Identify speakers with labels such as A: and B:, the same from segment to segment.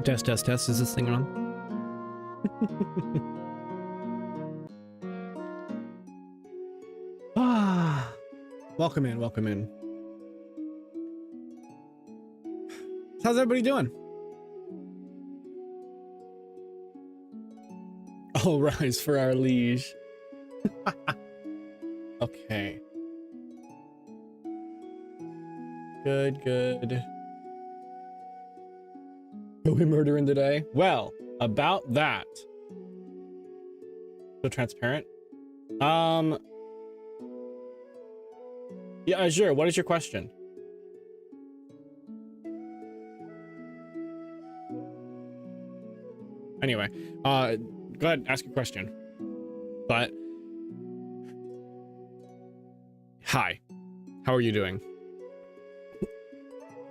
A: Test, test, test. Is this thing on? Ah, welcome in, welcome in. How's everybody doing? All rise for our liege. Okay. Good, good. Are we murdering today? Well, about that. So transparent. Yeah, sure. What is your question? Anyway, go ahead, ask your question. But hi, how are you doing?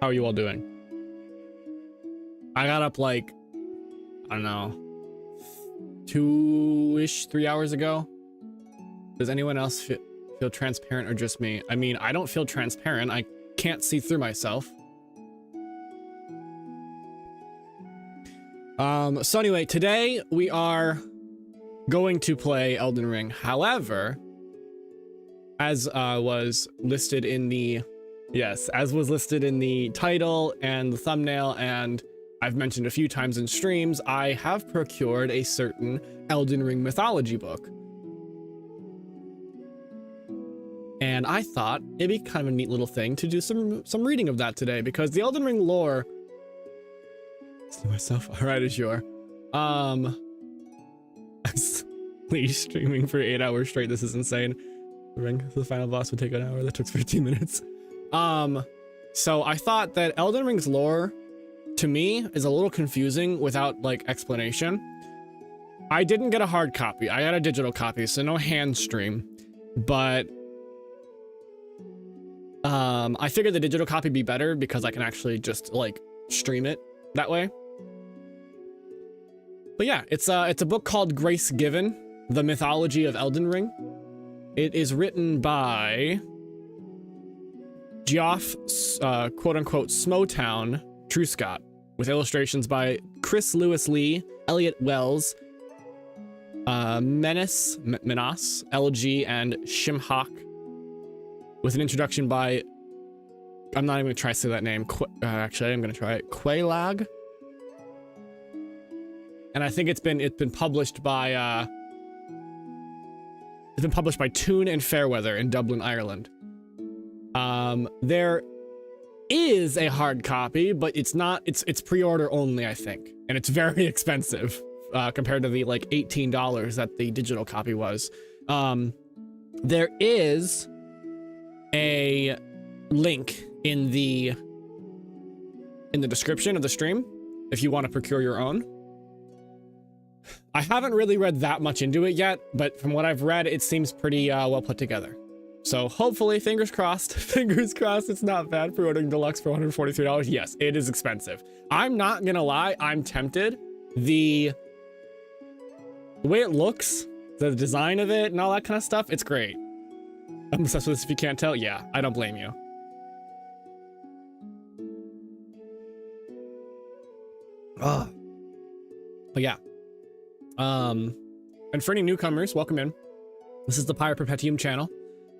A: How are you all doing? I got up like, I don't know, 3 hours ago. Does anyone else feel transparent or just me? I mean, I don't feel transparent. I can't see through myself. So anyway, today we are going to play Elden Ring. However, as was listed in the, as was listed in the title and the thumbnail, and I've mentioned a few times in streams, I have procured a certain Elden Ring mythology book. And I thought it'd be kind of a neat little thing to do some reading of that today, because the Elden Ring lore... See myself? Alright, sure. Please, streaming for 8 hours straight, this is insane. The final boss would take an hour, that took 15 minutes. So I thought that Elden Ring's lore, to me, is a little confusing without, like, explanation. I didn't get a hard copy. I got a digital copy, so no hand stream. But I figured the digital copy would be better because I can actually just, like, stream it that way. But yeah, it's a book called Grace Given, The Mythology of Elden Ring. It is written by Geoff, quote-unquote, Smotown Truscott, with illustrations by Chris Lewis Lee, Elliot Wells, Menas, LG, and Shimhawk, with an introduction by, I'm not even gonna try to say that name, actually I'm gonna try it, Quaylag. And I think it's been published by Toon and Fairweather in Dublin, Ireland. There is a hard copy, but it's pre-order only, I think, and it's very expensive compared to the like $18 that the digital copy was. There is a link in the description of the stream if you want to procure your own. I haven't really read that much into it yet, but from what I've read, it seems pretty well put together. So hopefully, fingers crossed, it's not bad. Pre-ordering deluxe for $143. Yes, it is expensive. I'm not gonna lie, I'm tempted. The way it looks, the design of it and all that kind of stuff, it's great. I'm obsessed with this if you can't tell. Yeah, I don't blame you. But yeah. And for any newcomers, welcome in. This is the Pyre Perpetuum channel.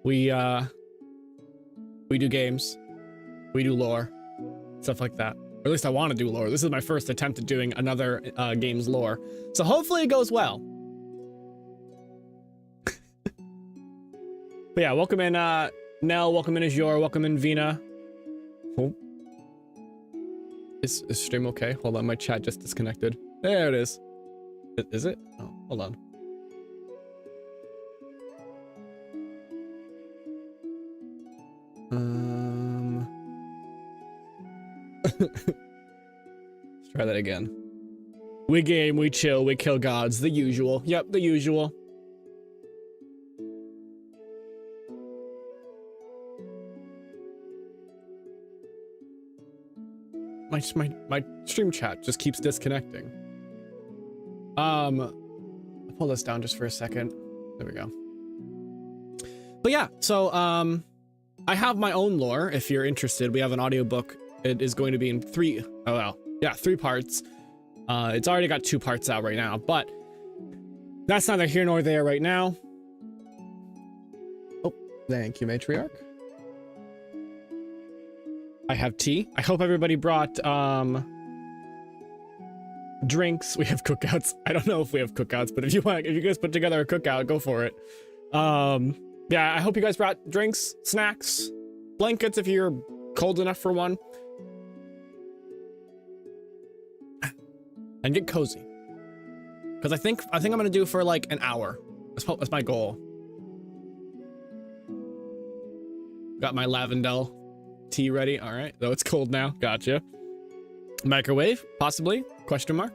A: We do games, we do lore, stuff like that. Or at least I want to do lore. This is my first attempt at doing another game's lore. So hopefully it goes well. But yeah, welcome in Nell, welcome in Azure, welcome in Vina. Oh. Is stream okay? Hold on, my chat just disconnected. There it is. Is it? Oh, hold on. Let's try that again. We game, we chill, we kill gods. The usual. Yep, the usual. My stream chat just keeps disconnecting. I'll pull this down just for a second. There we go. But yeah, so I have my own lore if you're interested. We have an audiobook. It is going to be in three parts. It's already got 2 parts out right now, but that's neither here nor there right now. Oh, thank you, Matriarch. I have tea. I hope everybody brought drinks. We have cookouts. I don't know if we have cookouts, but if you guys put together a cookout, go for it. Yeah, I hope you guys brought drinks, snacks, blankets if you're cold enough for one. And get cozy. Because I think I'm gonna do for like an hour. That's my goal. Got my Lavendel tea ready. All right, though it's cold now. Gotcha. Microwave, possibly? Question mark.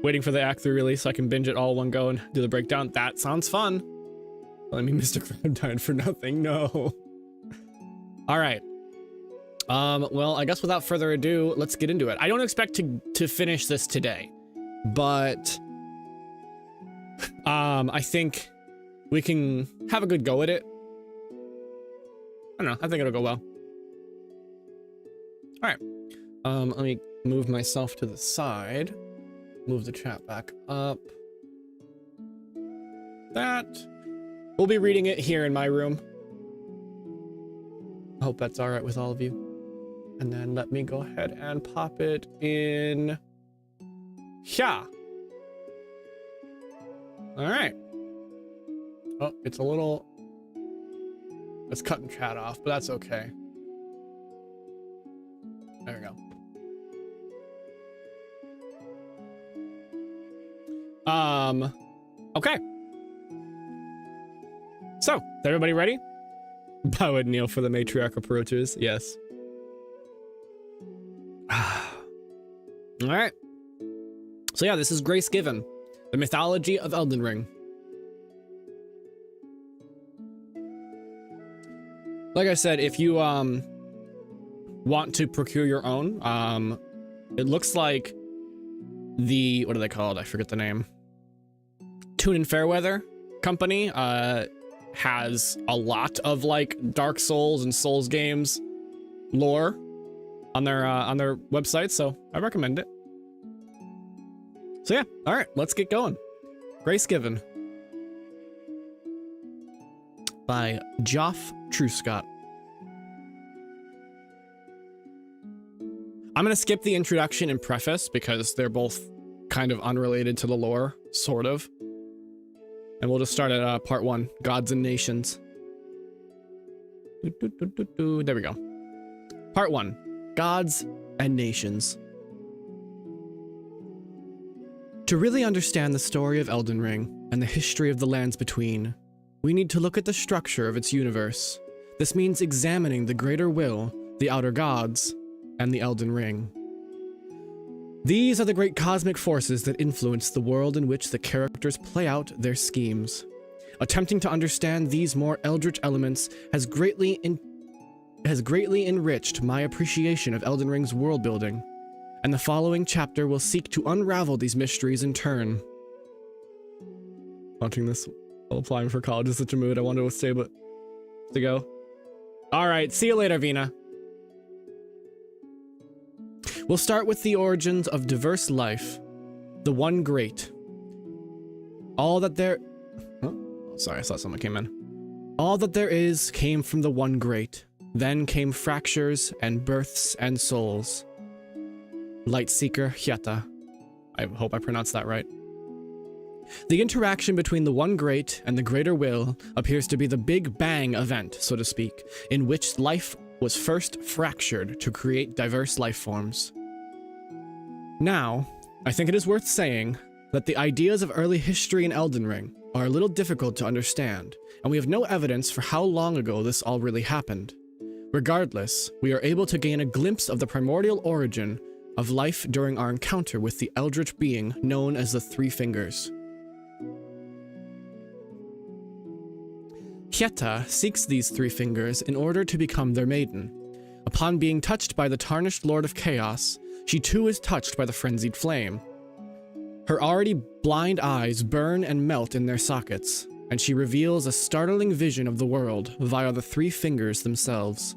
A: Waiting for the Act 3 release so I can binge it all one go and do the breakdown. That sounds fun. I mean, Mr. Crab died for nothing. No. All right. Well, I guess without further ado, let's get into it. I don't expect to finish this today, but I think we can have a good go at it. I don't know. I think it'll go well. All right. Let me move myself to the side. Move the chat back up. That. We'll be reading it here in my room. I hope that's all right with all of you. And then let me go ahead and pop it in. Yeah. All right. Oh, it's a little. It's cutting chat off, but that's okay. There we go. Okay. So, is everybody ready? Bow and kneel for the Matriarch approaches. Yes. All right. So yeah, this is Grace Given, the mythology of Elden Ring. Like I said, if you want to procure your own, it looks like the, what are they called? I forget the name. Tune and Fairweather company has a lot of like Dark Souls and Souls games lore on their website, so I recommend it. So yeah, all right, let's get going. Grace Given by Geoff Truscott. I'm gonna skip the introduction and preface because they're both kind of unrelated to the lore, sort of. And we'll just start at part 1, Gods and Nations. There we go. Part 1, Gods and Nations. To really understand the story of Elden Ring and the history of the lands between, we need to look at the structure of its universe. This means examining the greater will, the outer gods, and the Elden Ring. These are the great cosmic forces that influence the world in which the characters play out their schemes. Attempting to understand these more eldritch elements has greatly enriched my appreciation of Elden Ring's world building, and the following chapter will seek to unravel these mysteries in turn. Watching this while applying for college is such a mood. I wanted to stay, but to go. All right, see you later, Vina. We'll start with the origins of diverse life, the one great. All that there... Oh, sorry, I thought someone came in. All that there is came from the one great. Then came fractures and births and souls. Lightseeker Hyetta. I hope I pronounced that right. The interaction between the one great and the greater will appears to be the Big Bang event, so to speak, in which life was first fractured to create diverse life forms. Now, I think it is worth saying that the ideas of early history in Elden Ring are a little difficult to understand, and we have no evidence for how long ago this all really happened. Regardless, we are able to gain a glimpse of the primordial origin of life during our encounter with the eldritch being known as the Three Fingers. Hyetta seeks these three fingers in order to become their maiden. Upon being touched by the tarnished Lord of Chaos, she too is touched by the frenzied flame. Her already blind eyes burn and melt in their sockets, and she reveals a startling vision of the world via the three fingers themselves.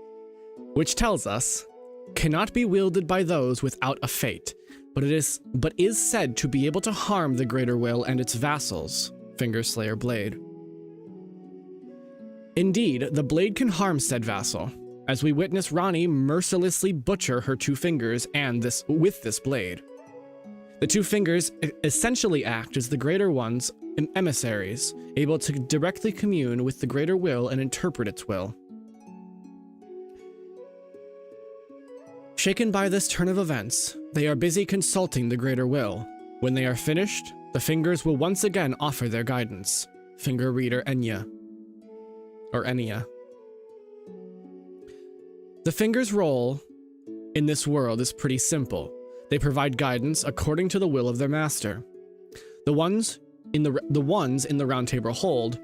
A: which tells us, cannot be wielded by those without a fate, but is said to be able to harm the greater will and its vassals, Fingerslayer Blade. Indeed, the blade can harm said vassal, as we witness Ranni mercilessly butcher her two fingers with this blade. The two fingers essentially act as the greater one's emissaries, able to directly commune with the greater will and interpret its will. Shaken by this turn of events, they are busy consulting the greater will. When they are finished, the fingers will once again offer their guidance. Finger reader Enya. Or Enya. The fingers' role in this world is pretty simple. They provide guidance according to the will of their master. The ones in the round table hold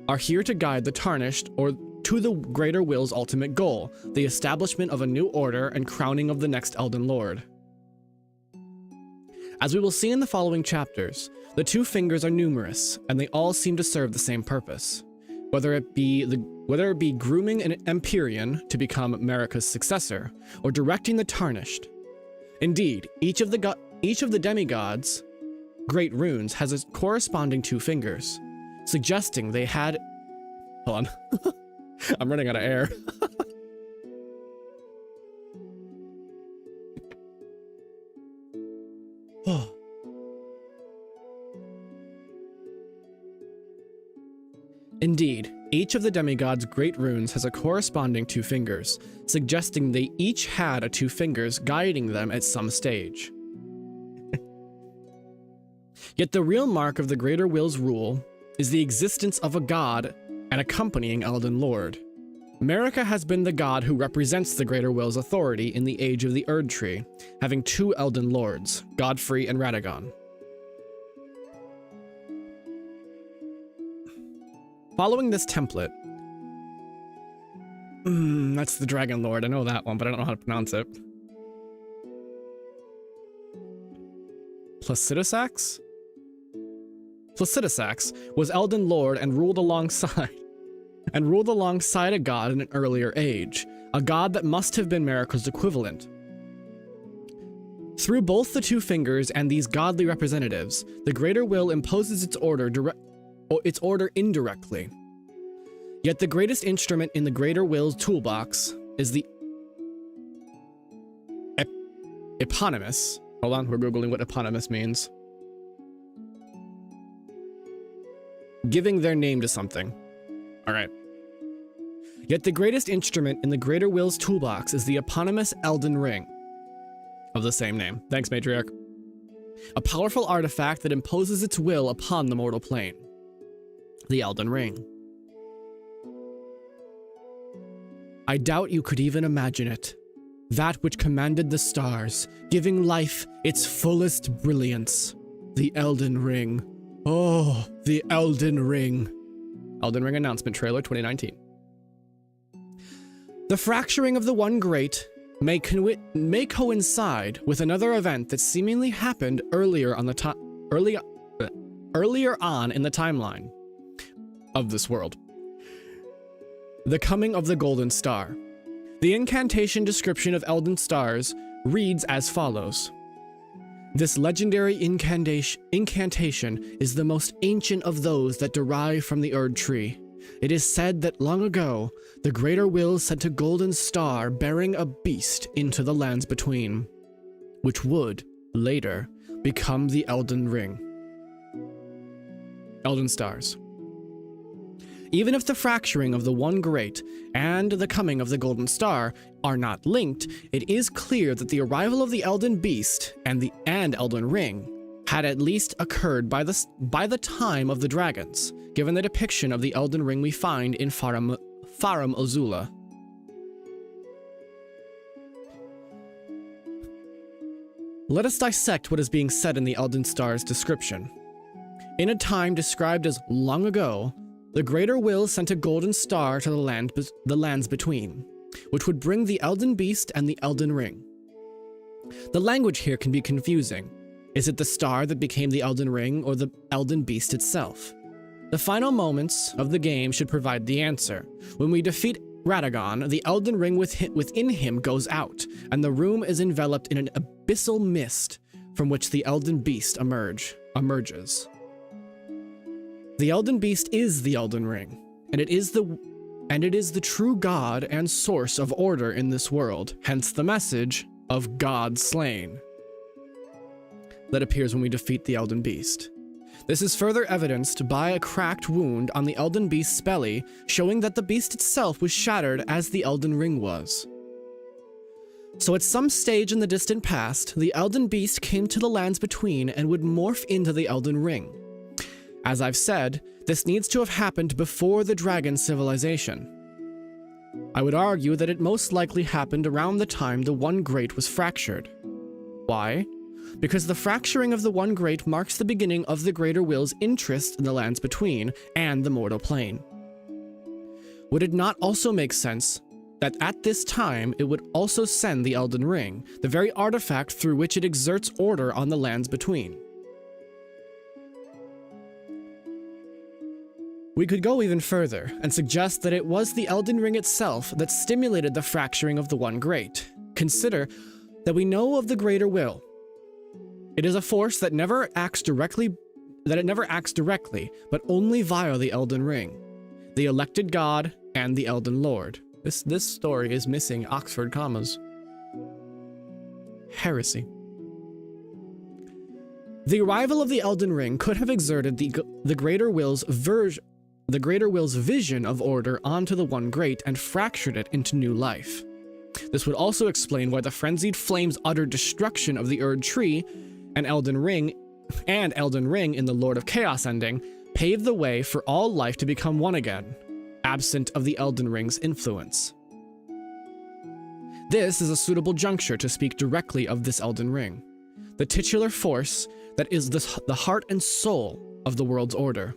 A: are here to guide the tarnished or to the greater will's ultimate goal, the establishment of a new order and crowning of the next Elden Lord. As we will see in the following chapters, the two fingers are numerous, and they all seem to serve the same purpose. Whether it be grooming an Empyrean to become Marika's successor, or directing the tarnished. Indeed, each of the demigods' great runes has a corresponding two fingers, suggesting they had... Hold on. I'm running out of air. Indeed, each of the demigods' great runes has a corresponding two fingers, suggesting they each had a two fingers guiding them at some stage. Yet the real mark of the greater will's rule is the existence of a god and accompanying Elden Lord. Marika has been the god who represents the greater will's authority in the age of the Erd Tree, having two Elden Lords, Godfrey and Radahn. Following this template, that's the Dragon Lord. I know that one, but I don't know how to pronounce it. Placidusax? Placidusax was Elden Lord and ruled alongside a god in an earlier age, a god that must have been Marika's equivalent. Through both the two fingers and these godly representatives, the greater will imposes its order indirectly. Yet the greatest instrument in the greater will's toolbox is the eponymous. Hold on, we're googling what eponymous means. Giving their name to something. All right. Yet the greatest instrument in the greater will's toolbox is the eponymous Elden Ring of the same name. Thanks, Matriarch. A powerful artifact that imposes its will upon the mortal plane. The Elden Ring. I doubt you could even imagine it. That which commanded the stars, giving life its fullest brilliance. The Elden Ring. Oh, the Elden Ring. Elden Ring announcement trailer 2019. The fracturing of the one great may coincide with another event that seemingly happened earlier on in the timeline of this world. The coming of the Golden Star. The incantation description of Elden Stars reads as follows. This legendary incantation is the most ancient of those that derive from the Erd Tree. It is said that long ago, the Greater Will sent a golden star bearing a beast into the lands between, which would, later, become the Elden Ring. Elden Stars. Even if the fracturing of the One Great and the coming of the Golden Star are not linked, it is clear that the arrival of the Elden Beast and Elden Ring had at least occurred by the time of the dragons, given the depiction of the Elden Ring we find in Farum Azula. Let us dissect what is being said in the Elden Star's description. In a time described as long ago, the Greater Will sent a golden star to the lands between, which would bring the Elden Beast and the Elden Ring. The language here can be confusing. Is it the star that became the Elden Ring or the Elden Beast itself? The final moments of the game should provide the answer. When we defeat Radahn, the Elden Ring within him goes out, and the room is enveloped in an abyssal mist from which the Elden Beast emerges. The Elden Beast is the Elden Ring, and it is the true god and source of order in this world, hence the message of God slain that appears when we defeat the Elden Beast. This is further evidenced by a cracked wound on the Elden Beast's belly, showing that the beast itself was shattered as the Elden Ring was. So at some stage in the distant past, the Elden Beast came to the lands between and would morph into the Elden Ring. As I've said, this needs to have happened before the dragon civilization. I would argue that it most likely happened around the time the One Great was fractured. Why? Because the fracturing of the One Great marks the beginning of the Greater Will's interest in the lands between and the mortal plane. Would it not also make sense that at this time it would also send the Elden Ring, the very artifact through which it exerts order on the lands between? We could go even further and suggest that it was the Elden Ring itself that stimulated the fracturing of the One Great. Consider that we know of the Greater Will. It is a force that never acts directly, but only via the Elden Ring, the elected god, and the Elden Lord. This story is missing Oxford commas. Heresy. The arrival of the Elden Ring could have exerted the Greater Will's vision of order onto the One Great and fractured it into new life. This would also explain why the frenzied flames uttered destruction of the Erd Tree and Elden Ring in the Lord of Chaos ending paved the way for all life to become one again, absent of the Elden Ring's influence. This is a suitable juncture to speak directly of this Elden Ring, the titular force that is the heart and soul of the world's order.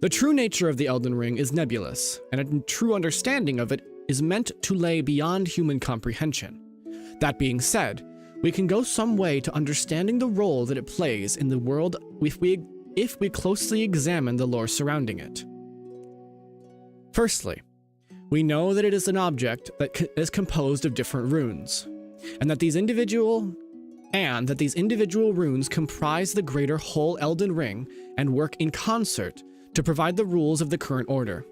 A: The true nature of the Elden Ring is nebulous, and a true understanding of it is meant to lay beyond human comprehension. That being said, we can go some way to understanding the role that it plays in the world if we closely examine the lore surrounding it. Firstly, we know that it is an object that is composed of different runes, and that these individual runes comprise the greater whole Elden Ring and work in concert to provide the rules of the current order.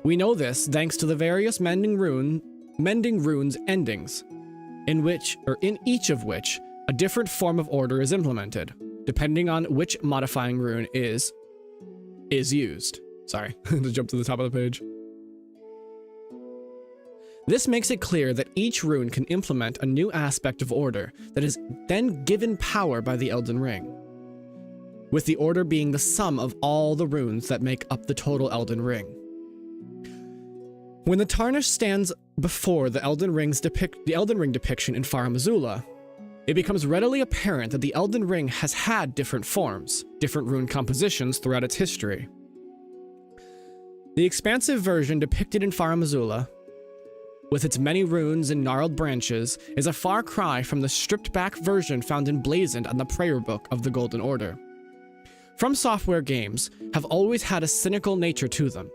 A: We know this thanks to the various mending runes endings, in each of which a different form of order is implemented, depending on which modifying rune is used. Sorry, to jump to the top of the page. This makes it clear that each rune can implement a new aspect of order that is then given power by the Elden Ring, with the order being the sum of all the runes that make up the total Elden Ring. When the Tarnish stands before the Elden Ring depiction in Farum Azula, it becomes readily apparent that the Elden Ring has had different forms, different rune compositions throughout its history. The expansive version depicted in Farum Azula, with its many runes and gnarled branches, is a far cry from the stripped-back version found emblazoned on the prayer book of the Golden Order. From Software games have always had a cynical nature to them.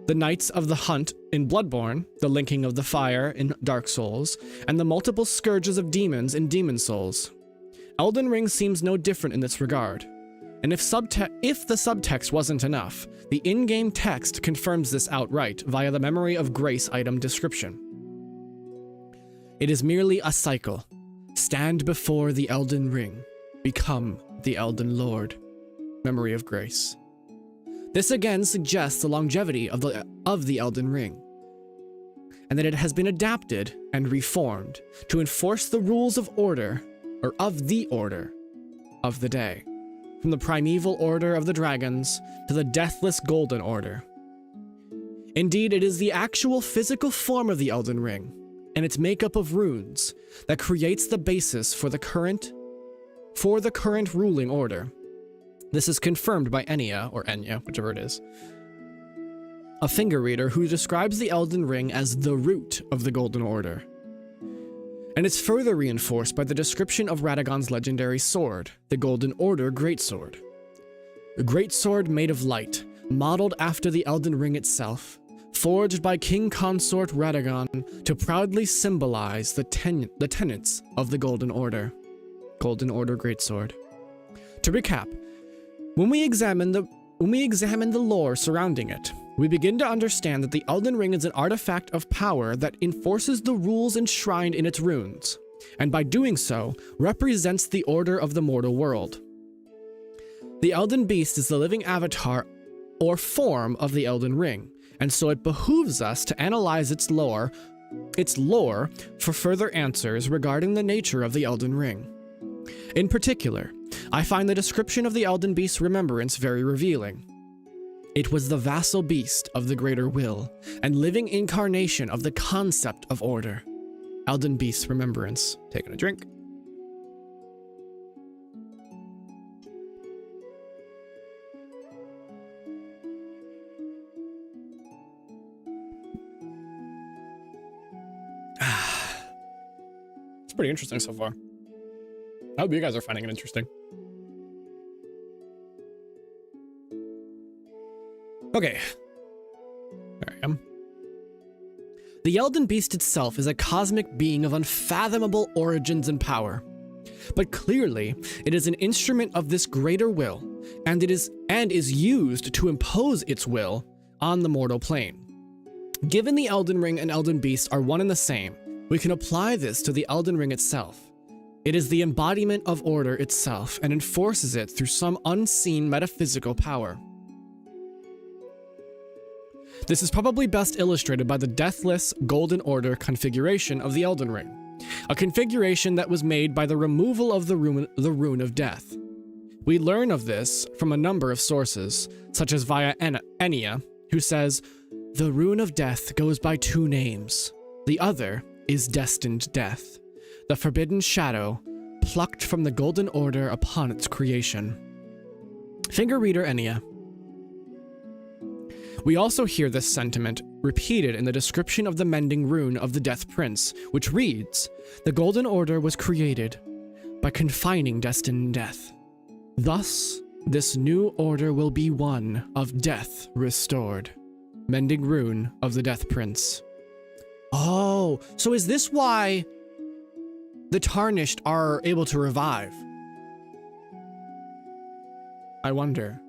A: The Knights of the Hunt in Bloodborne, the linking of the fire in Dark Souls, and the multiple scourges of demons in Demon Souls. Elden Ring seems no different in this regard. And if the subtext wasn't enough, the in-game text confirms this outright via the Memory of Grace item description. It is merely a cycle. Stand before the Elden Ring. Become the Elden Lord. Memory of Grace. This again suggests the longevity of the Elden Ring, and that it has been adapted and reformed to enforce the rules of order, or of the order, of the day, from the primeval order of the dragons to the deathless Golden Order. Indeed, it is the actual physical form of the Elden Ring, and its makeup of runes, that creates the basis for the current ruling order. This is confirmed by Enya, whichever it is, a finger reader who describes the Elden Ring as the root of the Golden Order. And it's further reinforced by the description of Radaghn's legendary sword, the Golden Order Greatsword. A greatsword made of light, modeled after the Elden Ring itself, forged by King Consort Radahn to proudly symbolize the tenets of the Golden Order. Golden Order Greatsword. To recap, when we examine the lore surrounding it, we begin to understand that the Elden Ring is an artifact of power that enforces the rules enshrined in its runes, and by doing so, represents the order of the mortal world. The Elden Beast is the living avatar or form of the Elden Ring, and so it behooves us to analyze its lore for further answers regarding the nature of the Elden Ring. In particular, I find the description of the Elden Beast's remembrance very revealing. It was the vassal beast of the greater will, and living incarnation of the concept of order. Elden Beast's remembrance. Taking a drink. It's pretty interesting so far. I hope you guys are finding it interesting. Okay. There I am. The Elden Beast itself is a cosmic being of unfathomable origins and power. But clearly, it is an instrument of this greater will, and is used to impose its will on the mortal plane. Given the Elden Ring and Elden Beast are one and the same, we can apply this to the Elden Ring itself. It is the embodiment of order itself and enforces it through some unseen metaphysical power. This is probably best illustrated by the deathless Golden Order configuration of the Elden Ring, a configuration that was made by the removal of the Rune of Death. We learn of this from a number of sources, such as via Enya, who says, "The Rune of Death goes by two names. The other is Destined Death, the forbidden shadow plucked from the Golden Order upon its creation." Finger reader Enya. We also hear this sentiment repeated in the description of the mending rune of the Death Prince, which reads, "The Golden Order was created by confining destined death. Thus, this new order will be one of death restored." Mending rune of the Death Prince. Oh, so is this why the Tarnished are able to revive? I wonder.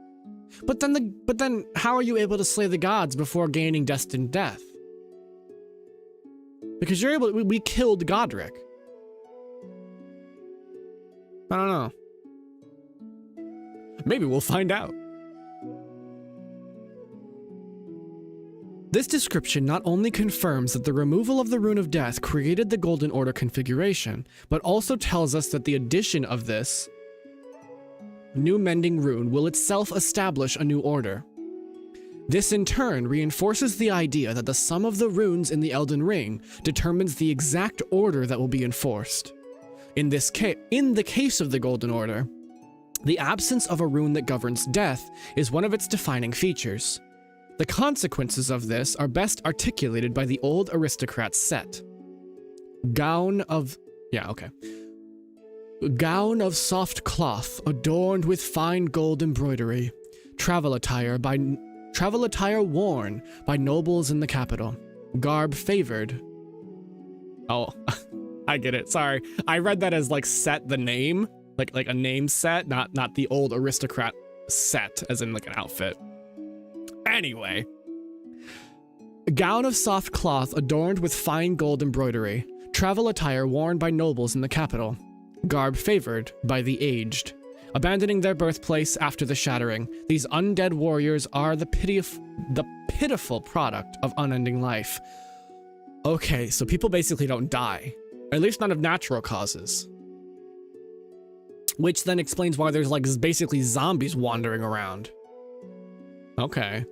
A: But then how are you able to slay the gods before gaining destined death? Because we killed Godric. I don't know. Maybe we'll find out. This description not only confirms that the removal of the Rune of Death created the Golden Order configuration, but also tells us that the addition of this new mending rune will itself establish a new order. This in turn reinforces the idea that the sum of the runes in the Elden Ring determines the exact order that will be enforced. In the case of the Golden Order, the absence of a rune that governs death is one of its defining features. The consequences of this are best articulated by the old aristocrat set. Gown of soft cloth adorned with fine gold embroidery, travel attire worn by nobles in the capital, garb favored. Oh, I get it. Sorry, I read that as like set the name, like a name set, not the old aristocrat set, as in like an outfit. Anyway, a gown of soft cloth adorned with fine gold embroidery, travel attire worn by nobles in the capital, garb favored by the aged. Abandoning their birthplace after the shattering, these undead warriors are the pitiful product of unending life. Okay, so people basically don't die, at least not of natural causes. Which then explains why there's like basically zombies wandering around. Okay.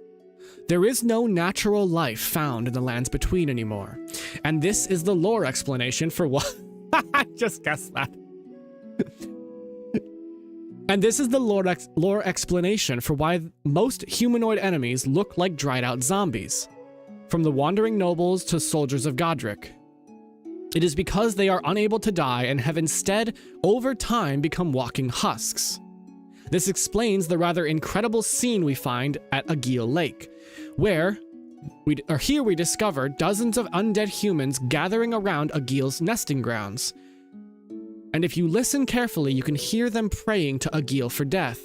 A: There is no natural life found in the lands between anymore, and this is the lore explanation for what. I just guessed that. And this is the lore explanation for why most humanoid enemies look like dried out zombies, from the wandering nobles to soldiers of Godric. It is because they are unable to die and have instead, over time, become walking husks. This explains the rather incredible scene we find at Agil Lake, where here we discover dozens of undead humans gathering around Agil's nesting grounds. And if you listen carefully, you can hear them praying to Agil for death.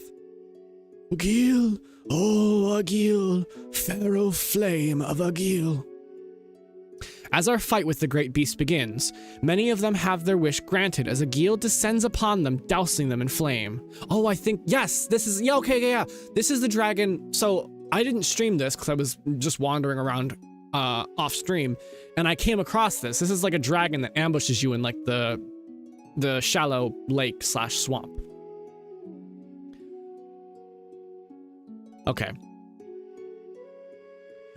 A: Agil, oh Agil, pharaoh flame of Agil. As our fight with the great beast begins, many of them have their wish granted as Agil descends upon them, dousing them in flame. Oh, I think, yes, this is, yeah. This is the dragon. So I didn't stream this because I was just wandering around off stream, and I came across this. This is like a dragon that ambushes you in like the shallow lake / swamp. Okay.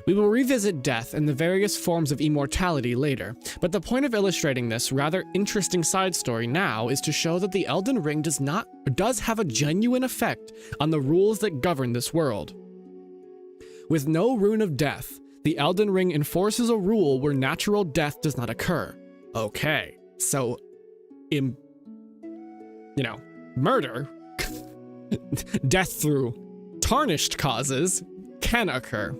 A: We will revisit death and the various forms of immortality later, but the point of illustrating this rather interesting side story now is to show that the Elden Ring does have a genuine effect on the rules that govern this world. With no rune of death, the Elden Ring enforces a rule where natural death does not occur. Okay, so, murder, death through tarnished causes can occur.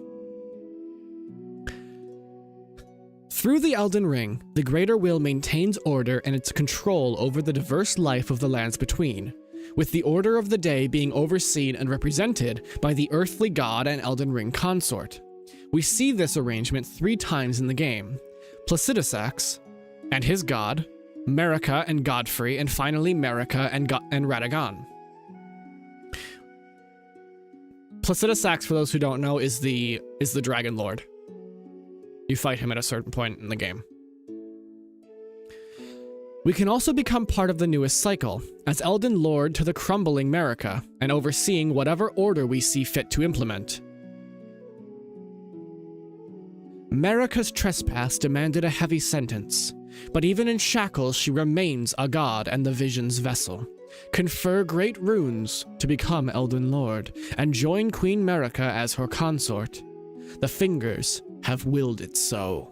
A: Through the Elden Ring, the Greater Will maintains order and its control over the diverse life of the lands between, with the order of the day being overseen and represented by the earthly god and Elden Ring consort. We see this arrangement 3 times in the game: Placidusax and his god, Marika and Godfrey, and finally Marika and Radahn. Placidusax, for those who don't know, is the Dragon Lord. You fight him at a certain point in the game. We can also become part of the newest cycle, as Elden Lord to the crumbling Marika, and overseeing whatever order we see fit to implement. Marika's trespass demanded a heavy sentence, but even in shackles she remains a god and the vision's vessel. Confer great runes to become Elden Lord, and join Queen Marika as her consort. The fingers have willed it so.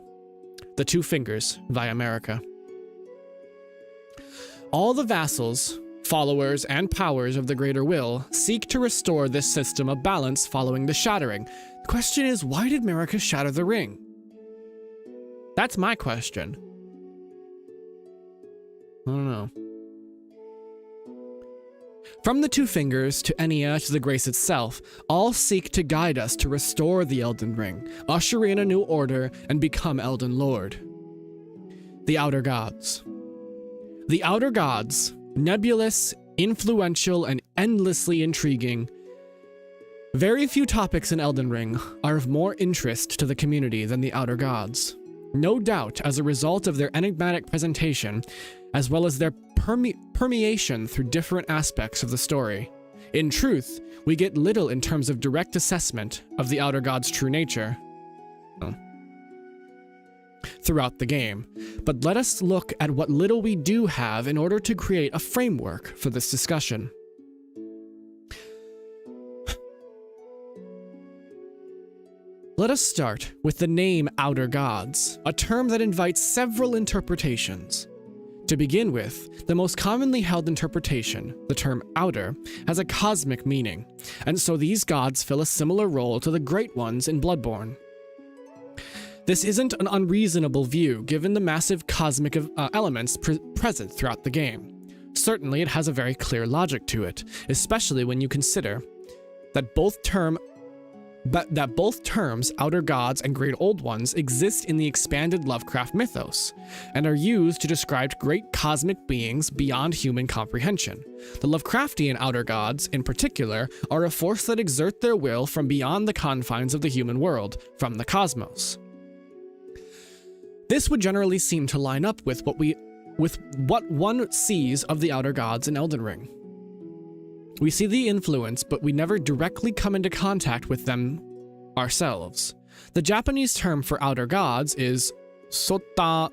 A: The 2 fingers via Marika. All the vassals, followers, and powers of the Greater Will seek to restore this system of balance following the shattering. The question is, why did Marika shatter the ring? That's my question. I don't know. From the 2 fingers to Enya to the Grace itself, all seek to guide us to restore the Elden Ring, usher in a new order, and become Elden Lord. The Outer Gods. The Outer Gods, nebulous, influential, and endlessly intriguing. Very few topics in Elden Ring are of more interest to the community than the Outer Gods. No doubt as a result of their enigmatic presentation, as well as their permeation through different aspects of the story. In truth, we get little in terms of direct assessment of the Outer God's true nature throughout the game, but let us look at what little we do have in order to create a framework for this discussion. Let us start with the name Outer Gods, a term that invites several interpretations. To begin with, the most commonly held interpretation, the term outer, has a cosmic meaning, and so these gods fill a similar role to the Great Ones in Bloodborne. This isn't an unreasonable view given the massive cosmic elements present throughout the game. Certainly it has a very clear logic to it, especially when you consider that both terms, Outer Gods and Great Old Ones, exist in the expanded Lovecraft mythos, and are used to describe great cosmic beings beyond human comprehension. The Lovecraftian Outer Gods, in particular, are a force that exert their will from beyond the confines of the human world, from the cosmos. This would generally seem to line up with what one sees of the Outer Gods in Elden Ring. We see the influence, but we never directly come into contact with them ourselves. The Japanese term for Outer Gods is sotonaru.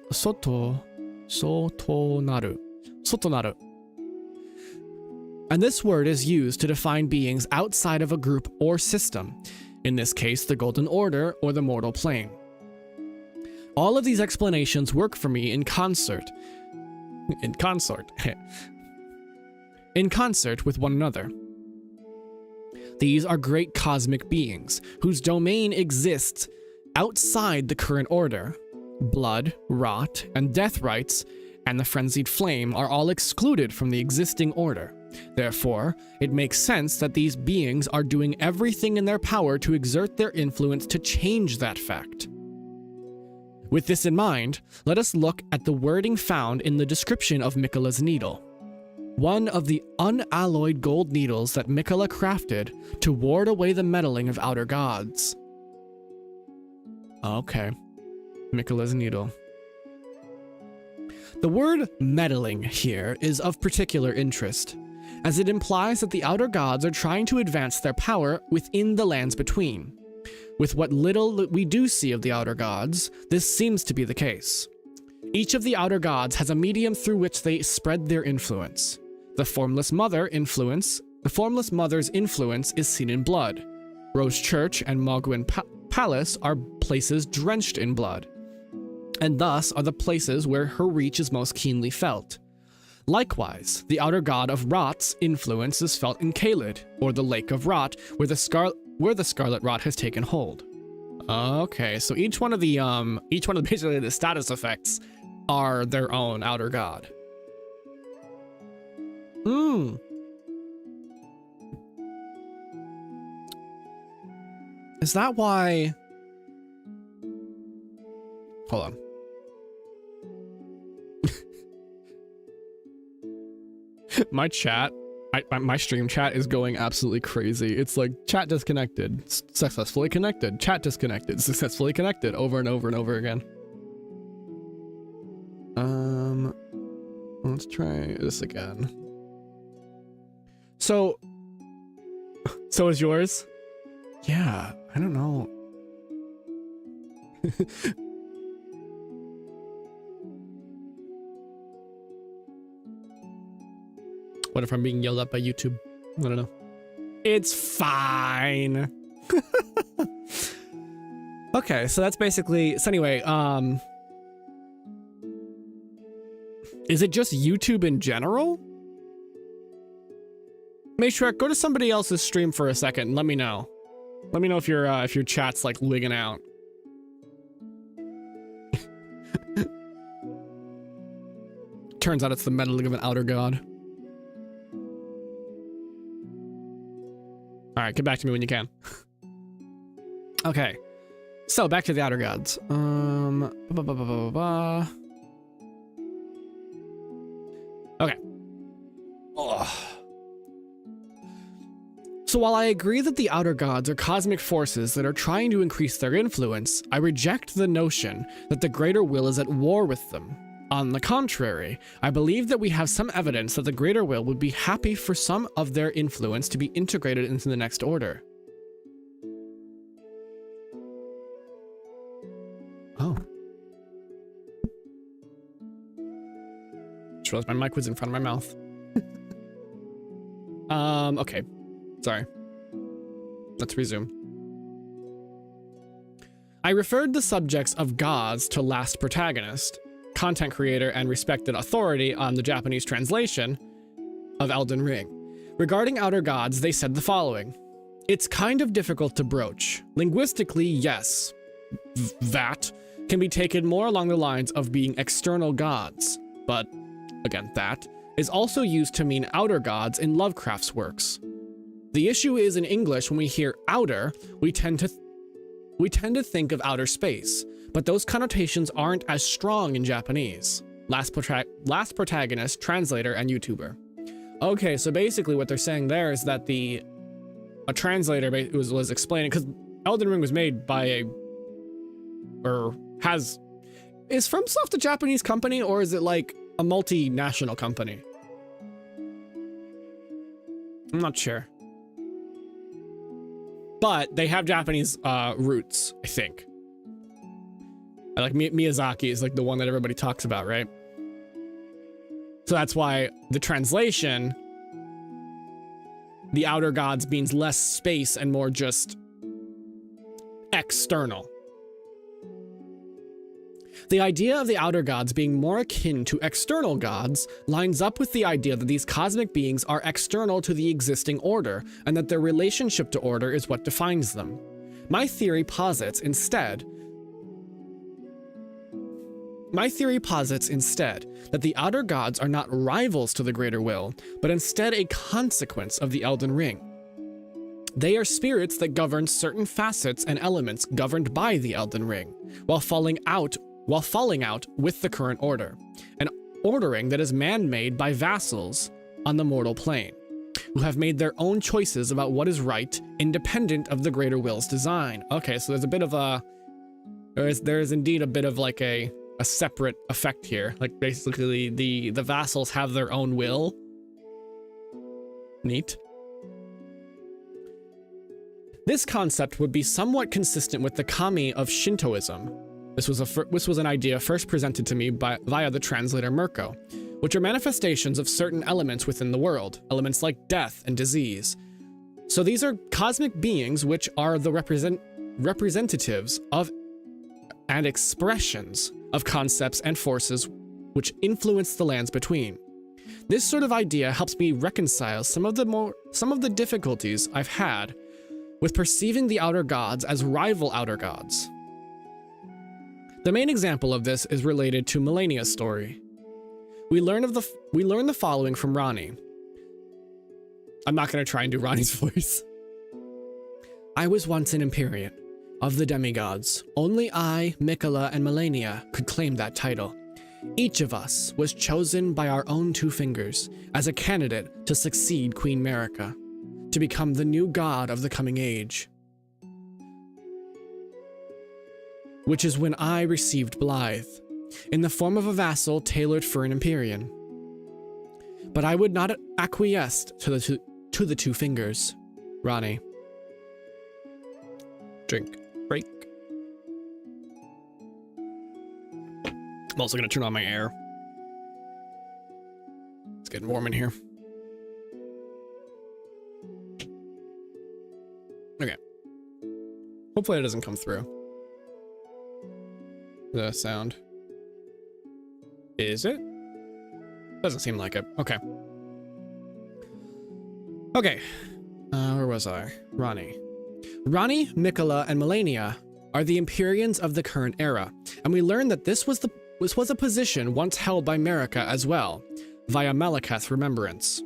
A: And this word is used to define beings outside of a group or system, in this case the Golden Order or the Mortal Plane. All of these explanations work for me in concert with one another. These are great cosmic beings whose domain exists outside the current order. Blood, rot, and death rites, and the frenzied flame are all excluded from the existing order. Therefore, it makes sense that these beings are doing everything in their power to exert their influence to change that fact. With this in mind, let us look at the wording found in the description of Miquella's needle. One of the unalloyed gold needles that Miquella crafted to ward away the meddling of outer gods. Okay. Miquella's needle. The word meddling here is of particular interest, as it implies that the outer gods are trying to advance their power within the lands between. With what little we do see of the outer gods, this seems to be the case. Each of the outer gods has a medium through which they spread their influence. The Formless Mother's influence is seen in blood. Rose Church and Mogwyn Palace are places drenched in blood, and thus are the places where her reach is most keenly felt. Likewise, the outer god of Rot's influence is felt in Caelid, or the Lake of Rot, where the Scarlet Rot has taken hold. Okay, so each one of basically the status effects are their own outer god. Is that why? Hold on. My chat, my stream chat is going absolutely crazy. It's like chat disconnected, successfully connected, chat disconnected, successfully connected, over and over and over again. Let's try this again. So is yours? Yeah, I don't know. What if I'm being yelled at by YouTube? I don't know. It's fine. Okay, so that's basically, so anyway, is it just YouTube in general? Matriarch, go to somebody else's stream for a second and let me know. Let me know if your chat's like wigging out. Turns out it's the meddling of an outer god. All right, get back to me when you can. Okay, so back to the outer gods. Okay. Ugh. So while I agree that the outer gods are cosmic forces that are trying to increase their influence, I reject the notion that the greater will is at war with them. On the contrary, I believe that we have some evidence that the greater will would be happy for some of their influence to be integrated into the next order. Oh. Just realized my mic was in front of my mouth. Okay. Sorry. Let's resume. I referred the subjects of gods to last protagonist, content creator and respected authority on the Japanese translation of Elden Ring. Regarding outer gods, they said the following. It's kind of difficult to broach. Linguistically, yes, that can be taken more along the lines of being external gods, but again, that is also used to mean outer gods in Lovecraft's works. The issue is in English, when we hear outer, we tend to think of outer space, but those connotations aren't as strong in Japanese. Last protagonist, translator, and YouTuber. Okay, so basically what they're saying there is that a translator was explaining, because Elden Ring was made by is FromSoft a Japanese company, or is it like a multinational company? I'm not sure. But they have Japanese roots, I think. Like Miyazaki is like the one that everybody talks about, right? So that's why the translation, the outer gods means less space and more just external. The idea of the outer gods being more akin to external gods lines up with the idea that these cosmic beings are external to the existing order, and that their relationship to order is what defines them. My theory posits instead that the outer gods are not rivals to the greater will, but instead a consequence of the Elden Ring. They are spirits that govern certain facets and elements governed by the Elden Ring, while falling out with the current order, an ordering that is man-made by vassals on the mortal plane, who have made their own choices about what is right, independent of the greater will's design. Okay, so there's a bit of a, there is indeed a bit of like a separate effect here. Like basically the vassals have their own will. Neat. This concept would be somewhat consistent with the kami of Shintoism. This was an idea first presented to me via the translator Mirko, which are manifestations of certain elements within the world, elements like death and disease. So these are cosmic beings which are the representatives of and expressions of concepts and forces which influence the lands between. This sort of idea helps me reconcile some of the difficulties I've had with perceiving the outer gods as rival outer gods. The main example of this is related to Malenia's story. We learn the following from Ranni. I'm not going to try and do Ranni's voice. I was once an Empyrean. Of the demigods, only I, Miquella, and Malenia could claim that title. Each of us was chosen by our own two fingers as a candidate to succeed Queen Marika, to become the new god of the coming age. Which is when I received Blythe, in the form of a vassal tailored for an Empyrean. But I would not acquiesce to the two fingers. Ranni. Drink. Break. I'm also going to turn on my air. It's getting warm in here. Okay. Hopefully it doesn't come through. The sound. Is it? Doesn't seem like it. Okay. Okay. Where was I? Ranni. Ranni, Miquella, and Malenia are the Empyreans of the current era, and we learn that this was a position once held by Marika as well, via Malekith's remembrance.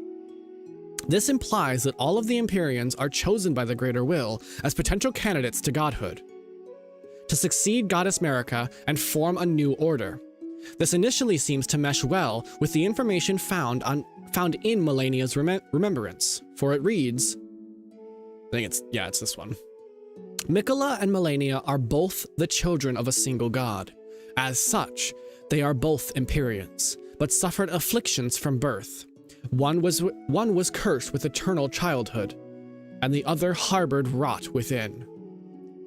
A: This implies that all of the Empyreans are chosen by the Greater Will as potential candidates to godhood, to succeed Goddess Marika and form a new order. This initially seems to mesh well with the information found in Malenia's remembrance, for it reads, I think it's this one. Miquella and Malenia are both the children of a single god. As such, they are both Empyreans, but suffered afflictions from birth. One was cursed with eternal childhood, and the other harbored rot within.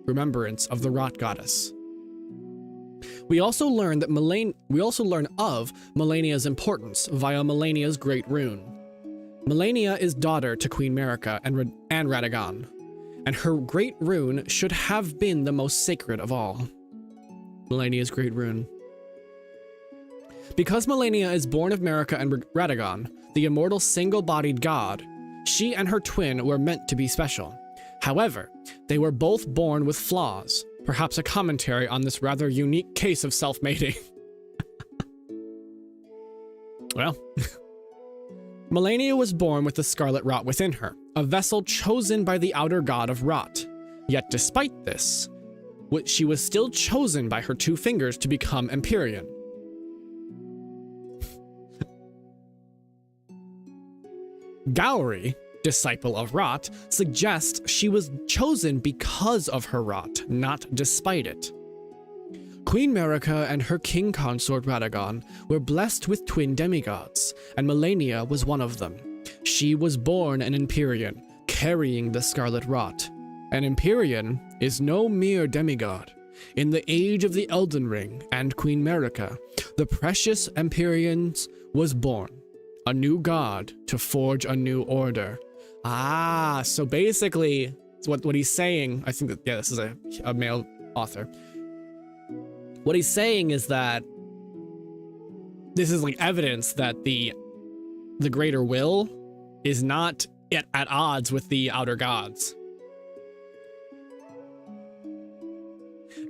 A: Remembrance of the rot goddess. We also learn of Malenia's importance via Malenia's great rune. Malenia is daughter to Queen Marika and Radahn, and her great rune should have been the most sacred of all. Malenia's great rune. Because Malenia is born of Marika and Radahn, the immortal single-bodied god, she and her twin were meant to be special. However, they were both born with flaws, perhaps a commentary on this rather unique case of self-mating. Well... Malenia was born with the scarlet rot within her, a vessel chosen by the outer god of rot. Yet despite this, she was still chosen by her two fingers to become Empyrean. Gowry, disciple of rot, suggests she was chosen because of her rot, not despite it. Queen Marika and her king consort Radahn were blessed with twin demigods, and Malenia was one of them. She was born an Empyrean, carrying the scarlet rot. An Empyrean is no mere demigod. In the age of the Elden Ring and Queen Marika, the precious Empyreans was born, a new god to forge a new order. Ah, so basically, what he's saying, I think that, yeah, this is a male author. What he's saying is that this is like evidence that the greater will is not at odds with the outer gods.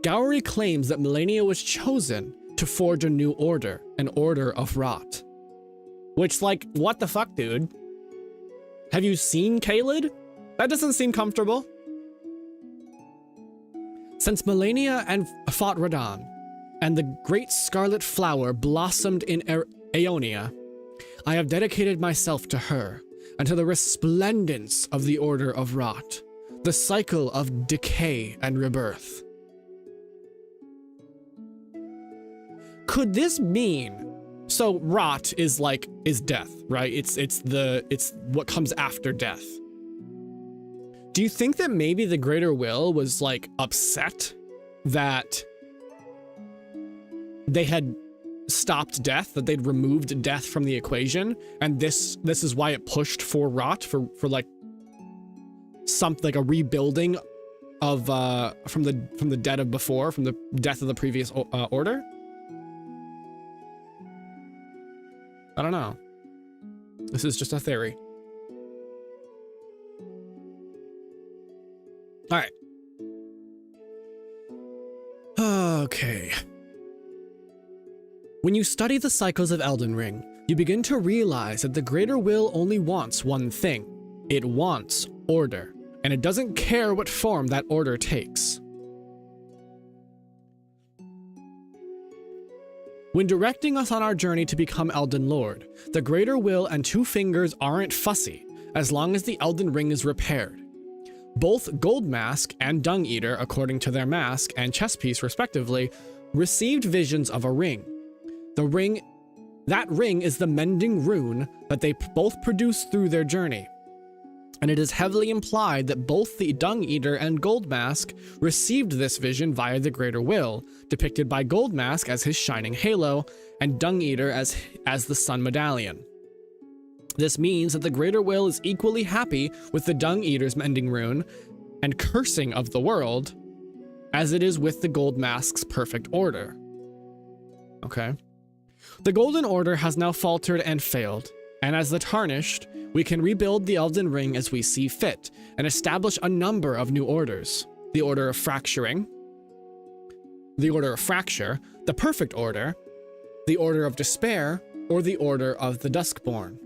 A: Gowry claims that Malenia was chosen to forge a new order, an order of rot. Which, like, what the fuck, dude? Have you seen Caelid? That doesn't seem comfortable. Since Malenia and fought Radahn, and the great scarlet flower blossomed in Aeonia, I have dedicated myself to her, and to the resplendence of the Order of Rot, the cycle of decay and rebirth. Could this mean, so rot is death, right? It's what comes after death. Do you think that maybe the greater will was like upset that they had stopped death, that they'd removed death from the equation, and this is why it pushed for rot, for like something like a rebuilding of from the dead of before, from the death of the previous order? I don't know. This is just a theory. All right. Okay. When you study the cycles of Elden Ring, you begin to realize that the greater will only wants one thing. It wants order, and it doesn't care what form that order takes. When directing us on our journey to become Elden Lord, the greater will and Two Fingers aren't fussy, as long as the Elden Ring is repaired. Both Gold Mask and Dung Eater, according to their mask and chest piece respectively, received visions of a ring. That ring is the mending rune that they both produced through their journey. And it is heavily implied that both the Dung Eater and Gold Mask received this vision via the greater will, depicted by Gold Mask as his shining halo, and Dung Eater as the sun medallion. This means that the greater will is equally happy with the Dung Eater's mending rune and cursing of the world, as it is with the Gold Mask's perfect order. Okay. The Golden Order has now faltered and failed, and as the Tarnished, we can rebuild the Elden Ring as we see fit, and establish a number of new orders. The Order of Fracturing, the Order of Fracture, the Perfect Order, the Order of Despair, or the Order of the Duskborn.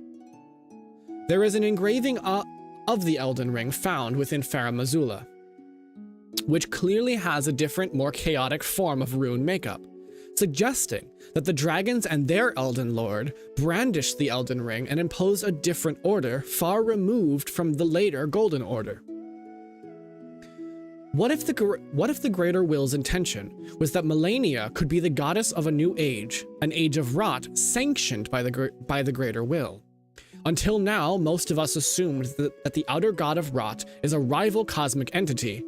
A: There is an engraving of the Elden Ring found within Farum Azula, which clearly has a different, more chaotic form of rune makeup, suggesting that the dragons and their Elden Lord brandished the Elden Ring and imposed a different order far removed from the later Golden Order. What if the Greater Will's intention was that Malenia could be the goddess of a new age, an age of rot sanctioned by the Greater Will? Until now, most of us assumed that the outer god of rot is a rival cosmic entity.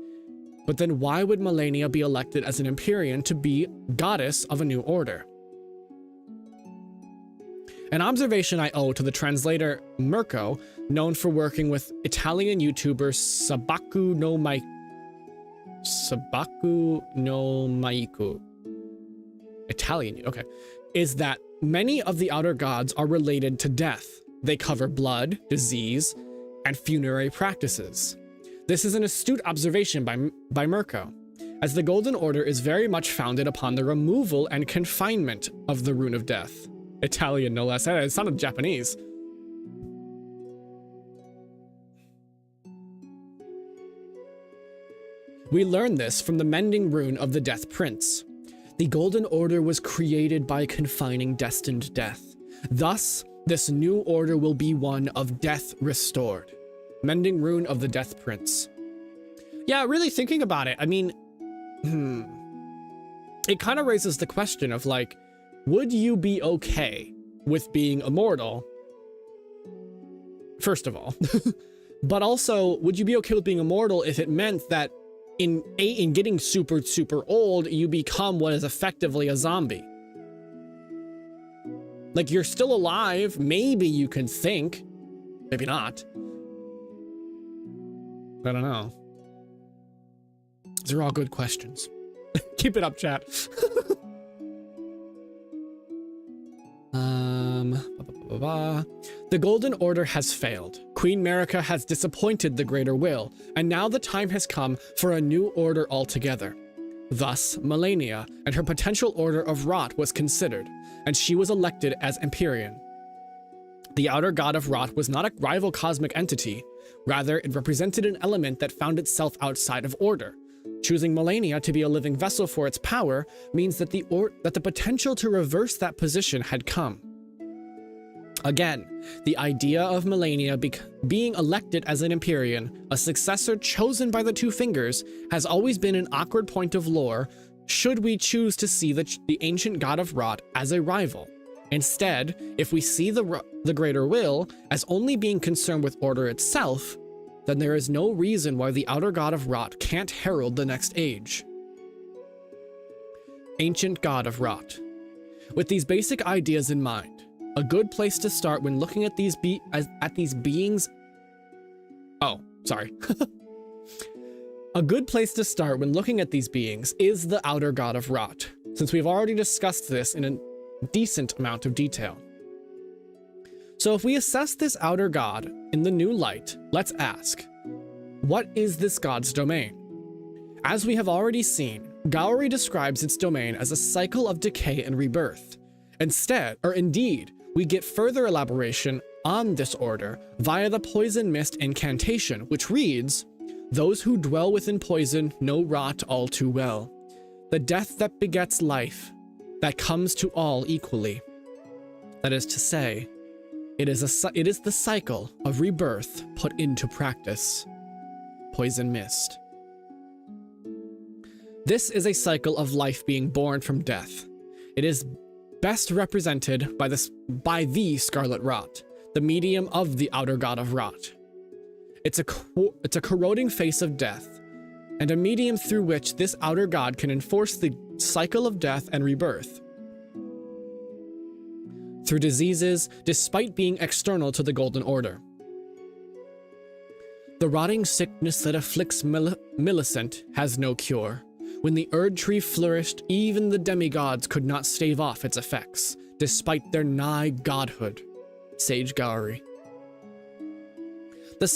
A: But then why would Malenia be elected as an Empyrean to be goddess of a new order? An observation I owe to the translator Mirko, known for working with Italian YouTuber Sabaku no Maiku. Italian, okay. Is that many of the outer gods are related to death. They cover blood, disease, and funerary practices. This is an astute observation by Mirko, as the Golden Order is very much founded upon the removal and confinement of the Rune of Death. Italian, no less. It sounded Japanese. We learn this from the mending rune of the Death Prince. The Golden Order was created by confining destined death. Thus, this new order will be one of death restored. Mending rune of the Death Prince. Yeah, really thinking about it, I mean, it kind of raises the question of like, would you be okay with being immortal? First of all, but also, would you be okay with being immortal if it meant that in getting super, super old, you become what is effectively a zombie? Like, you're still alive, maybe you can think, maybe not. I don't know. These are all good questions. Keep it up, chat. The Golden Order has failed. Queen Marika has disappointed the Greater Will, and now the time has come for a new order altogether. Thus, Malenia and her potential Order of Rot was considered, and she was elected as Empyrean. The Outer God of Rot was not a rival cosmic entity, rather it represented an element that found itself outside of order. Choosing Malenia to be a living vessel for its power means that the potential to reverse that position had come. Again, the idea of Malenia being elected as an Empyrean, a successor chosen by the Two Fingers, has always been an awkward point of lore should we choose to see the ancient God of Rot as a rival. Instead, if we see the Greater Will as only being concerned with order itself, then there is no reason why the Outer God of Rot can't herald the next age. Ancient God of Rot. With these basic ideas in mind, a good place to start when looking at these beings. Oh, sorry. A good place to start when looking at these beings is the Outer God of Rot, since we've already discussed this in a decent amount of detail. So if we assess this Outer God in the new light, let's ask, what is this God's domain? As we have already seen, Gowry describes its domain as a cycle of decay and rebirth. Indeed, we get further elaboration on this order via the Poison Mist incantation, which reads, "Those who dwell within poison know rot all too well. The death that begets life, that comes to all equally." That is to say, it is the cycle of rebirth put into practice. Poison Mist. This is a cycle of life being born from death. It is best represented by the Scarlet Rot, the medium of the Outer God of Rot. It's a corroding face of death, and a medium through which this Outer God can enforce the cycle of death and rebirth through diseases, despite being external to the Golden Order. The rotting sickness that afflicts Millicent has no cure. When the Erd Tree flourished, even the demigods could not stave off its effects, despite their nigh godhood. Sage Gowry. The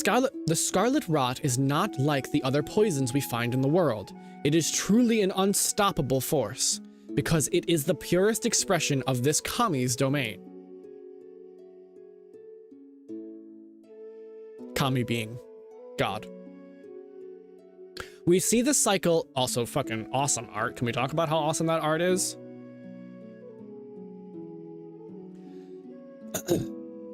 A: Scarlet Rot is not like the other poisons we find in the world. It is truly an unstoppable force, because it is the purest expression of this Kami's domain. Kami being God. We see the cycle, also fucking awesome art. Can we talk about how awesome that art is?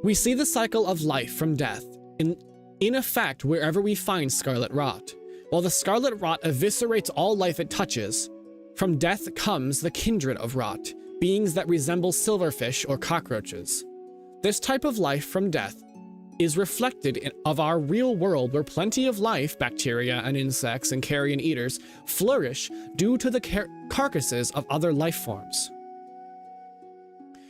A: We see the cycle of life from death in effect wherever we find Scarlet Rot. While the Scarlet Rot eviscerates all life it touches, from death comes the kindred of rot, beings that resemble silverfish or cockroaches. This type of life from death is reflected of our real world, where plenty of life, bacteria and insects and carrion eaters, flourish due to the carcasses of other life forms.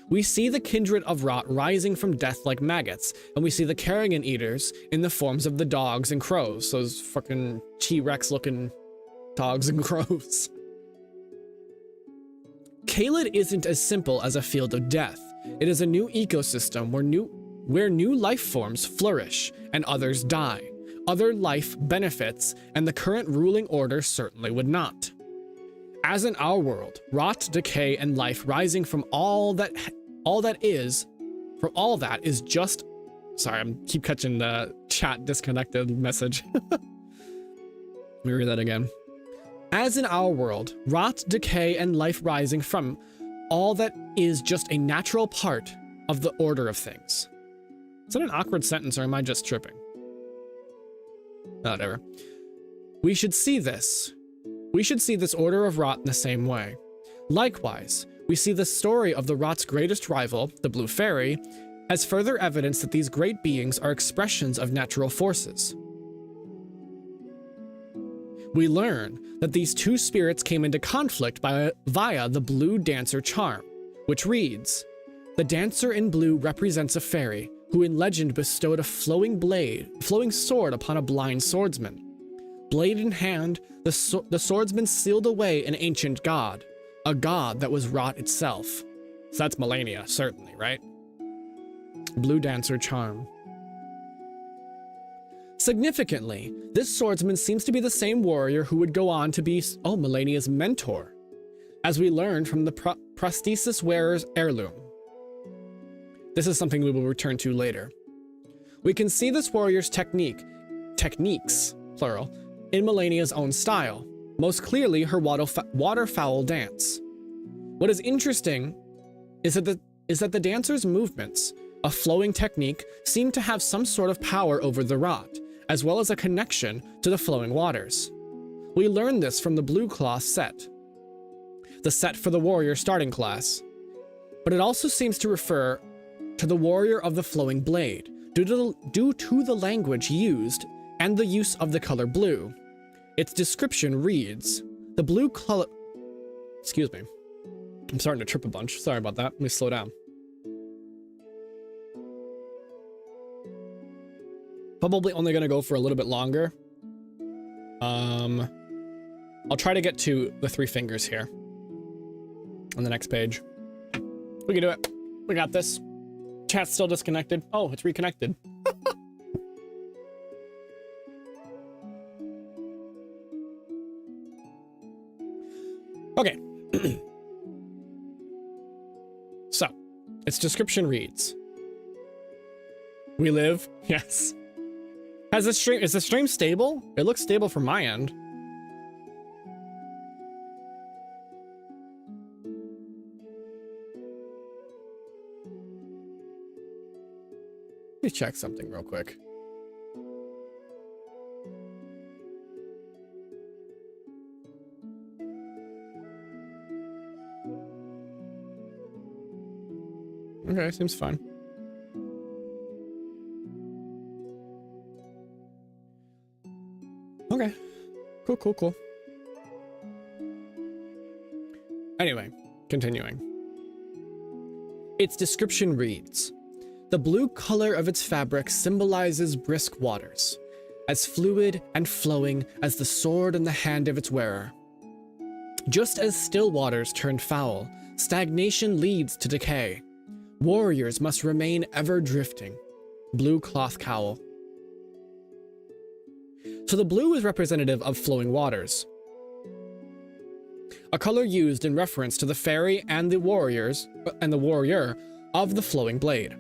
A: We see the kindred of rot rising from death like maggots, and we see the carrion eaters in the forms of the dogs and crows, those fucking T-Rex looking dogs and crows. Caelid isn't as simple as a field of death. It is a new ecosystem where new life forms flourish and others die. Other life benefits, and the current ruling order certainly would not. As in our world, rot, decay, and life rising from all that is just. Sorry, I keep catching the chat disconnected message. Let me read that again. As in our world, rot, decay, and life rising from all that is just a natural part of the order of things. Is that an awkward sentence, or am I just tripping? Whatever. We should see this order of rot in the same way. Likewise, we see the story of the rot's greatest rival, the Blue Fairy, as further evidence that these great beings are expressions of natural forces. We learn that these two spirits came into conflict via the Blue Dancer charm, which reads, "The dancer in blue represents a fairy who in legend bestowed a flowing sword upon a blind swordsman. Blade in hand, the swordsman sealed away an ancient god, a god that was rot itself. So that's Melania, certainly, right? Blue Dancer Charm. Significantly, this swordsman seems to be the same warrior who would go on to be, Melania's mentor, as we learned from the prosthesis wearer's heirloom. This is something we will return to later. We can see this warrior's techniques, plural, in Melania's own style, most clearly her waterfowl dance. What is interesting is that the dancer's movements, a flowing technique, seem to have some sort of power over the rot, as well as a connection to the flowing waters. We learned this from the blue cloth set, the set for the warrior starting class, but it also seems to refer to the warrior of the flowing blade, due to the language used and the use of the color blue. Its description reads, the blue color... Excuse me. I'm starting to trip a bunch. Sorry about that. Let me slow down. Probably only going to go for a little bit longer. I'll try to get to the 3 fingers here on the next page. We can do it. We got this. Chat's still disconnected. Oh, it's reconnected. Okay. So, its description reads, we live, yes. Is the stream stable? It looks stable from my end. Let me check something real quick. Okay, seems fine. Okay. Cool. Anyway, continuing. Its description reads, the blue color of its fabric symbolizes brisk waters, as fluid and flowing as the sword in the hand of its wearer. Just as still waters turn foul, stagnation leads to decay. Warriors must remain ever drifting. Blue cloth cowl. So the blue is representative of flowing waters, a color used in reference to the fairy and the warrior of the flowing blade.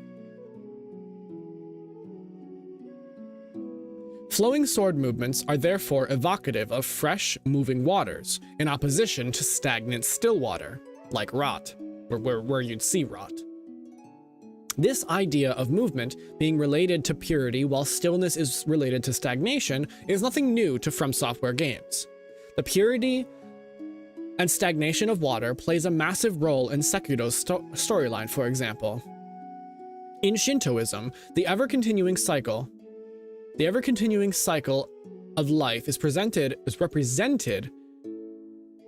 A: Flowing sword movements are therefore evocative of fresh, moving waters, in opposition to stagnant still water, like rot, where you'd see rot. This idea of movement being related to purity while stillness is related to stagnation is nothing new to From Software games. The purity and stagnation of water plays a massive role in Sekiro's storyline, for example. In Shintoism, the ever-continuing cycle of life is represented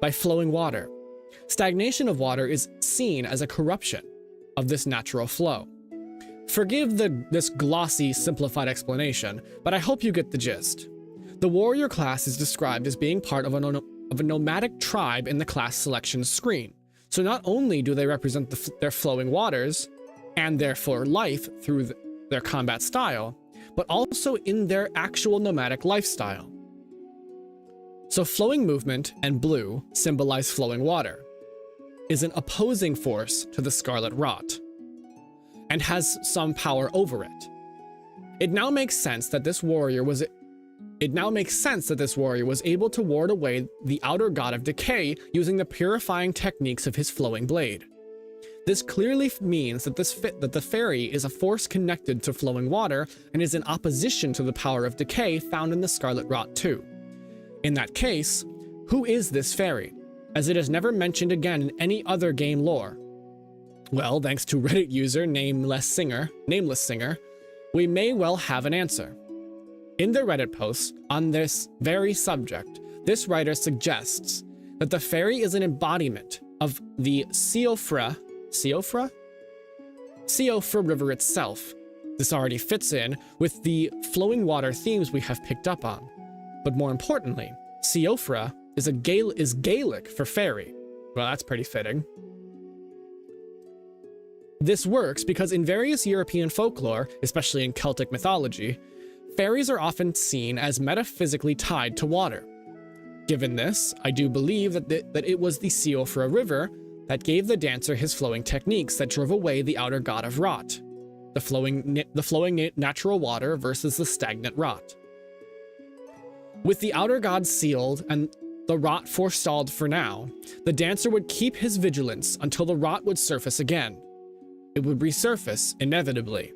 A: by flowing water. Stagnation of water is seen as a corruption of this natural flow. Forgive this glossy, simplified explanation, but I hope you get the gist. The warrior class is described as being part of a nomadic tribe in the class selection screen. So not only do they represent their flowing waters, and therefore life through their combat style, but also in their actual nomadic lifestyle. So flowing movement and blue symbolize flowing water, is an opposing force to the scarlet rot, and has some power over it. It now makes sense that this warrior was able to ward away the outer god of decay using the purifying techniques of his flowing blade. This clearly means that the fairy is a force connected to flowing water and is in opposition to the power of decay found in the Scarlet Rot too. In that case, who is this fairy, as it is never mentioned again in any other game lore? Well, thanks to Reddit user Nameless Singer, we may well have an answer. In their Reddit post on this very subject, this writer suggests that the fairy is an embodiment of the Siofra River itself. This already fits in with the flowing water themes we have picked up on. But more importantly, Siofra is Gaelic for fairy. Well, that's pretty fitting. This works because in various European folklore, especially in Celtic mythology, fairies are often seen as metaphysically tied to water. Given this, I do believe that it was the seal for a river that gave the dancer his flowing techniques that drove away the outer god of rot, the flowing natural water versus the stagnant rot. With the outer god sealed and the rot forestalled for now, the dancer would keep his vigilance until the rot would surface again. It would resurface inevitably,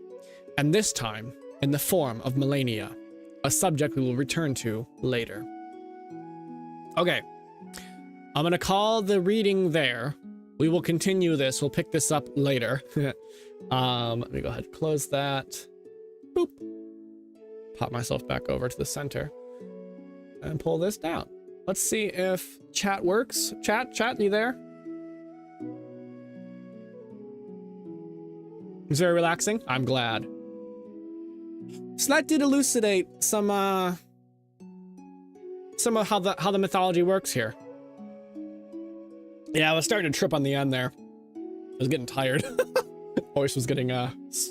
A: and this time in the form of Melania, a subject we will return to later. Okay, I'm gonna call the reading there. We will continue this. We'll pick this up later. Let me go ahead and close that. Boop. Pop myself back over to the center and pull this down. Let's see if chat works. Chat, you there? It's very relaxing. I'm glad. So that did elucidate some of how the mythology works here. Yeah, I was starting to trip on the end there. I was getting tired. Voice was getting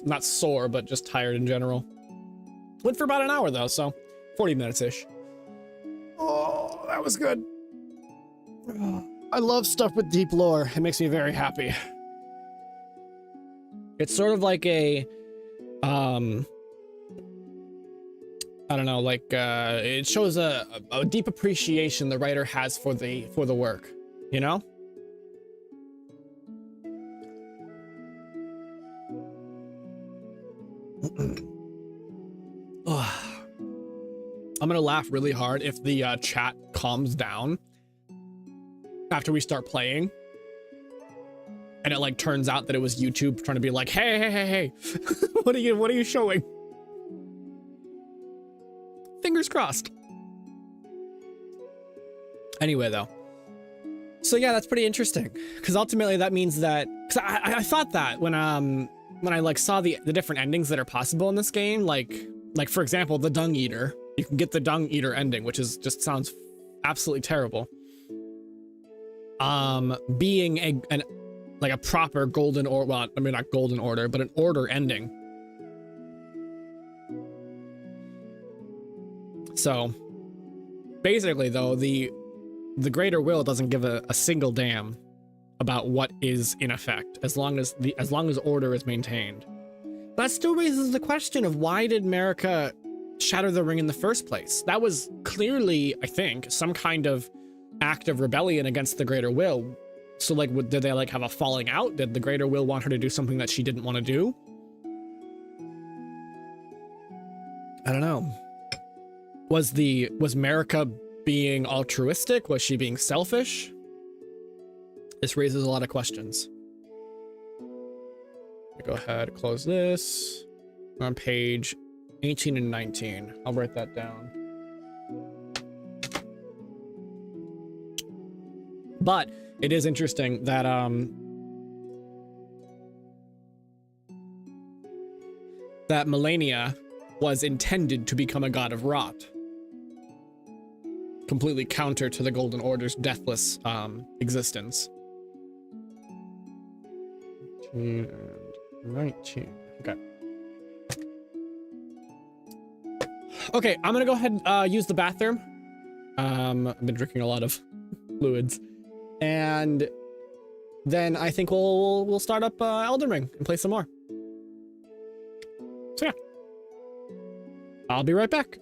A: not sore, but just tired in general. Went for about an hour though, so 40 minutes-ish. Oh, that was good. I love stuff with deep lore. It makes me very happy. It's sort of like a I don't know, like it shows a deep appreciation the writer has for the work, you know? I'm gonna laugh really hard if the chat calms down after we start playing, and it like turns out that it was YouTube trying to be like, hey, what are you showing? Fingers crossed. Anyway, though, so yeah, that's pretty interesting, because ultimately that means that, because I thought that when I like saw the different endings that are possible in this game, like for example, the Dung Eater. You can get the Dung Eater ending, which is just sounds absolutely terrible. Being a proper golden or, well, I mean not golden order, but an order ending. So basically, though, the greater will doesn't give a single damn about what is in effect, as long as order is maintained. But that still raises the question of, why did Marika shatter the ring in the first place? That was clearly, I think, some kind of act of rebellion against the greater will. So like, did they like have a falling out? Did the greater will want her to do something that she didn't want to do? I don't know. Was Marika being altruistic? Was she being selfish? This raises a lot of questions. Go ahead, close this. We're on page 18 and 19. I'll write that down. But it is interesting that that Melania was intended to become a god of rot, completely counter to the Golden Order's deathless existence. 18 and 19. Okay, I'm gonna go ahead and use the bathroom. I've been drinking a lot of fluids, and then I think we'll start up Elden Ring and play some more. So yeah, I'll be right back.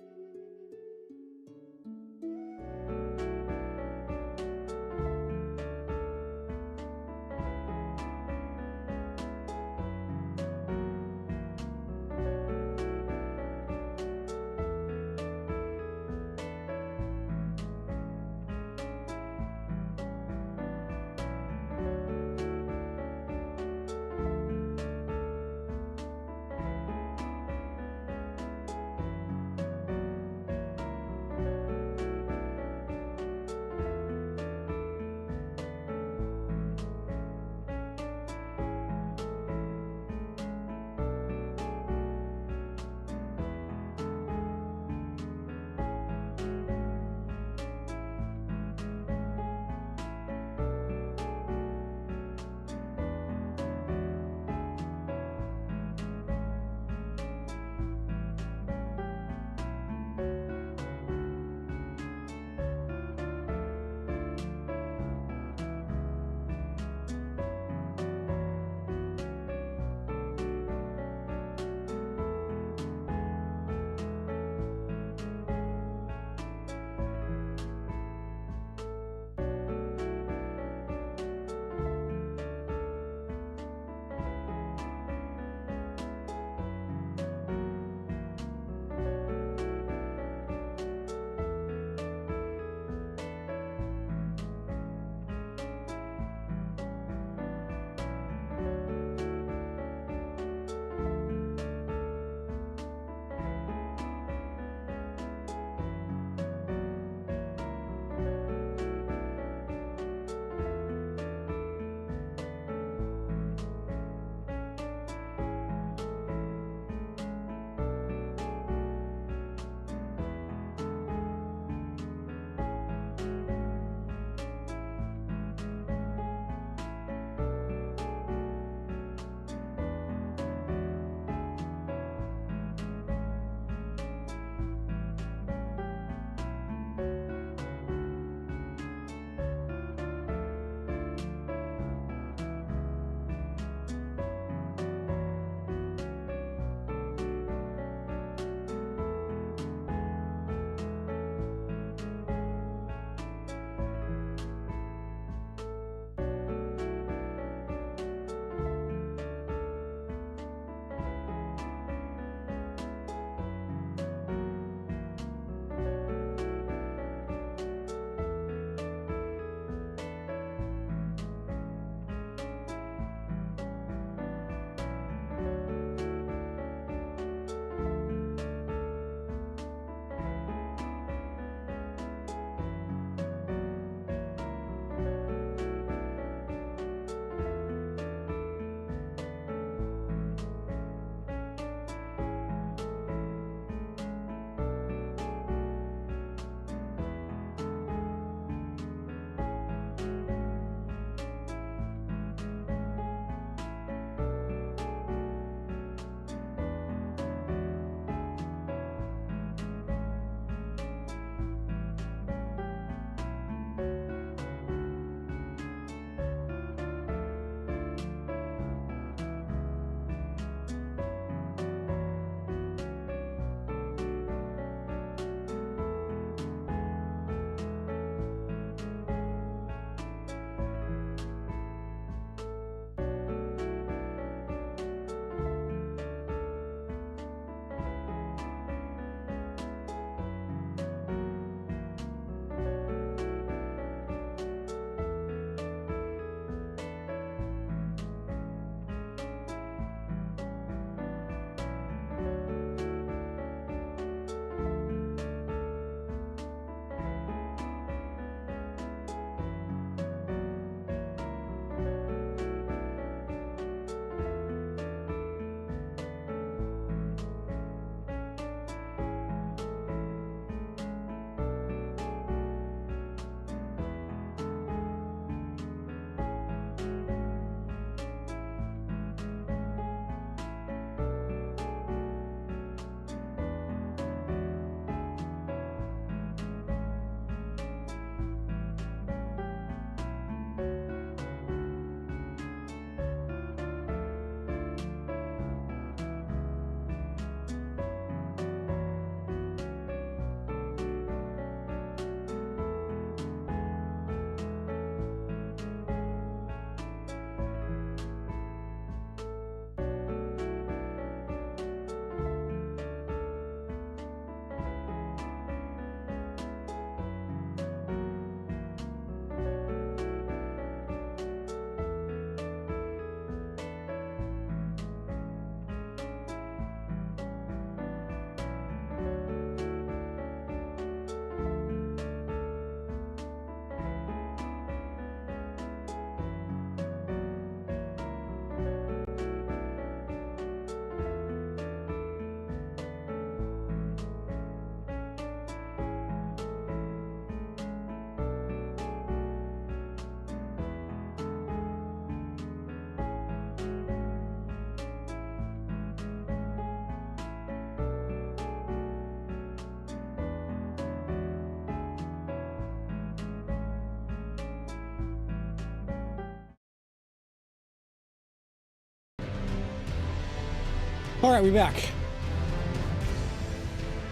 A: All right, we're back.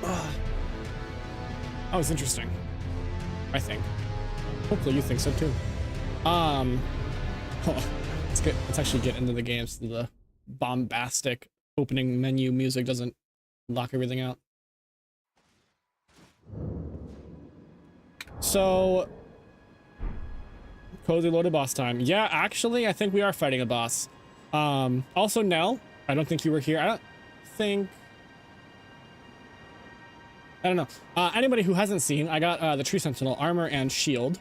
A: That was interesting. I think. Hopefully you think so too. Let's actually get into the game so the bombastic opening menu music doesn't lock everything out. So, cozy loaded boss time. Yeah, actually, I think we are fighting a boss. Also, Nell, I don't think you were here. I don't know. Anybody who hasn't seen, I got the Tree Sentinel armor and shield.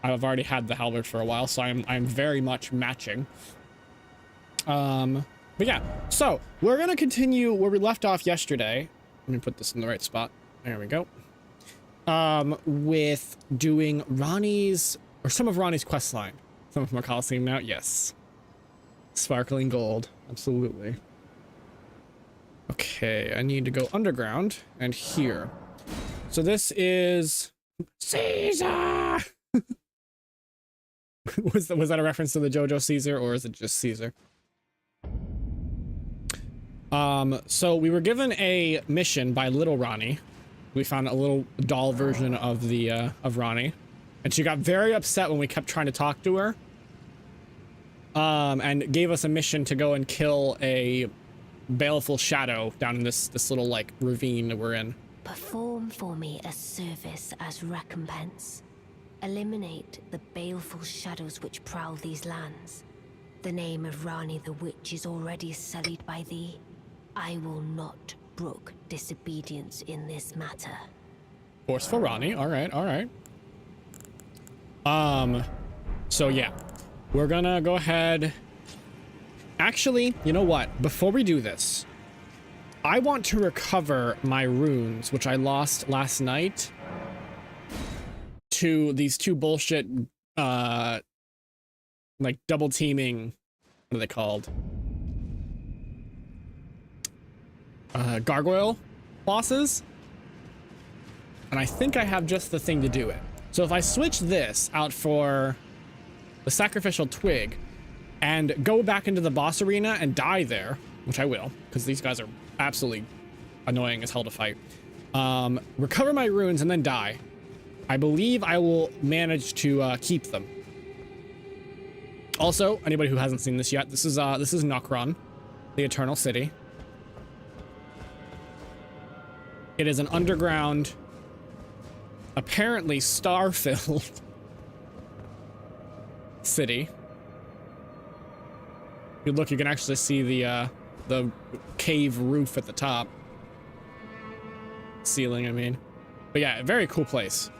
A: I've already had the halberd for a while, so I'm very much matching. But yeah, so we're gonna continue where we left off yesterday. Let me put this in the right spot. There we go. With doing Ronnie's, or some of Ronnie's quest line. Some of them are Coliseum now, yes. Sparkling gold, absolutely. Okay, I need to go underground and here. So this is Caesar. was that a reference to the JoJo Caesar, or is it just Caesar? So we were given a mission by little Ronnie. We found a little doll version of the of Ronnie, and she got very upset when we kept trying to talk to her. And gave us a mission to go and kill a baleful shadow down in this little like ravine that we're in.
B: Perform for me a service as recompense. Eliminate the baleful shadows which prowl these lands. The name of Rani the Witch is already sullied by thee. I will not brook disobedience in this matter.
A: Forceful Rani, all right, all right. So yeah, we're gonna go ahead. Actually, you know what? Before we do this, I want to recover my runes, which I lost last night to these two bullshit, like double teaming, what are they called? Gargoyle bosses. And I think I have just the thing to do it. So if I switch this out for the sacrificial twig and go back into the boss arena and die there, which I will, because these guys are absolutely annoying as hell to fight, recover my runes and then die, I believe I will manage to keep them. Also, anybody who hasn't seen this yet, this is Nokron, the Eternal City. It is an underground, apparently star-filled city. If you look, you can actually see the cave roof at the top. Ceiling, I mean. But yeah, very cool place.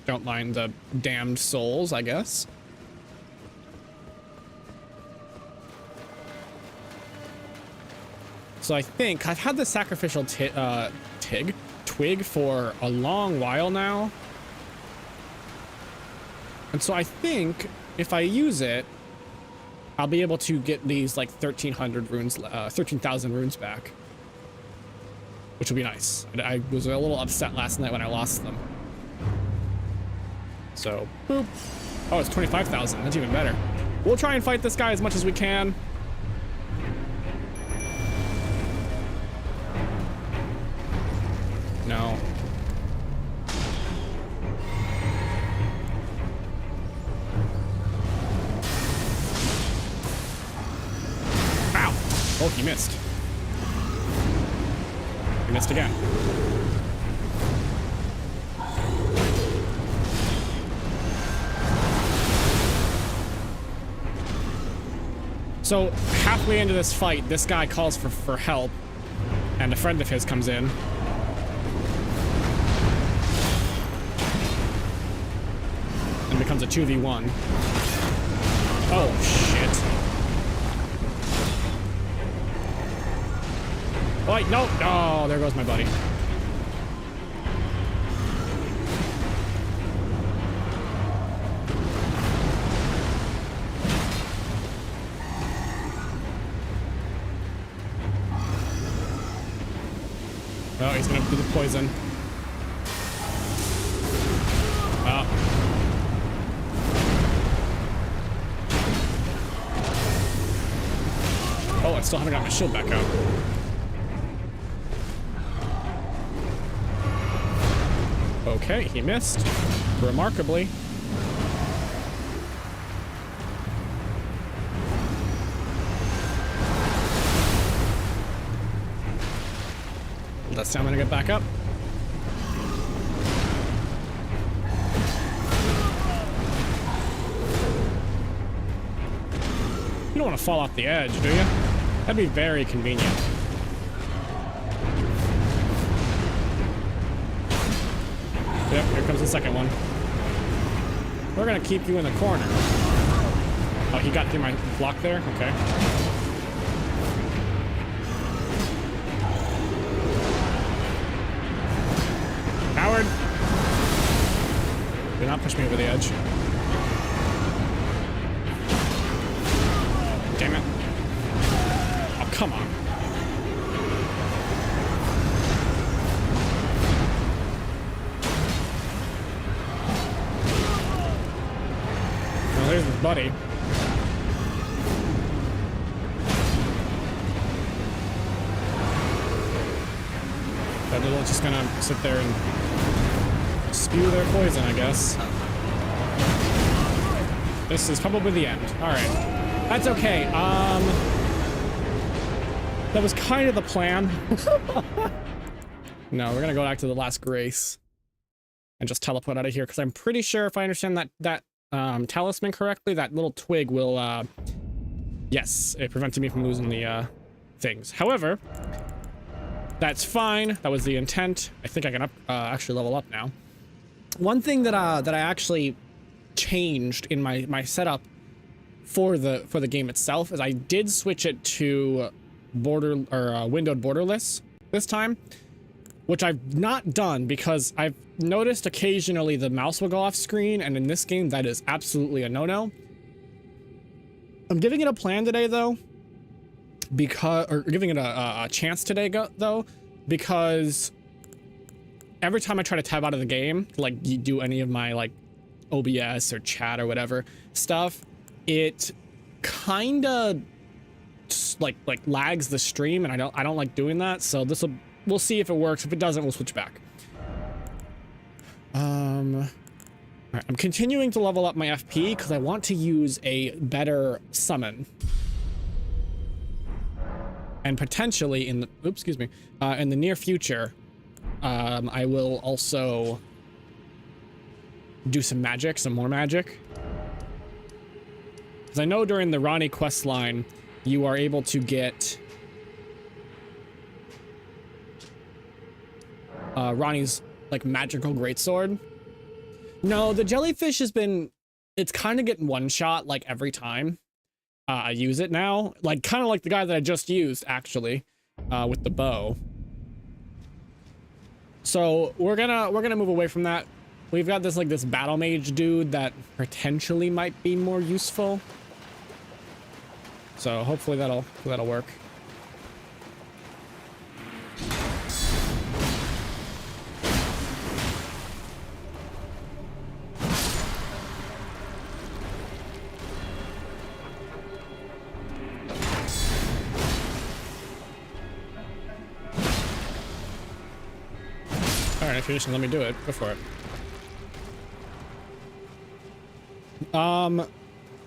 A: Don't mind the damned souls, I guess. So I think I've had the sacrificial twig for a long while now. And so I think if I use it, I'll be able to get these like 1,300 runes, 13,000 runes back, which will be nice. I was a little upset last night when I lost them. So, boop. Oh, it's 25,000. That's even better. We'll try and fight this guy as much as we can. No. Ow! Oh, he missed. He missed again. So, halfway into this fight, this guy calls for help, and a friend of his comes in. And becomes a 2v1. Oh, shit. Oh, wait, no! Oh, there goes my buddy. Oh, he's gonna do the poison. Oh. still haven't got my shield back out. Okay, he missed. Remarkably. This time I'm gonna get back up. You don't want to fall off the edge, do you? That'd be very convenient. Yep, here comes the second one. We're gonna keep you in the corner. Oh, he got through my block there? Okay. Howard! Do not push me over the edge. Damn it. Oh, come on. Well, there's his buddy. That little just gonna sit there and spew their poison, I guess. This is probably the end. All right. That's okay. That was kind of the plan. No, we're gonna go back to the last grace and just teleport out of here because I'm pretty sure if I understand that talisman correctly, that little twig will yes, it prevented me from losing the things. However, that's fine. That was the intent. I think I can actually level up now. One thing that I actually changed in my setup for the game itself is I did switch it to windowed borderless this time, which I've not done because I've noticed occasionally the mouse will go off screen, and in this game that is absolutely a no-no. I'm giving it a plan today though, or giving it a chance today though, because every time I try to tab out of the game, like you do any of my like OBS or chat or whatever stuff, it kind of like lags the stream, and I don't like doing that. So we'll see if it works. If it doesn't, we'll switch back. All right, I'm continuing to level up my FP because I want to use a better summon, and potentially in the in the near future, I will also do some more magic. Because I know during the Ranni quest line, you are able to get Ranni's like magical greatsword. No, the jellyfish it's kind of getting one shot like every time I use it now. Like kind of like the guy that I just used actually with the bow. So we're gonna move away from that. We've got this battle mage dude that potentially might be more useful. So hopefully that'll work. All right, if you're just gonna let me do it, go for it.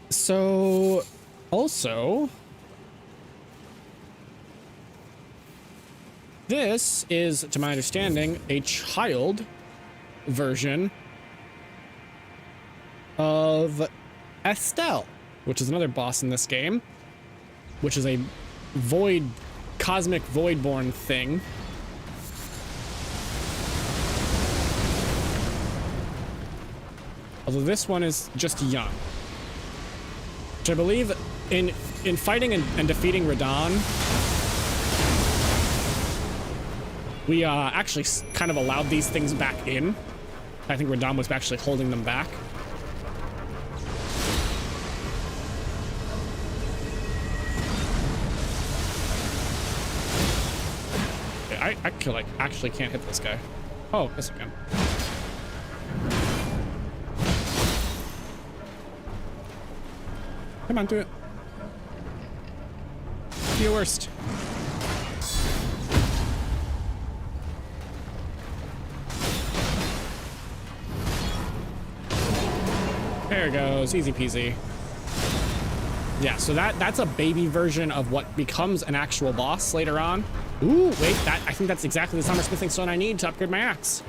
A: So also, this is, to my understanding, a child version of Estelle, which is another boss in this game, which is a cosmic voidborn thing. Although this one is just young. Which I believe in fighting and defeating Radahn, we actually kind of allowed these things back in. I think Radahn was actually holding them back. Okay, I actually can't hit this guy. Oh, yes I can. Come on, do it. You're worst. There it goes, easy peasy. Yeah, so that's a baby version of what becomes an actual boss later on. Ooh, wait, I think that's exactly the summer smithing stone I need to upgrade my axe.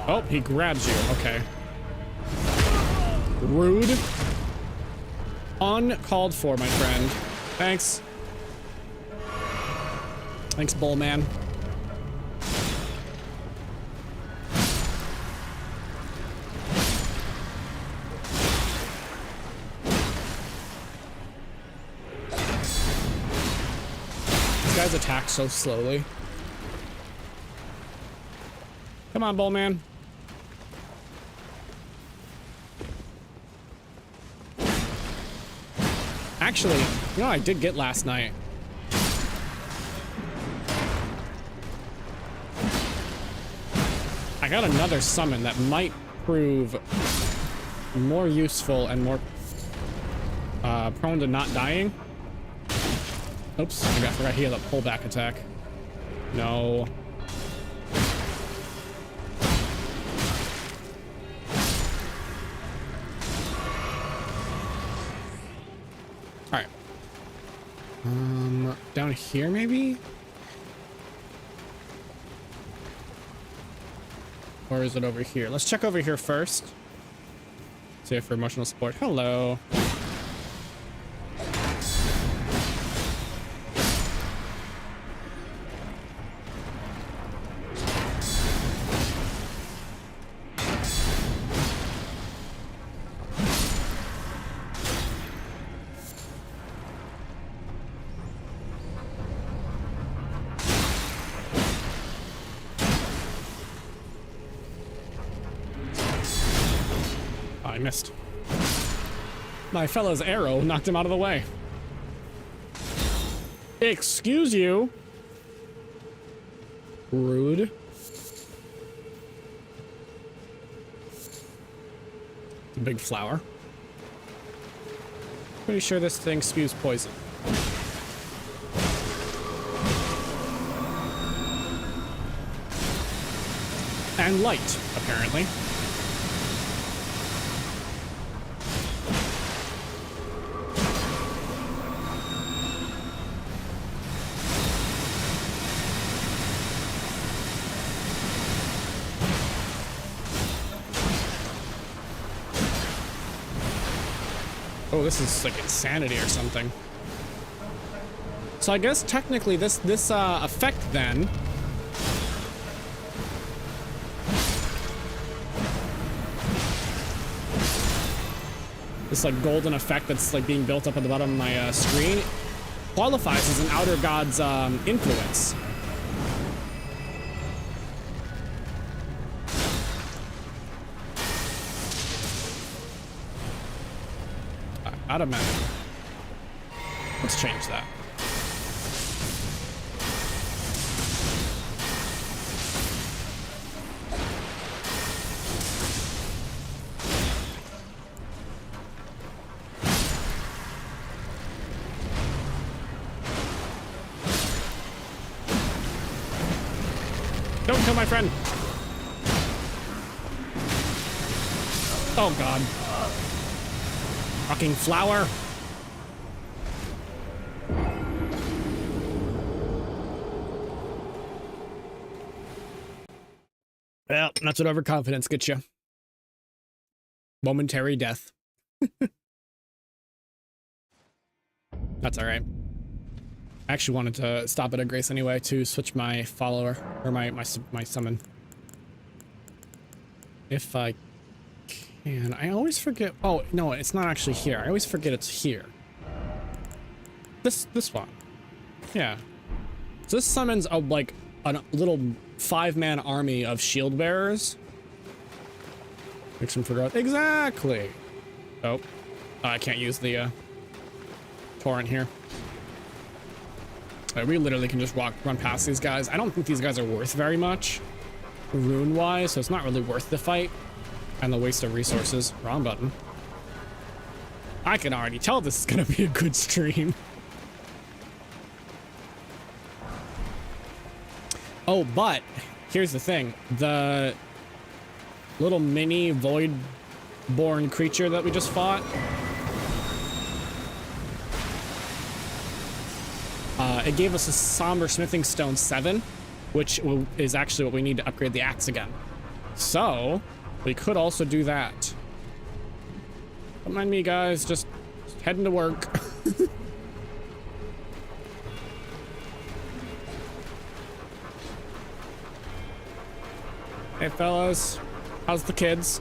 A: Oh, he grabs you, okay. Rude. Uncalled for, my friend. Thanks. Thanks, bull man. These guys attack so slowly. Come on, bull man. Actually, you know what I did get last night? I got another summon that might prove more useful and more prone to not dying. Oops, I forgot he had a pullback attack. No. All right. Down here maybe? Or is it over here? Let's check over here first. See if for emotional support. Hello. Missed. My fellow's arrow knocked him out of the way. Excuse you. Rude. It's a big flower. Pretty sure this thing spews poison. And light, apparently. Oh, this is like insanity or something. So I guess technically this effect then this like golden effect that's like being built up at the bottom of my screen qualifies as an outer god's influence. Out of mana. Let's change that. Don't kill my friend. Oh God. Fucking flower. Well, that's what overconfidence gets you. Momentary death. That's all right. I actually wanted to stop at a grace anyway to switch my follower or my summon. If I can, I always forget. Oh no, it's not actually here. I always forget it's here. This one, yeah. So this summons a like a little 5-man army of shield bearers. Makes them forget exactly. Oh, I can't use the torrent here. We literally can just run past these guys. I don't think these guys are worth very much rune wise, so it's not really worth the fight. And the waste of resources. Wrong button. I can already tell this is gonna be a good stream. Oh, but here's the thing. The little mini void-born creature that we just fought. It gave us a Somber Smithing Stone 7, which is actually what we need to upgrade the axe again. So, we could also do that. Don't mind me, guys. Just heading to work. Hey, fellas. How's the kids?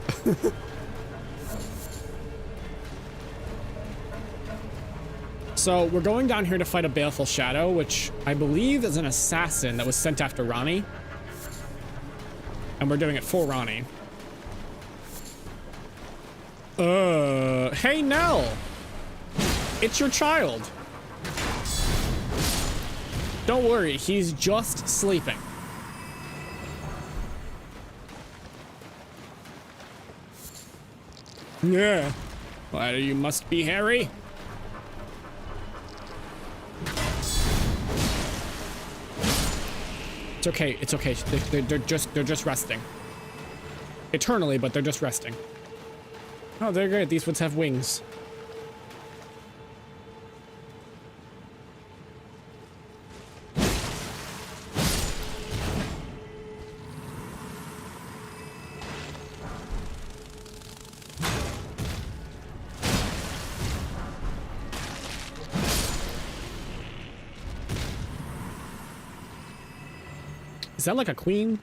A: So, we're going down here to fight a Baleful Shadow, which I believe is an assassin that was sent after Ranni. And we're doing it for Ranni. Hey, Nell! It's your child! Don't worry, he's just sleeping. Yeah. Why, you must be Harry? It's okay, it's okay. They're just resting. Eternally, but they're just resting. Oh, they're great. These ones have wings. Is that like a queen?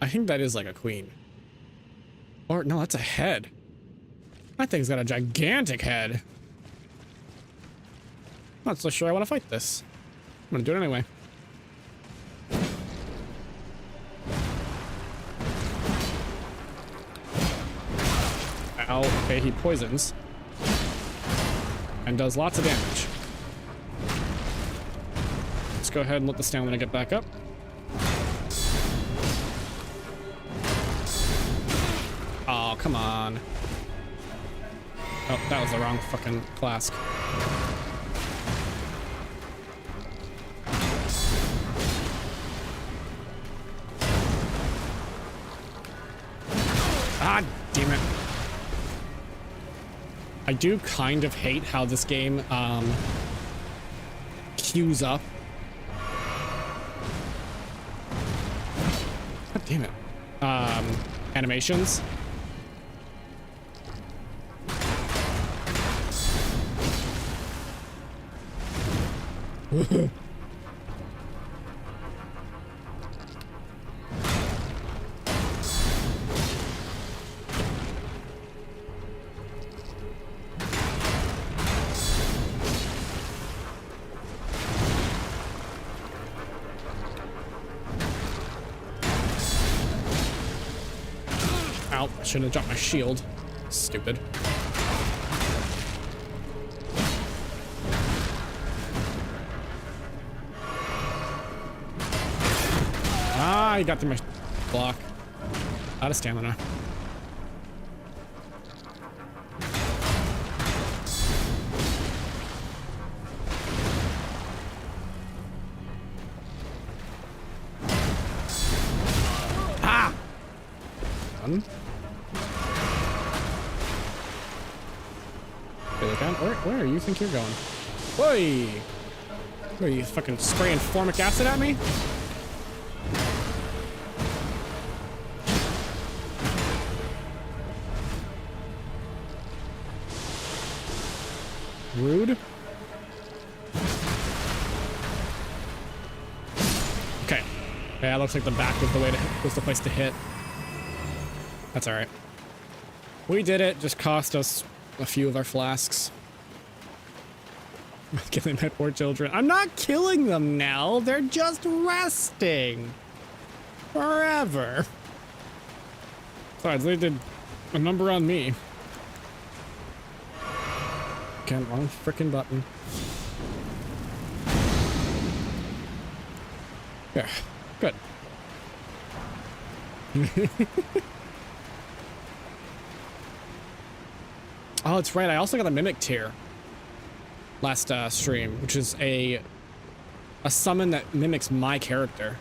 A: I think that is like a queen. Or no, that's a head. That thing's got a gigantic head. I'm not so sure I want to fight this. I'm gonna do it anyway. Ow, okay, he poisons. And does lots of damage. Let's go ahead and let the stamina get back up. Oh, come on. Oh, that was the wrong fucking flask. Ah, damn it. I do kind of hate how this game, queues up. God damn it. Animations. Ow, I shouldn't have dropped my shield. Stupid. Ah, he got through my block. Out of stamina. Ah! Done. Okay, look out. Where do you think you're going? Whoa! What are you fucking spraying formic acid at me? Rude. Okay. Yeah, it looks like the back was the way to was the place to hit. That's all right. We did it. Just cost us a few of our flasks. Killing my poor children. I'm not killing them now. They're just resting. Forever. Besides, they did a number on me. Again, wrong frickin' button. Yeah, good. Oh, it's right. I also got a mimic tier last stream, which is a summon that mimics my character.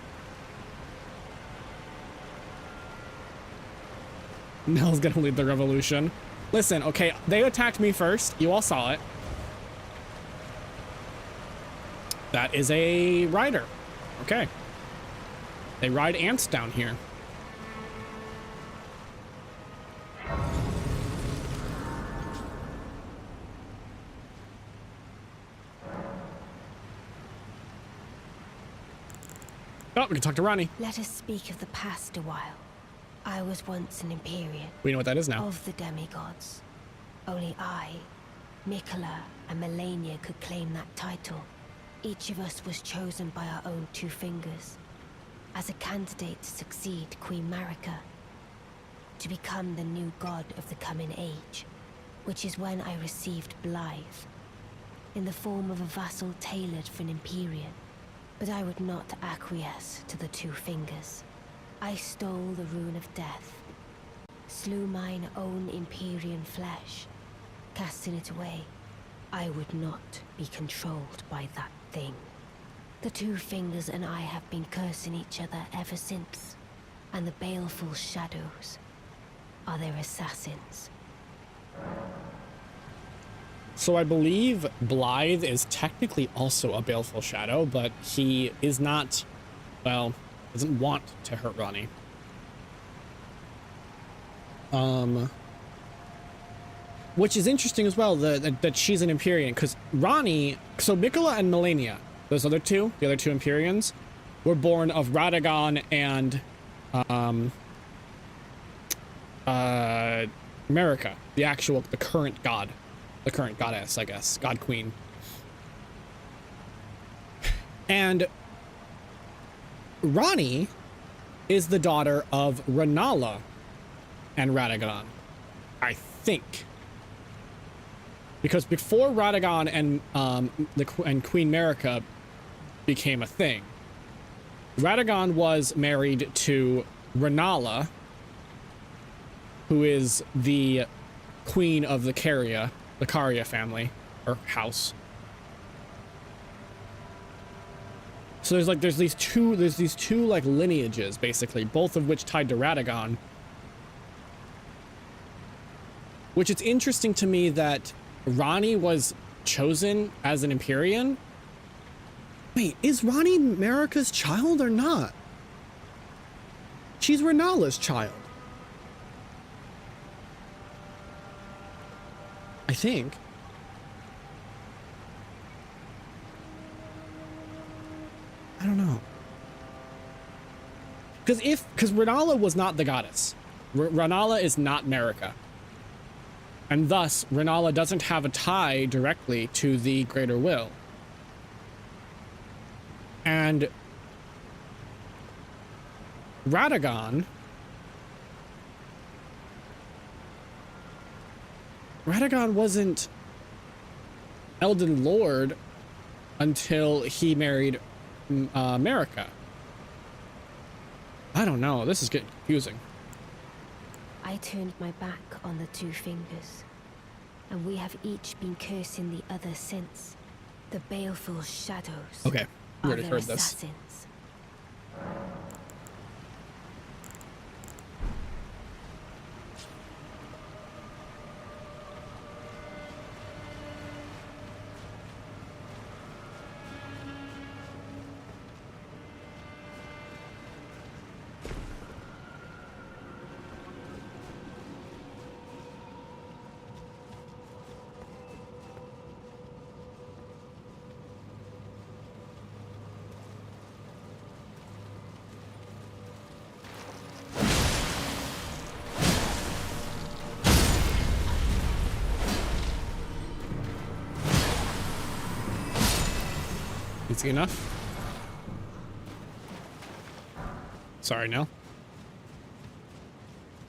A: Nell's gonna lead the revolution. Listen, okay, they attacked me first. You all saw it. That is a rider. Okay. They ride ants down here. Oh, we can talk to Ronnie.
B: Let us speak of the past a while. I was once an Empyrean.
A: We know what that is now.
B: Of the demigods. Only I, Miquella, and Melania could claim that title. Each of us was chosen by our own two fingers as a candidate to succeed Queen Marika, to become the new god of the coming age, which is when I received Blythe, in the form of a vassal tailored for an Empyrean. But I would not acquiesce to the two fingers. I stole the rune of death, slew mine own Empyrean flesh, casting it away. I would not be controlled by that thing. The two fingers and I have been cursing each other ever since, and the baleful shadows are their assassins.
A: So I believe Blythe is technically also a baleful shadow, but he is not, well, doesn't want to hurt Ronnie. Which is interesting as well, that she's an Empyrean, because Ronnie, so Miquella and Melania, those other two, the other two Empyreans, were born of Radahn and Marika, the current god. The current goddess, I guess. God Queen. And Ronnie is the daughter of Rennala and Radahn, I think. Because before Radahn and Queen Marika became a thing, Radahn was married to Rennala, who is the queen of the Caria family, or house. So there's these two like lineages, basically, both of which tied to Radahn. Which it's interesting to me that Ronnie was chosen as an Empyrean. Wait, is Ronnie Marika's child or not? She's Renala's child, I think. I don't know. Because Rennala was not the goddess. Rennala is not Marika. And thus, Rennala doesn't have a tie directly to the Greater Will. And Radahn wasn't Elden Lord until he married Marika. I don't know. This is getting confusing.
B: I turned my back on the two fingers, and we have each been cursing the other since. The baleful shadows.
A: Okay, we already
B: are
A: heard
B: their
A: this.
B: assassins.
A: Easy enough. Sorry, Nell.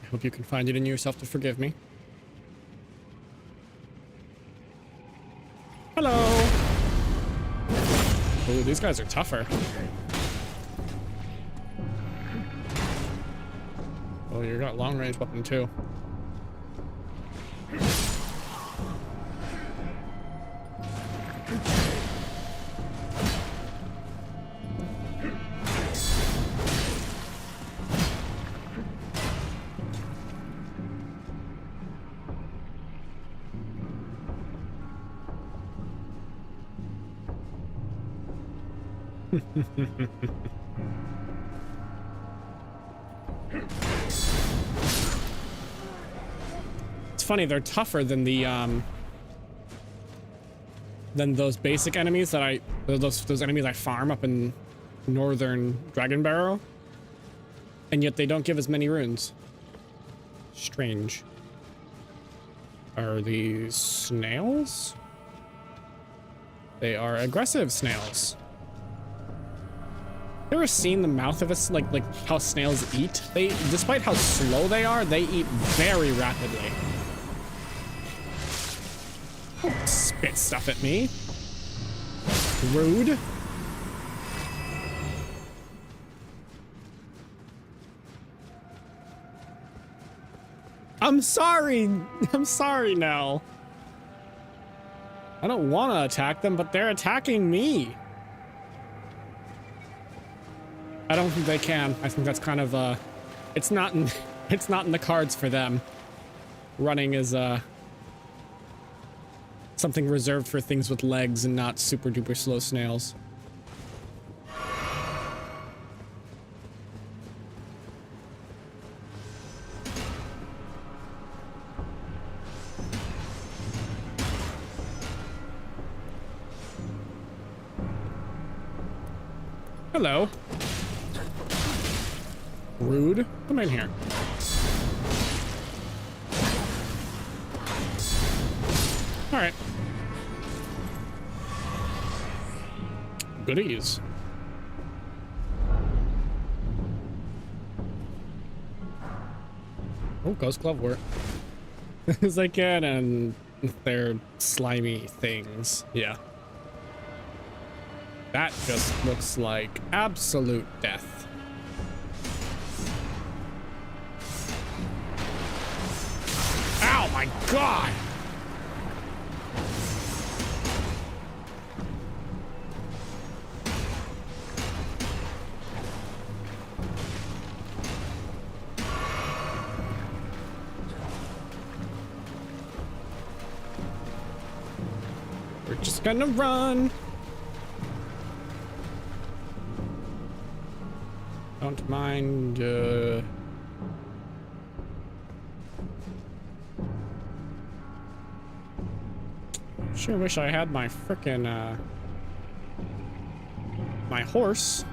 A: I hope you can find it in yourself to forgive me. Hello! Oh, these guys are tougher. Oh, you got long range weapon too. It's funny, they're tougher than the than those basic enemies that those enemies I farm up in northern Dragon Barrow, and yet they don't give as many runes. Strange. Are these snails? They are aggressive snails. You ever seen the mouth of a like how snails eat? They, despite how slow they are, they eat very rapidly. Don't spit stuff at me. Rude. I'm sorry. I'm sorry now. I don't want to attack them, but they're attacking me. I don't think they can. I think that's kind of it's not in the cards for them. Running is something reserved for things with legs and not super duper slow snails. Hello. Rude. Come in here. All right. Goodies. Oh, Ghost Glove work. As I can, and they're slimy things. Yeah. That just looks like absolute death. Oh my god! We're just gonna run. Don't mind, sure wish I had my frickin', my horse.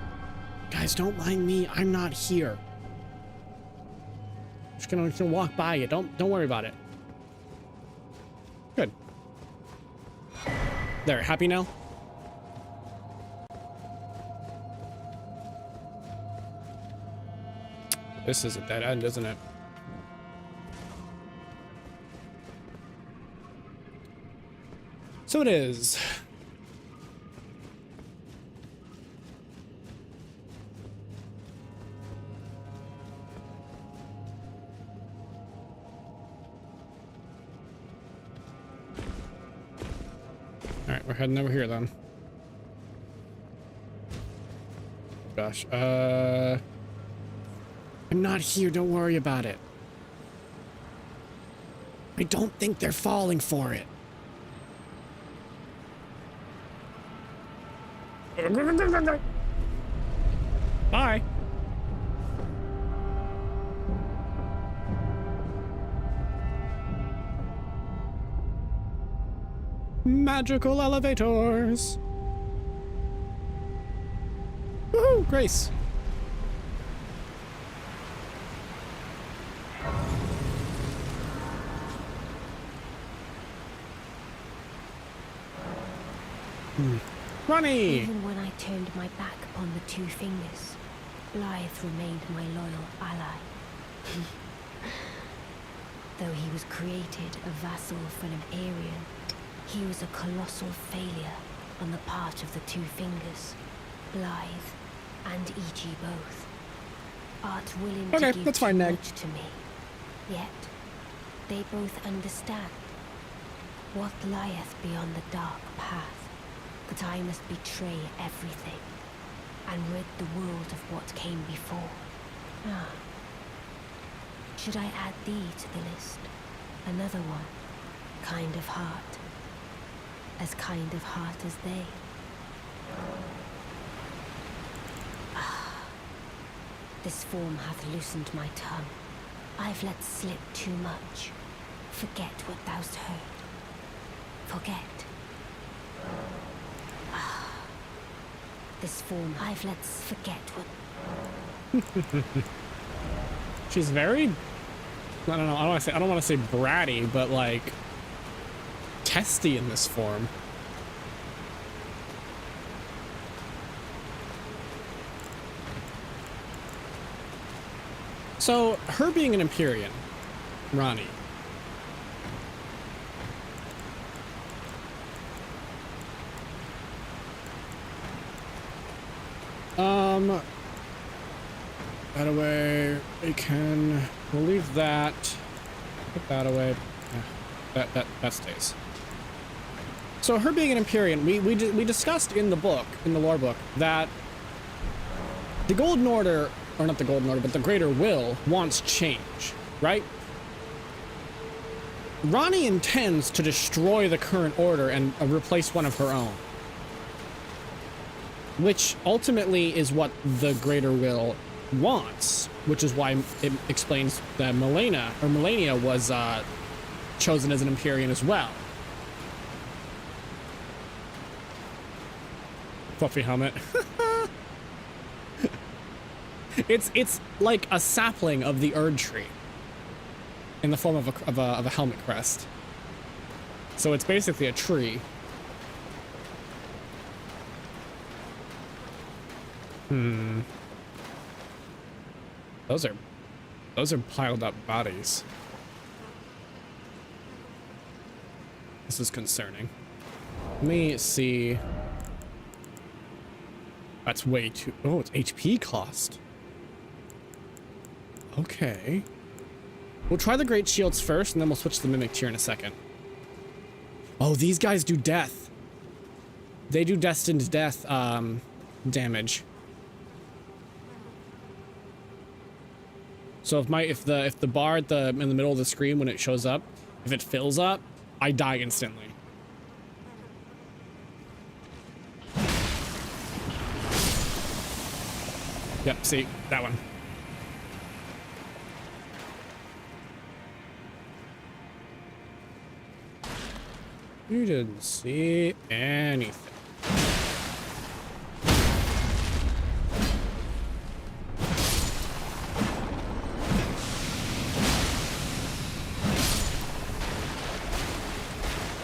A: Guys, don't mind me. I'm not here. I'm just gonna walk by you. Don't worry about it. Good. There, happy now? This is a dead end, isn't it? So it is. All right, we're heading over here then. Gosh, I'm not here, don't worry about it. I don't think they're falling for it. Bye. Magical elevators. Woohoo, Grace. Ronnie!
B: Even when I turned my back upon the two fingers, Blythe remained my loyal ally. Though he was created a vassal for an Aryan, he was a colossal failure on the part of the two fingers, Blythe and E.G. both. art willing
A: Okay,
B: to give
A: that's fine,
B: too
A: Nag.
B: much to me. Yet, they both understand what lieth beyond the dark path, that I must betray everything and rid the world of what came before. Ah. Should I add thee to the list? Another one. Kind of heart. As kind of heart as they. Ah. This form hath loosened my tongue. I've let slip too much. Forget what thou'st heard. Forget. Ah. This form I've let forget what.
A: She's very, I don't know, I don't want to say bratty, but like testy in this form. So her being an Empyrean, Ranni. That away. We can leave that. Put that away. Yeah, that stays. So her being an Empyrean, we discussed in the book, in the lore book, that the Golden Order, or not the Golden Order, but the Greater Will wants change, right? Ranni intends to destroy the current order and replace one of her own, which ultimately is what the Greater Will wants, which is why it explains that Melania was chosen as an Empyrean as well. Fluffy helmet. It's like a sapling of the Erd tree in the form of a helmet crest. So it's basically a tree. Those are piled up bodies. This is concerning. Let me see. That's way too... Oh, it's HP cost. Okay. We'll try the Great Shields first, and then we'll switch to the Mimic Tier in a second. Oh, these guys do death. They do destined death damage. So if the bar in the middle of the screen when it shows up, if it fills up, I die instantly. Yep, see, that one. You didn't see anything.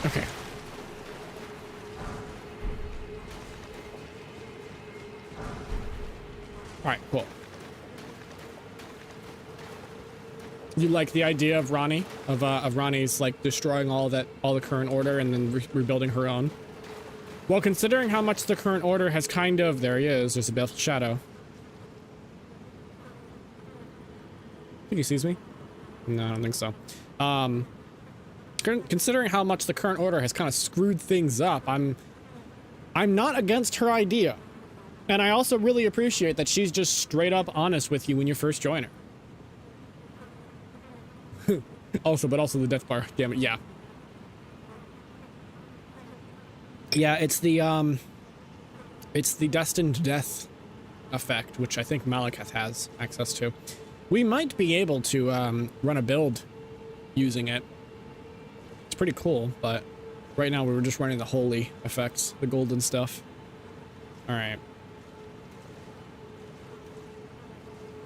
A: Okay. All right, cool. You like the idea of Ranni, of Ranni's like destroying all the current order and then rebuilding her own? Well, considering how much the current order has kind of, there he is. There's a baleful shadow. Think he sees me? No, I don't think so. Considering how much the current order has kind of screwed things up, I'm not against her idea. And I also really appreciate that she's just straight up honest with you when you first join her. also the death bar. Damn it, yeah. Yeah, it's the destined death effect, which I think Malekith has access to. We might be able to run a build using it. It's pretty cool, but right now we were just running the holy effects, the golden stuff. All right.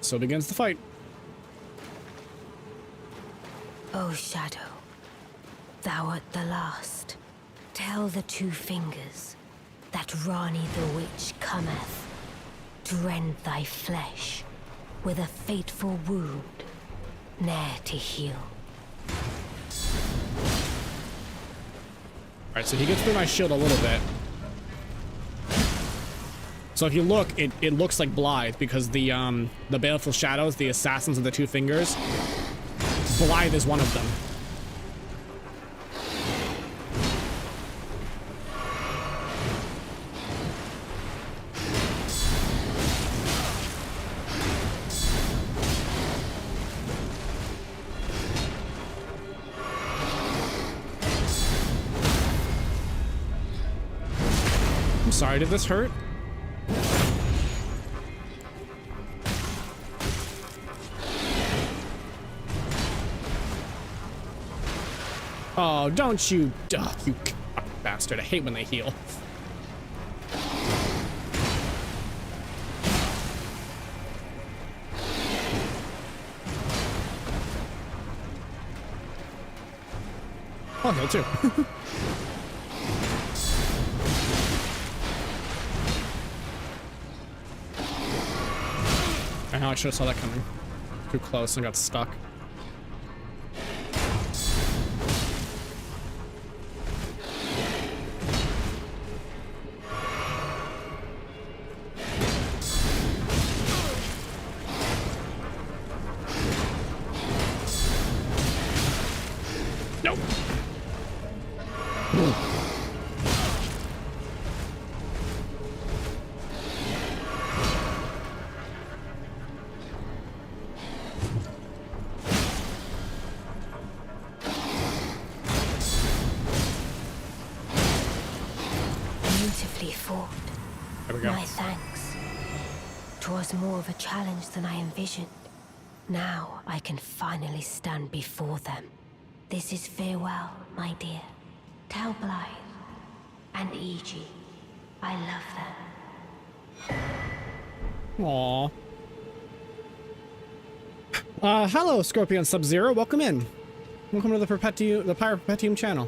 A: So begins the fight.
B: O Shadow, thou art the last. Tell the two fingers that Ranni the Witch cometh to rend thy flesh with a fateful wound, ne'er to heal. Alright,
A: so he gets through my shield a little bit. So if you look, it looks like Blythe because the baleful shadows, the assassins of the two fingers, Blythe is one of them. I'm sorry, did this hurt? Oh, don't you, you bastard. I hate when they heal. I'll heal too. I should have saw that coming. Too close and got stuck. Nope.
B: Beautifully fought.
A: There we go.
B: My thanks. 'Twas more of a challenge than I envisioned. Now I can finally stand before them. This is farewell, my dear. Tell Blythe and E.G. I love them.
A: Aww. Hello, Scorpion Sub-Zero. Welcome in. Welcome to the Pirate Perpetuum channel.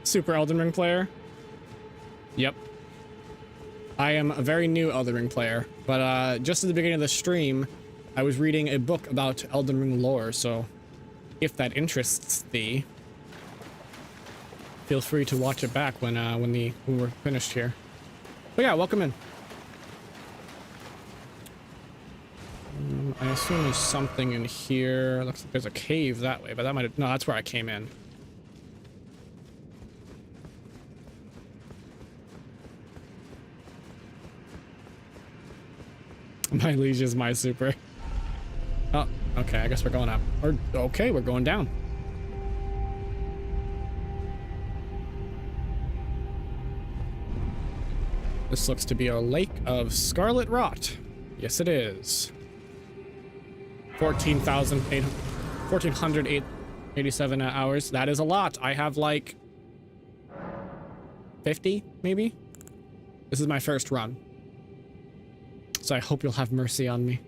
A: Super Elden Ring player. Yep. I am a very new Elden Ring player, but just at the beginning of the stream, I was reading a book about Elden Ring lore, so if that interests thee, feel free to watch it back when we're finished here. But yeah, welcome in. I assume there's something in here. Looks like there's a cave that way, but that might have, no, that's where I came in. My liege is my super. Oh, okay, I guess we're going up. Or, okay, we're going down. This looks to be a lake of scarlet rot. Yes, it is. 14,887 hours. That is a lot. I have like 50, maybe? This is my first run. So I hope you'll have mercy on me.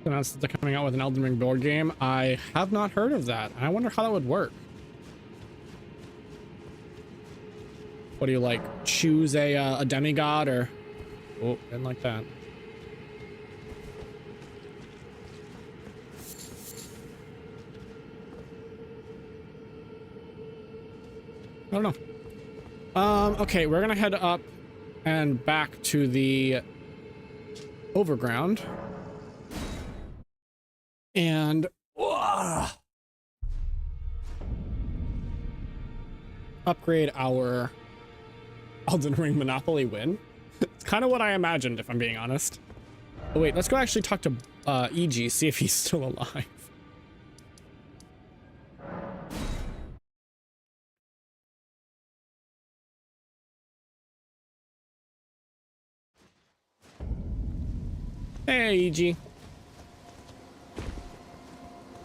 A: Announced that they're coming out with an Elden Ring board game. I have not heard of that. I wonder how that would work. What do you like? Choose a demigod or? Oh, didn't like that. I don't know. Okay, we're gonna head up and back to the overground. And upgrade our Elden Ring Monopoly win. It's kind of what I imagined, if I'm being honest. Oh, wait, let's go actually talk to E.G., see if he's still alive. Hey, E.G.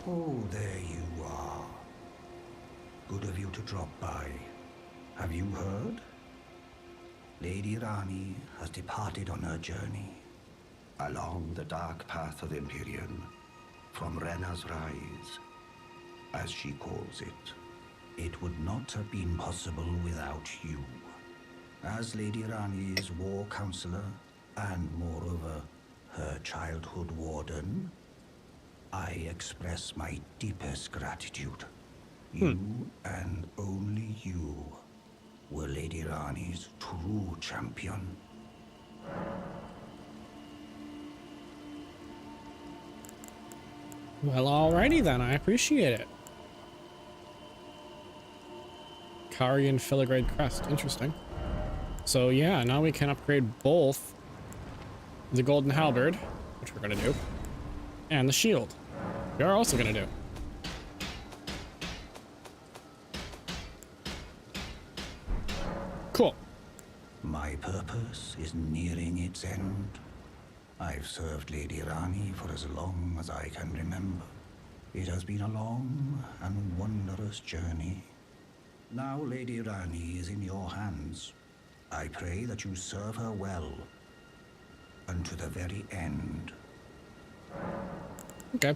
C: Oh, there you are. Good of you to drop by. Have you heard? Lady Rani has departed on her journey. along the dark path of Empyrean, from Rena's Rise, as she calls it. It would not have been possible without you. As Lady Rani's war counselor, and moreover, her childhood warden, I express my deepest gratitude. You, and only you, were Lady Rani's true champion.
A: Well, alrighty then. I appreciate it. Carian filigree crest. Interesting. So yeah, now we can upgrade both the golden halberd, which we're gonna do, and the shield. We are also gonna do. Cool.
C: My purpose is nearing its end. I've served Lady Rani for as long as I can remember. It has been a long and wondrous journey. Now Lady Rani is in your hands. I pray that you serve her well, unto the very end.
A: Okay.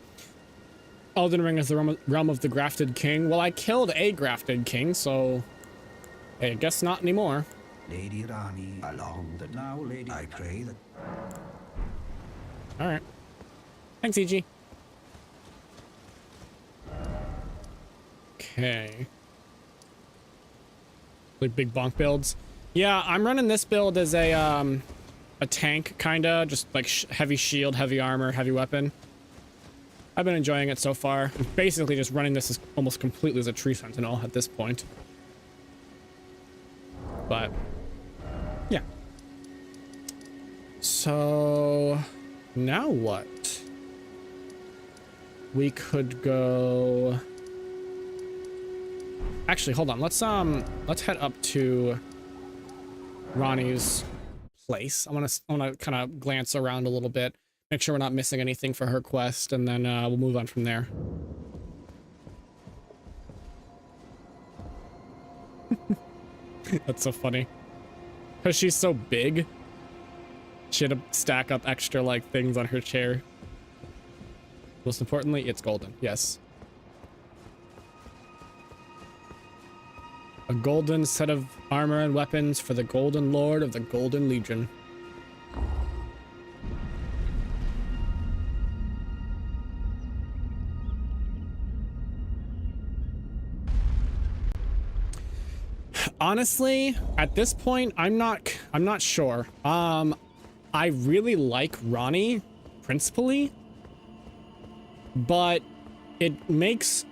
A: Elden Ring is the realm of the grafted king. Well, I killed a grafted king, so I guess not anymore.
C: Lady Rani, along the now, Lady, I pray that.
A: All right. Thanks, EG. Okay. Like big bonk builds. Yeah, I'm running this build as a tank, kinda, just like heavy shield, heavy armor, heavy weapon. I've been enjoying it so far. I'm basically just running this as almost completely as a tree sentinel at this point. But yeah. So now what? We could go. Actually, hold on. Let's head up to Rani's place. I want to kind of glance around a little bit, make sure we're not missing anything for her quest, and then we'll move on from there. That's so funny. Because she's so big, she had to stack up extra like things on her chair. Most importantly, it's golden. Yes. A golden set of armor and weapons for the Golden Lord of the Golden Legion. Honestly, at this point, I'm not sure. I really like Rani principally, but it makes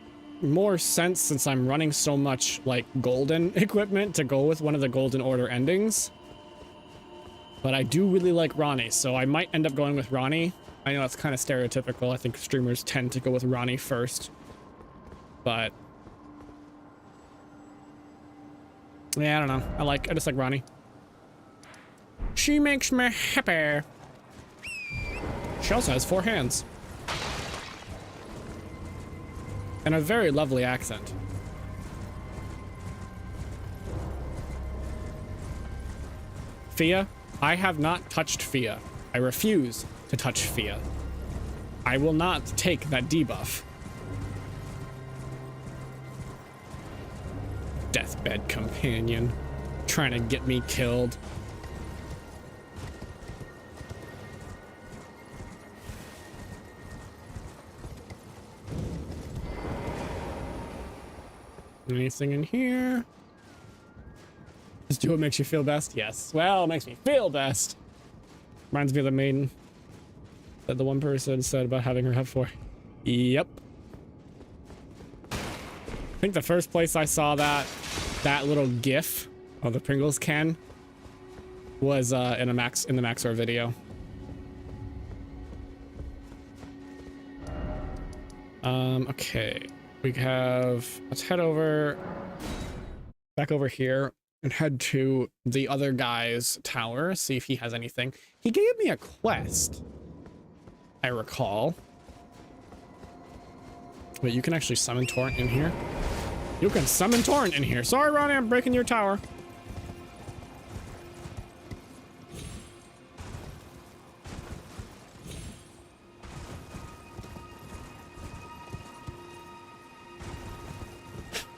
A: more sense since I'm running so much like golden equipment to go with one of the Golden Order endings. But I do really like Rani, so I might end up going with Rani. I know that's kind of stereotypical. I think streamers tend to go with Rani first. But yeah, I don't know. I just like Rani. She makes me happy. She also has 4 hands. And a very lovely accent. Fia, I have not touched Fia. I refuse to touch Fia. I will not take that debuff. Deathbed companion, trying to get me killed. Anything in here? Just do what makes you feel best? Yes. Well, it makes me feel best. Reminds me of the maiden that the one person said about having her have 4. Yep. I think the first place I saw that little GIF of the Pringles can was in the Maxor video. Okay. We have, let's head back over here and head to the other guy's tower, see if he has anything. He gave me a quest, I recall. Wait, you can actually summon Torrent in here? You can summon Torrent in here. Sorry, Ronnie, I'm breaking your tower.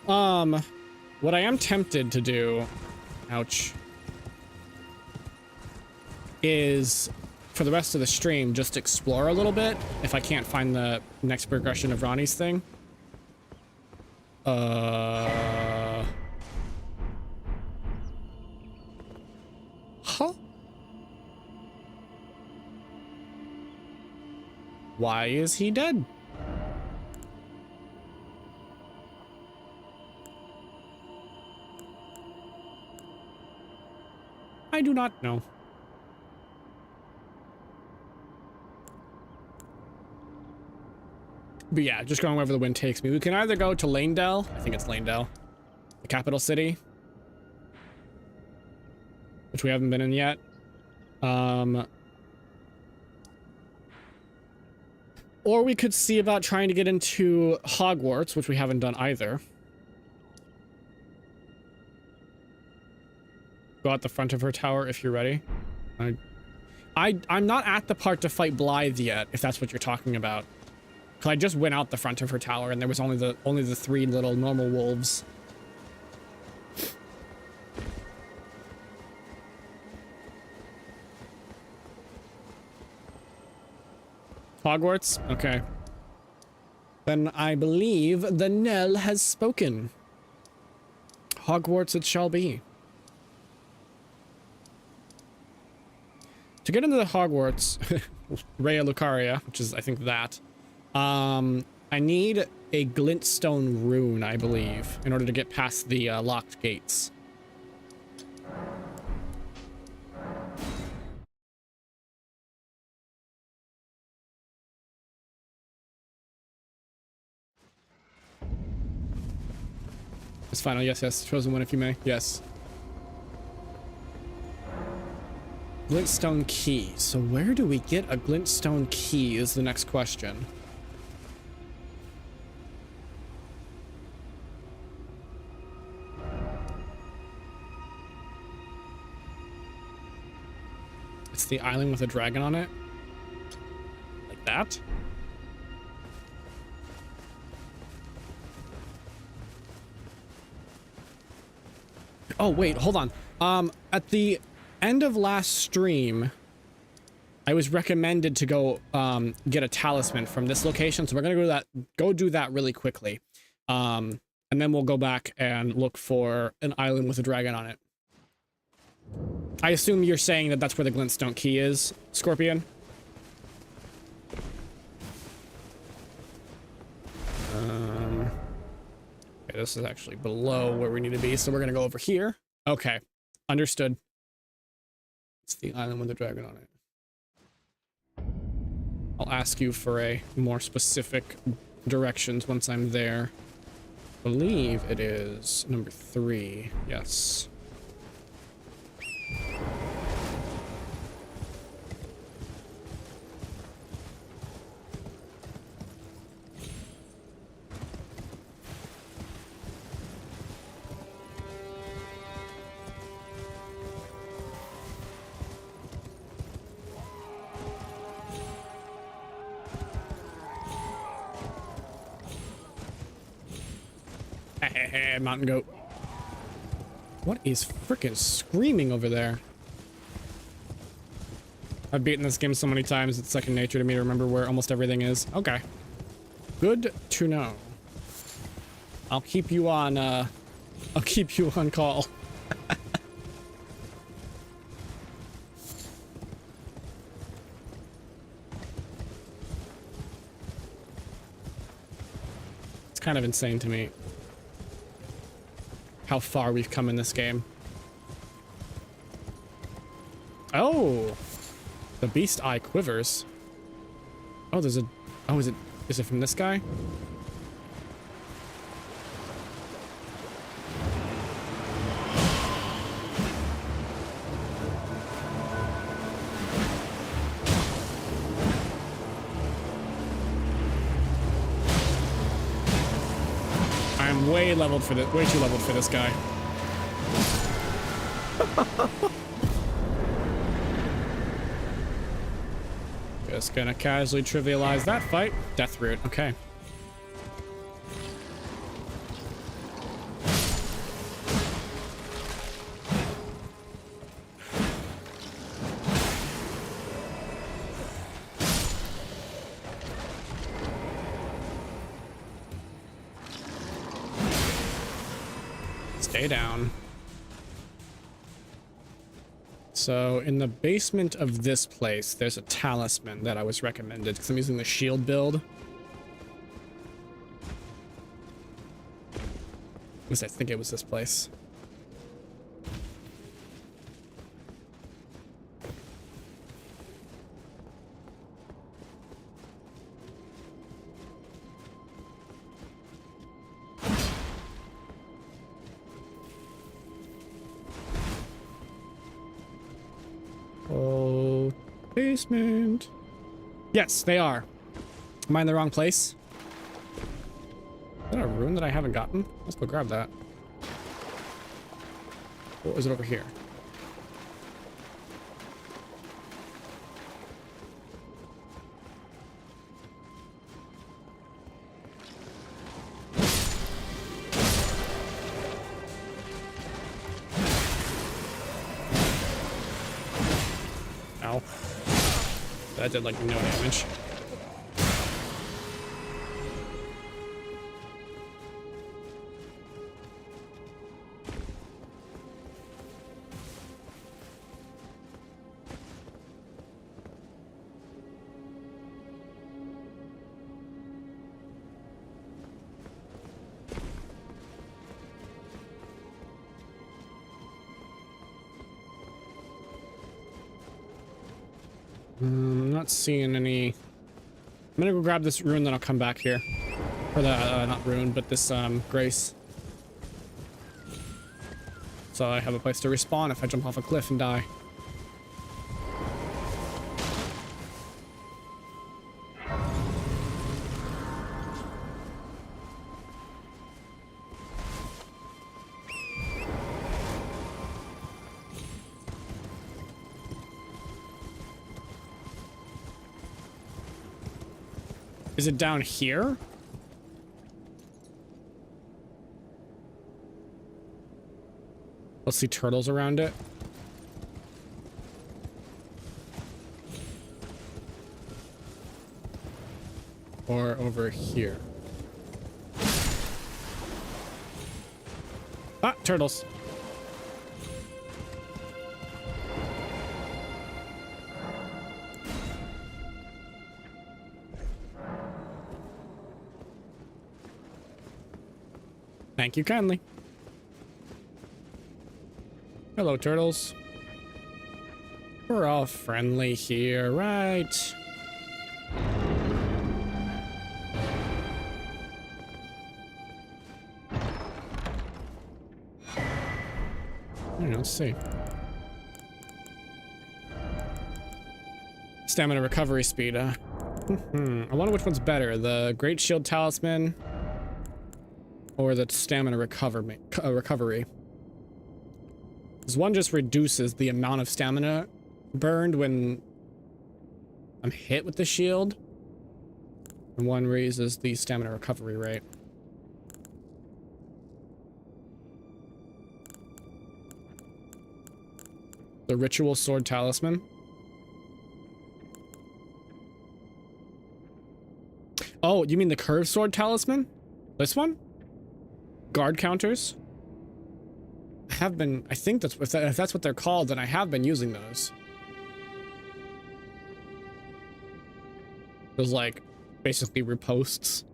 A: What I am tempted to do, ouch, is for the rest of the stream just explore a little bit if I can't find the next progression of Ronnie's thing. Huh? Why is he dead? I do not know. But yeah, just going wherever the wind takes me. We can either go to Lanedale, I think it's Lanedale, the capital city, which we haven't been in yet. Or we could see about trying to get into Hogwarts, which we haven't done either. Go out the front of her tower if you're ready. I'm not at the part to fight Blythe yet, if that's what you're talking about. Cause I just went out the front of her tower and there was only the 3 little normal wolves. Hogwarts? Okay. Then I believe the knell has spoken. Hogwarts it shall be. To get into the Hogwarts, Rhea Lucaria, which is I think that, I need a glintstone rune, I believe, in order to get past the locked gates. It's final, yes, yes. Chosen one if you may. Yes. Glintstone key. So where do we get a glintstone key is the next question. It's the island with a dragon on it. Like that. Oh, wait, hold on. At the end of last stream, I was recommended to go get a talisman from this location, so we're gonna go do that really quickly. And then we'll go back and look for an island with a dragon on it. I assume you're saying that that's where the glintstone key is, Scorpion? Okay, this is actually below where we need to be, so we're gonna go over here. Okay, understood. It's the island with the dragon on it. I'll ask you for a more specific directions once I'm there. I believe it is number 3. Yes. Mountain goat. What is frickin' screaming over there? I've beaten this game so many times, it's second nature to me to remember where almost everything is. Okay. Good to know. I'll keep you on call. It's kind of insane to me how far we've come in this game. Oh, the beast eye quivers. Oh, there's a, oh, is it from this guy? I'm way leveled for this, way too leveled for this guy. Just gonna casually trivialize that fight. Death root, okay. Stay down. So in the basement of this place, there's a talisman that I was recommended because I'm using the shield build. At least I think it was this place. Oh, basement. Yes, they are. Am I in the wrong place? Is that a rune that I haven't gotten? Let's go grab that. What was it over here? Ow. That did like no damage. I'm not seeing any. I'm gonna go grab this rune, then I'll come back here. Or the, not rune, but this, grace. So I have a place to respawn if I jump off a cliff and die. Is it down here? Let's see turtles around it. Or over here. Ah, turtles. Thank you kindly. Hello, turtles. We're all friendly here, right? Let's see. Stamina recovery speed, I wonder which one's better, the Great Shield Talisman or the stamina recovery. This one just reduces the amount of stamina burned when I'm hit with the shield, and one raises the stamina recovery rate. The Ritual Sword Talisman. Oh, you mean the Curved Sword Talisman? This one? Guard counters? I think that's if that's what they're called, then I have been using those. Those like basically riposts.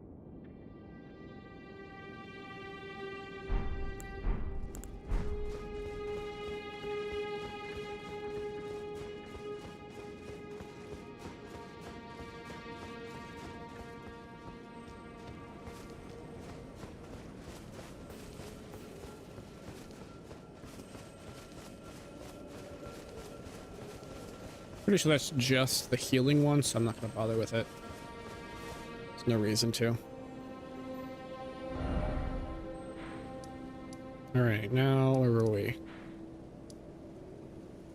A: Pretty sure that's just the healing one, so I'm not going to bother with it. There's no reason to. Alright, now where were we?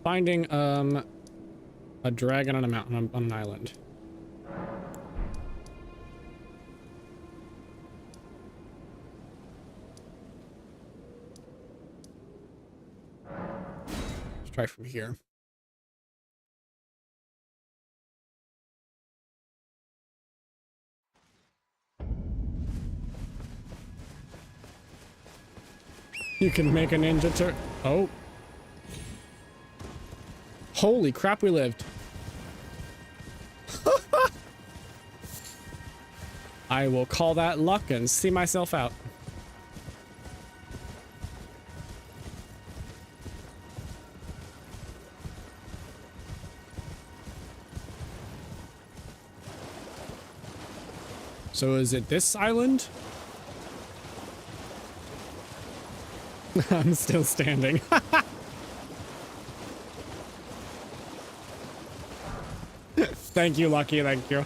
A: Finding a dragon on a mountain on an island. Let's try from here. You can make a ninja turtle. Oh. Holy crap, we lived. I will call that luck and see myself out. So is it this island? I'm still standing. Thank you, Lucky, thank you.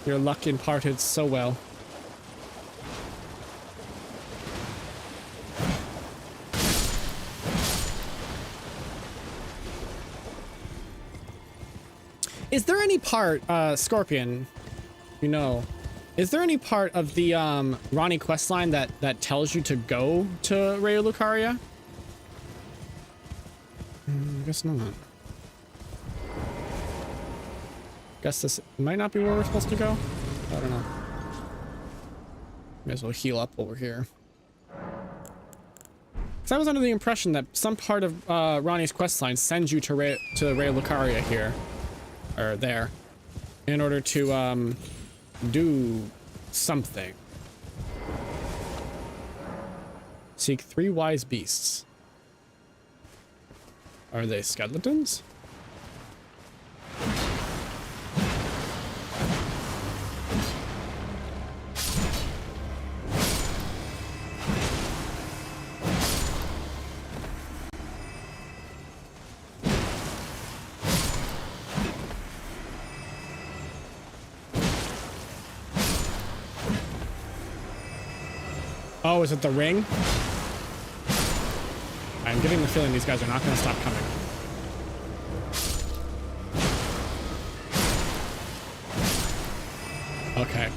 A: Your luck imparted so well. Is there any part, Scorpion, you know, is there any part of the Ronnie questline that tells you to go to Raya Lucaria? I guess not. Guess this might not be where we're supposed to go. I don't know. May as well heal up while we're here. Because I was under the impression that some part of Ronnie's questline sends you to Raya Lucaria here, or there, in order to do something. Seek 3 wise beasts. Are they skeletons? Oh, is it the ring? I'm getting the feeling these guys are not going to stop coming. Okay.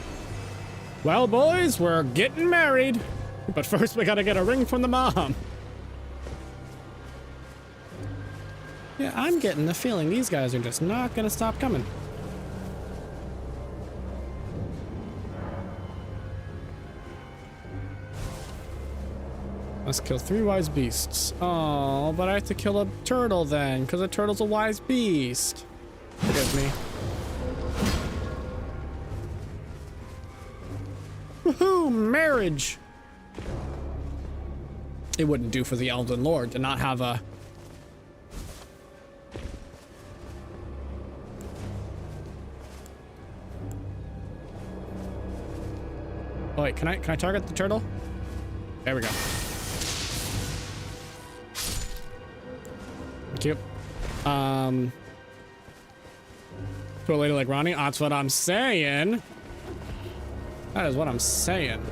A: Well, boys, we're getting married. But first we gotta get a ring from the mom. Yeah, I'm getting the feeling these guys are just not going to stop coming. Must kill 3 wise beasts. Oh, but I have to kill a turtle then, because a turtle's a wise beast. Forgive me. Woohoo! Marriage! It wouldn't do for the Elden Lord to not have a... Oh wait, can I target the turtle? There we go. Thank you. To a lady like Ronnie? That's what I'm saying. That is what I'm saying.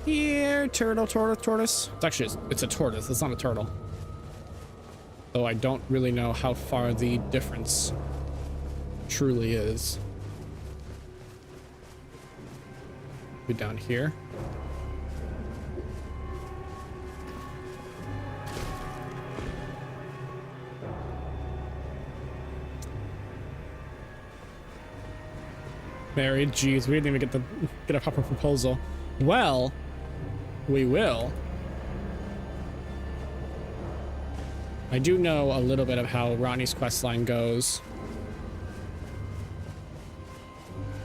A: Here, turtle, tortoise. It's actually, it's a tortoise. It's not a turtle. Though I don't really know how far the difference truly is. Be down here. Married, jeez, we didn't even get a proper proposal. Well, we will. I do know a little bit of how Ronnie's questline goes.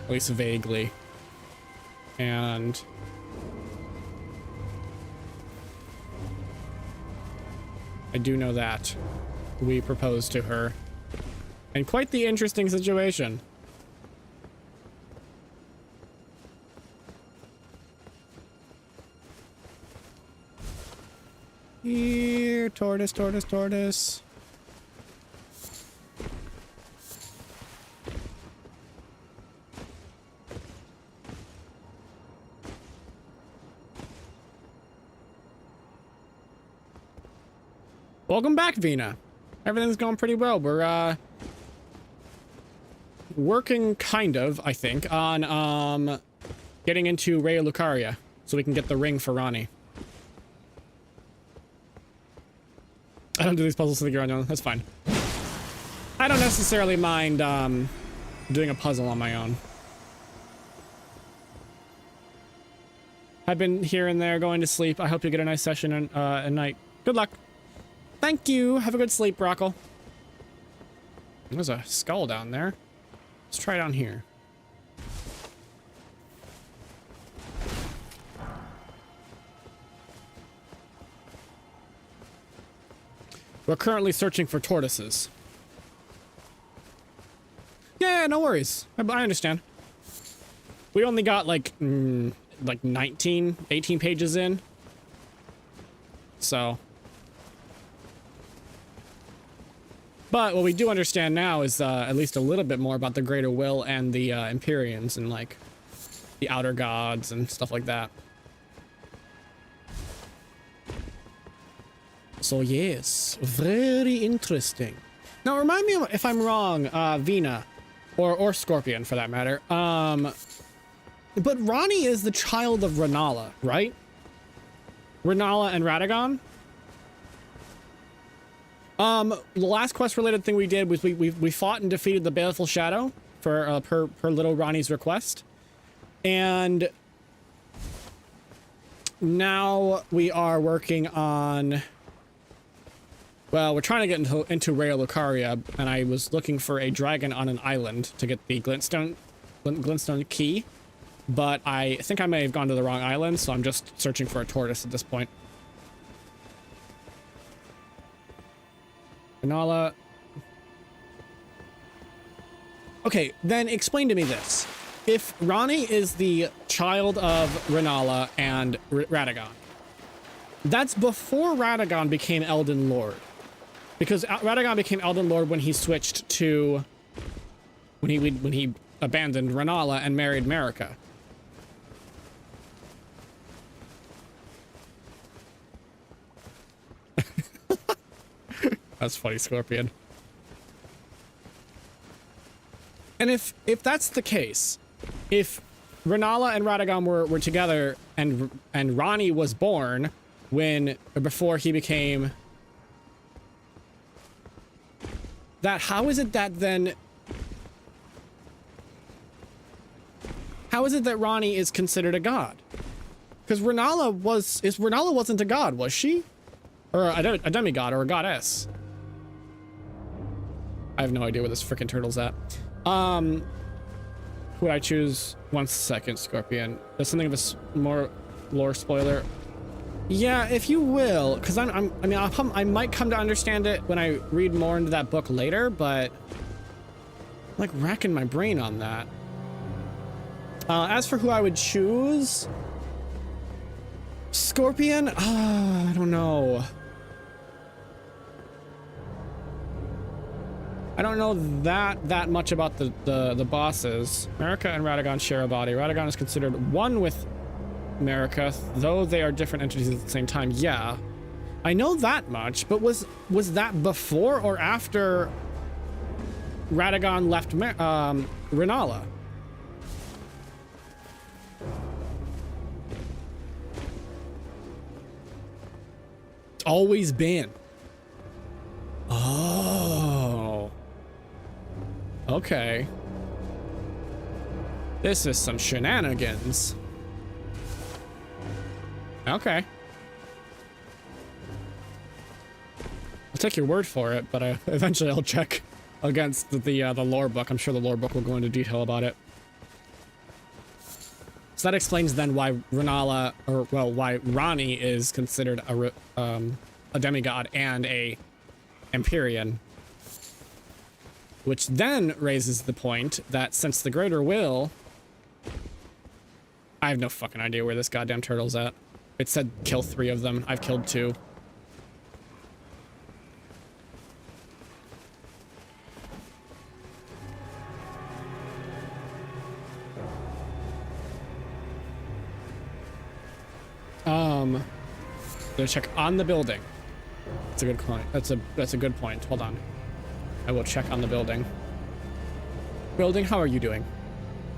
A: At least vaguely. And I do know that we proposed to her. And quite the interesting situation. Here, tortoise. Welcome back, Vina. Everything's going pretty well. We're working kind of, I think, on getting into Raya Lucaria so we can get the ring for Ronnie. I don't do these puzzles to the ground, that's fine. I don't necessarily mind doing a puzzle on my own. I've been here and there going to sleep. I hope you get a nice session at night. Good luck. Thank you. Have a good sleep, Brockle. There's a skull down there. Let's try down here. We're currently searching for tortoises. Yeah, no worries. I understand. We only got like 19, 18 pages in. So. But what we do understand now is at least a little bit more about the Greater Will and the Empyreans and like the Outer Gods and stuff like that. So yes, very interesting. Now remind me if I'm wrong, Vina, or Scorpion for that matter. But Ranni is the child of Rennala, right? Rennala and Radahn. The last quest related thing we did was we fought and defeated the Baleful Shadow for per little Ranni's request. And now we are working on, well, we're trying to get into Rea Lucaria, and I was looking for a dragon on an island to get the glintstone key, but I think I may have gone to the wrong island, so I'm just searching for a tortoise at this point. Rennala. Okay, then explain to me this. If Ranni is the child of Rennala and Radahn, that's before Radahn became Elden Lord. Because Radahn became Elden Lord when he switched to... when he abandoned Rennala and married Marika. That's funny, Scorpion. And if that's the case, if Rennala and Radahn were together and Ranni was born before he became that, how is it that Ranni is considered a god? Because Rennala wasn't a god, was she? Or a demigod or a goddess? I have no idea where this freaking turtle's at. Who would I choose? 1 second, Scorpion. There's something of a more lore spoiler. Yeah, if you will, because I might come to understand it when I read more into that book later, but I'm like racking my brain on that. As for who I would choose, Scorpion, I don't know. I don't know that much about the bosses. Marika and Radahn share a body. Radahn is considered one with Marika, though they are different entities at the same time. Yeah, I know that much, but was that before or after Radahn left Rennala? It's always been. Oh. Okay. This is some shenanigans. Okay. I'll take your word for it, but eventually I'll check against the lore book. I'm sure the lore book will go into detail about it. So that explains then why Rennala, or well, why Ranni is considered a demigod and a Empyrean. Which then raises the point that since the Greater Will... I have no fucking idea where this goddamn turtle's at. It said kill 3 of them. I've killed 2. Gonna check on the building. That's a good point. That's a good point. Hold on. I will check on the building. Building, how are you doing?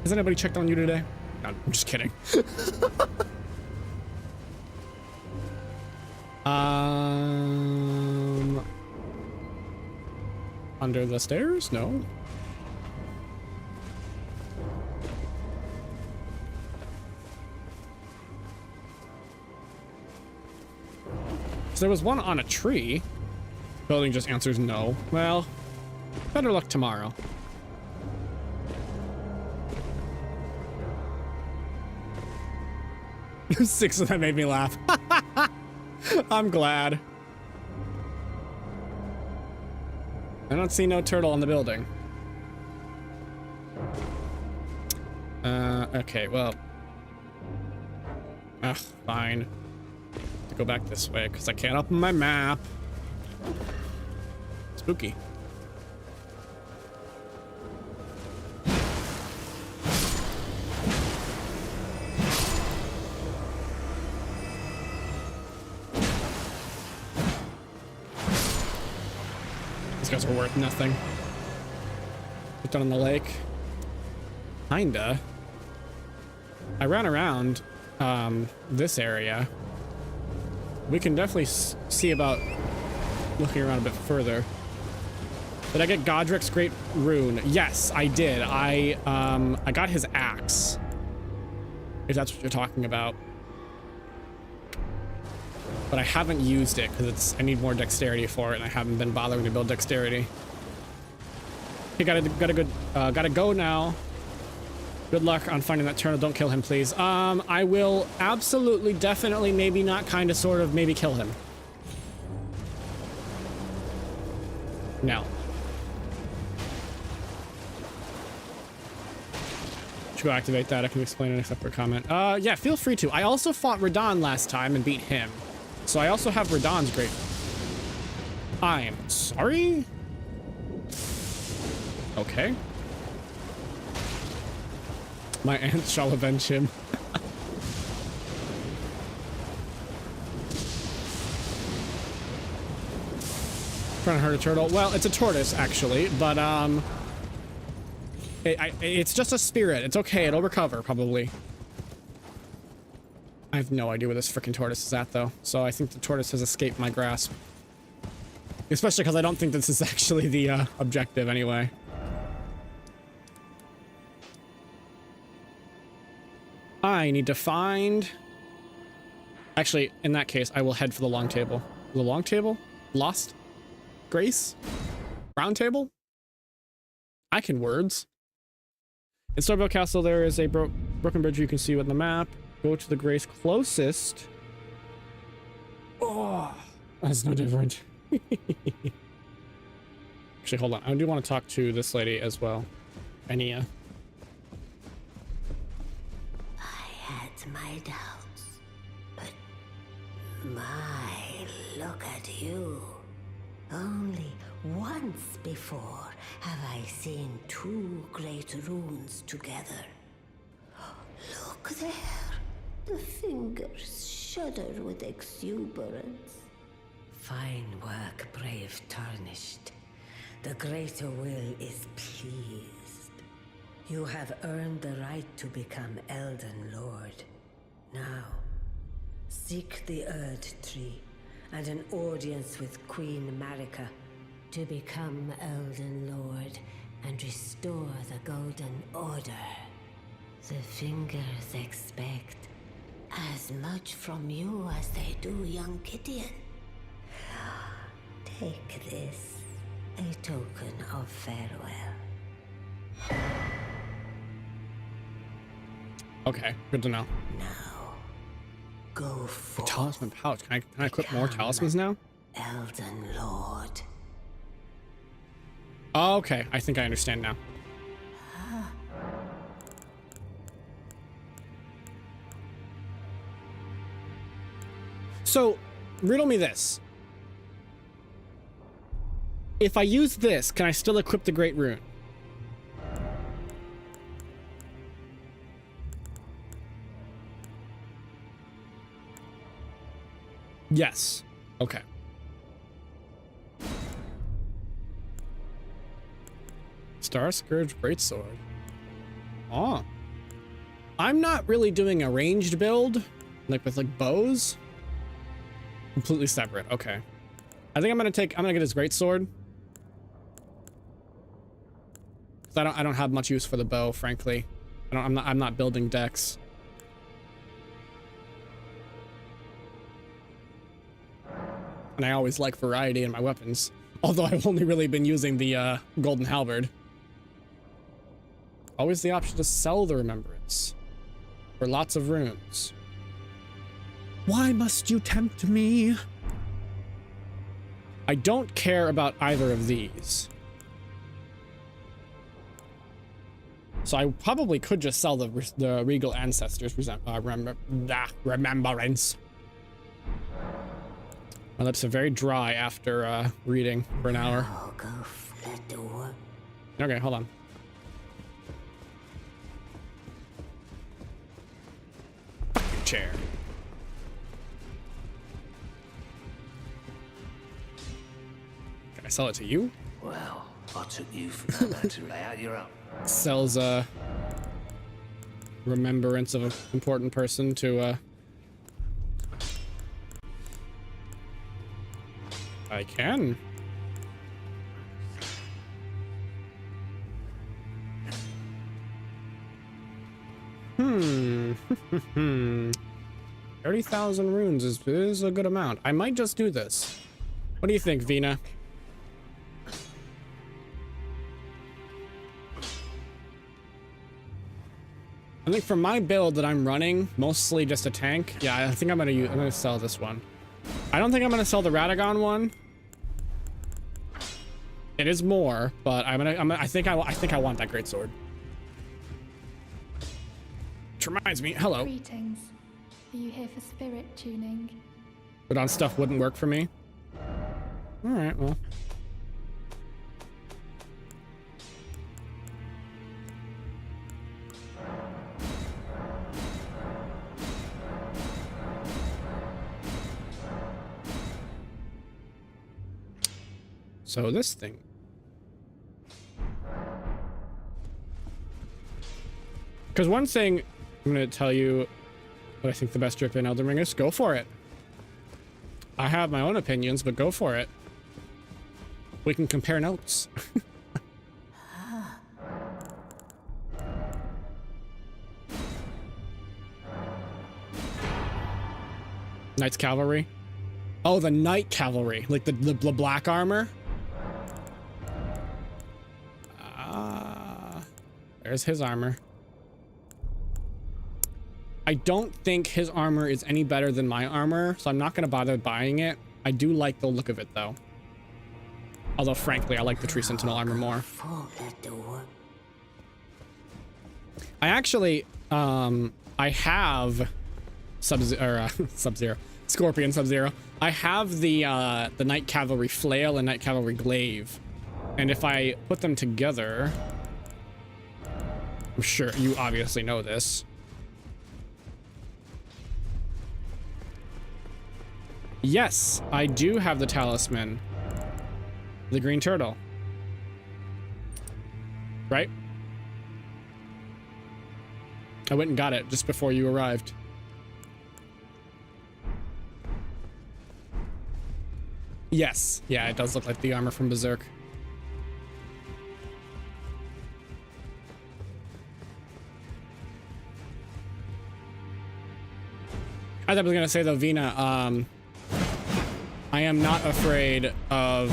A: Has anybody checked on you today? No, I'm just kidding. under the stairs? No. So there was one on a tree. Building just answers no. Well, better luck tomorrow. Six of them made me laugh. I'm glad. I don't see no turtle on the building. Okay, well. Ugh, fine. To go back this way because I can't open my map. Spooky. These guys are worth nothing. Put down on the lake. Kinda. I ran around this area. We can definitely see about looking around a bit further. Did I get Godric's Great Rune? Yes, I did. I got his axe. If that's what you're talking about. But I haven't used it because I need more dexterity for it, and I haven't been bothering to build dexterity. Okay, gotta go now. Good luck on finding that turtle. Don't kill him, please. I will absolutely, definitely, maybe not, kind of, sort of, maybe kill him. No. Should go activate that. I can explain in a separate comment. Yeah, feel free to. I also fought Radahn last time and beat him. So I also have Radahn's great. I'm sorry? Okay. My aunt shall avenge him. Trying to hurt a turtle. Well, it's a tortoise, actually, but, it's just a spirit. It's okay. It'll recover, probably. I have no idea where this freaking tortoise is at, though. So I think the tortoise has escaped my grasp. Especially because I don't think this is actually the, objective, anyway. I need to find... Actually, in that case, I will head for the long table. The long table? Lost? Grace? Round table? I can words. In Starville Castle, there is a broken bridge you can see with the map. Go to the Grace closest. Oh, that's no different. Actually, hold on. I do want to talk to this lady as well. Ania.
B: My doubts, but my, look at you. Only once before have I seen two great runes together. Look there. The fingers shudder with exuberance. Fine work, brave Tarnished. The greater will is pleased. You have earned the right to become Elden Lord. Now, seek the Erd Tree and an audience with Queen Marika to become Elden Lord and restore the Golden Order. The fingers expect as much from you as they do young Gideon. Take this, a token of farewell.
A: Okay, good to know.
B: Now, go forth.
A: Talisman pouch. Can I equip more talismans now?
B: Elden Lord.
A: Oh, okay, I think I understand now. So, riddle me this. If I use this, can I still equip the Great Rune? Yes. Okay. Star Scourge Greatsword. Oh. I'm not really doing a ranged build, like with like bows. Completely separate. Okay. I think I'm gonna get his Greatsword. 'Cause I don't have much use for the bow, frankly. I'm not building decks. And I always like variety in my weapons. Although I've only really been using the golden halberd. Always the option to sell the remembrance. For lots of runes. Why must you tempt me? I don't care about either of these. So I probably could just sell the Regal Ancestors remembrance. My lips are very dry after reading for an hour. Okay, hold on. Fucking chair. Can I sell it to you?
D: Well, I took you for that to lay out your own.
A: Sells a remembrance of an important person to I can. Hmm. 30,000 runes is a good amount. I might just do this. What do you think, Vina? I think for my build that I'm running, mostly just a tank. Yeah, I think I'm gonna sell this one. I don't think I'm gonna sell the Radahn one. It is more, but I think I want that greatsword. Which reminds me, hello.
E: Greetings. Are you here for spirit tuning?
A: But on stuff wouldn't work for me. All right, well. So this thing. Because one thing I'm going to tell you what I think the best drip in Elden Ring is, go for it. I have my own opinions, but go for it. We can compare notes. Knight's Cavalry. Oh, the Knight Cavalry. Like the black armor. There's his armor. I don't think his armor is any better than my armor, so I'm not going to bother buying it. I do like the look of it, though. Although, frankly, I like the Tree Sentinel armor more. I actually, I have Sub-Zero. Scorpion Sub-Zero. I have the Knight Cavalry Flail and Knight Cavalry Glaive. And if I put them together... I'm sure you obviously know this. Yes, I do have the talisman. The green turtle. Right? I went and got it just before you arrived. Yes. Yeah, it does look like the armor from Berserk. As I was gonna say though, Vina, I am not afraid of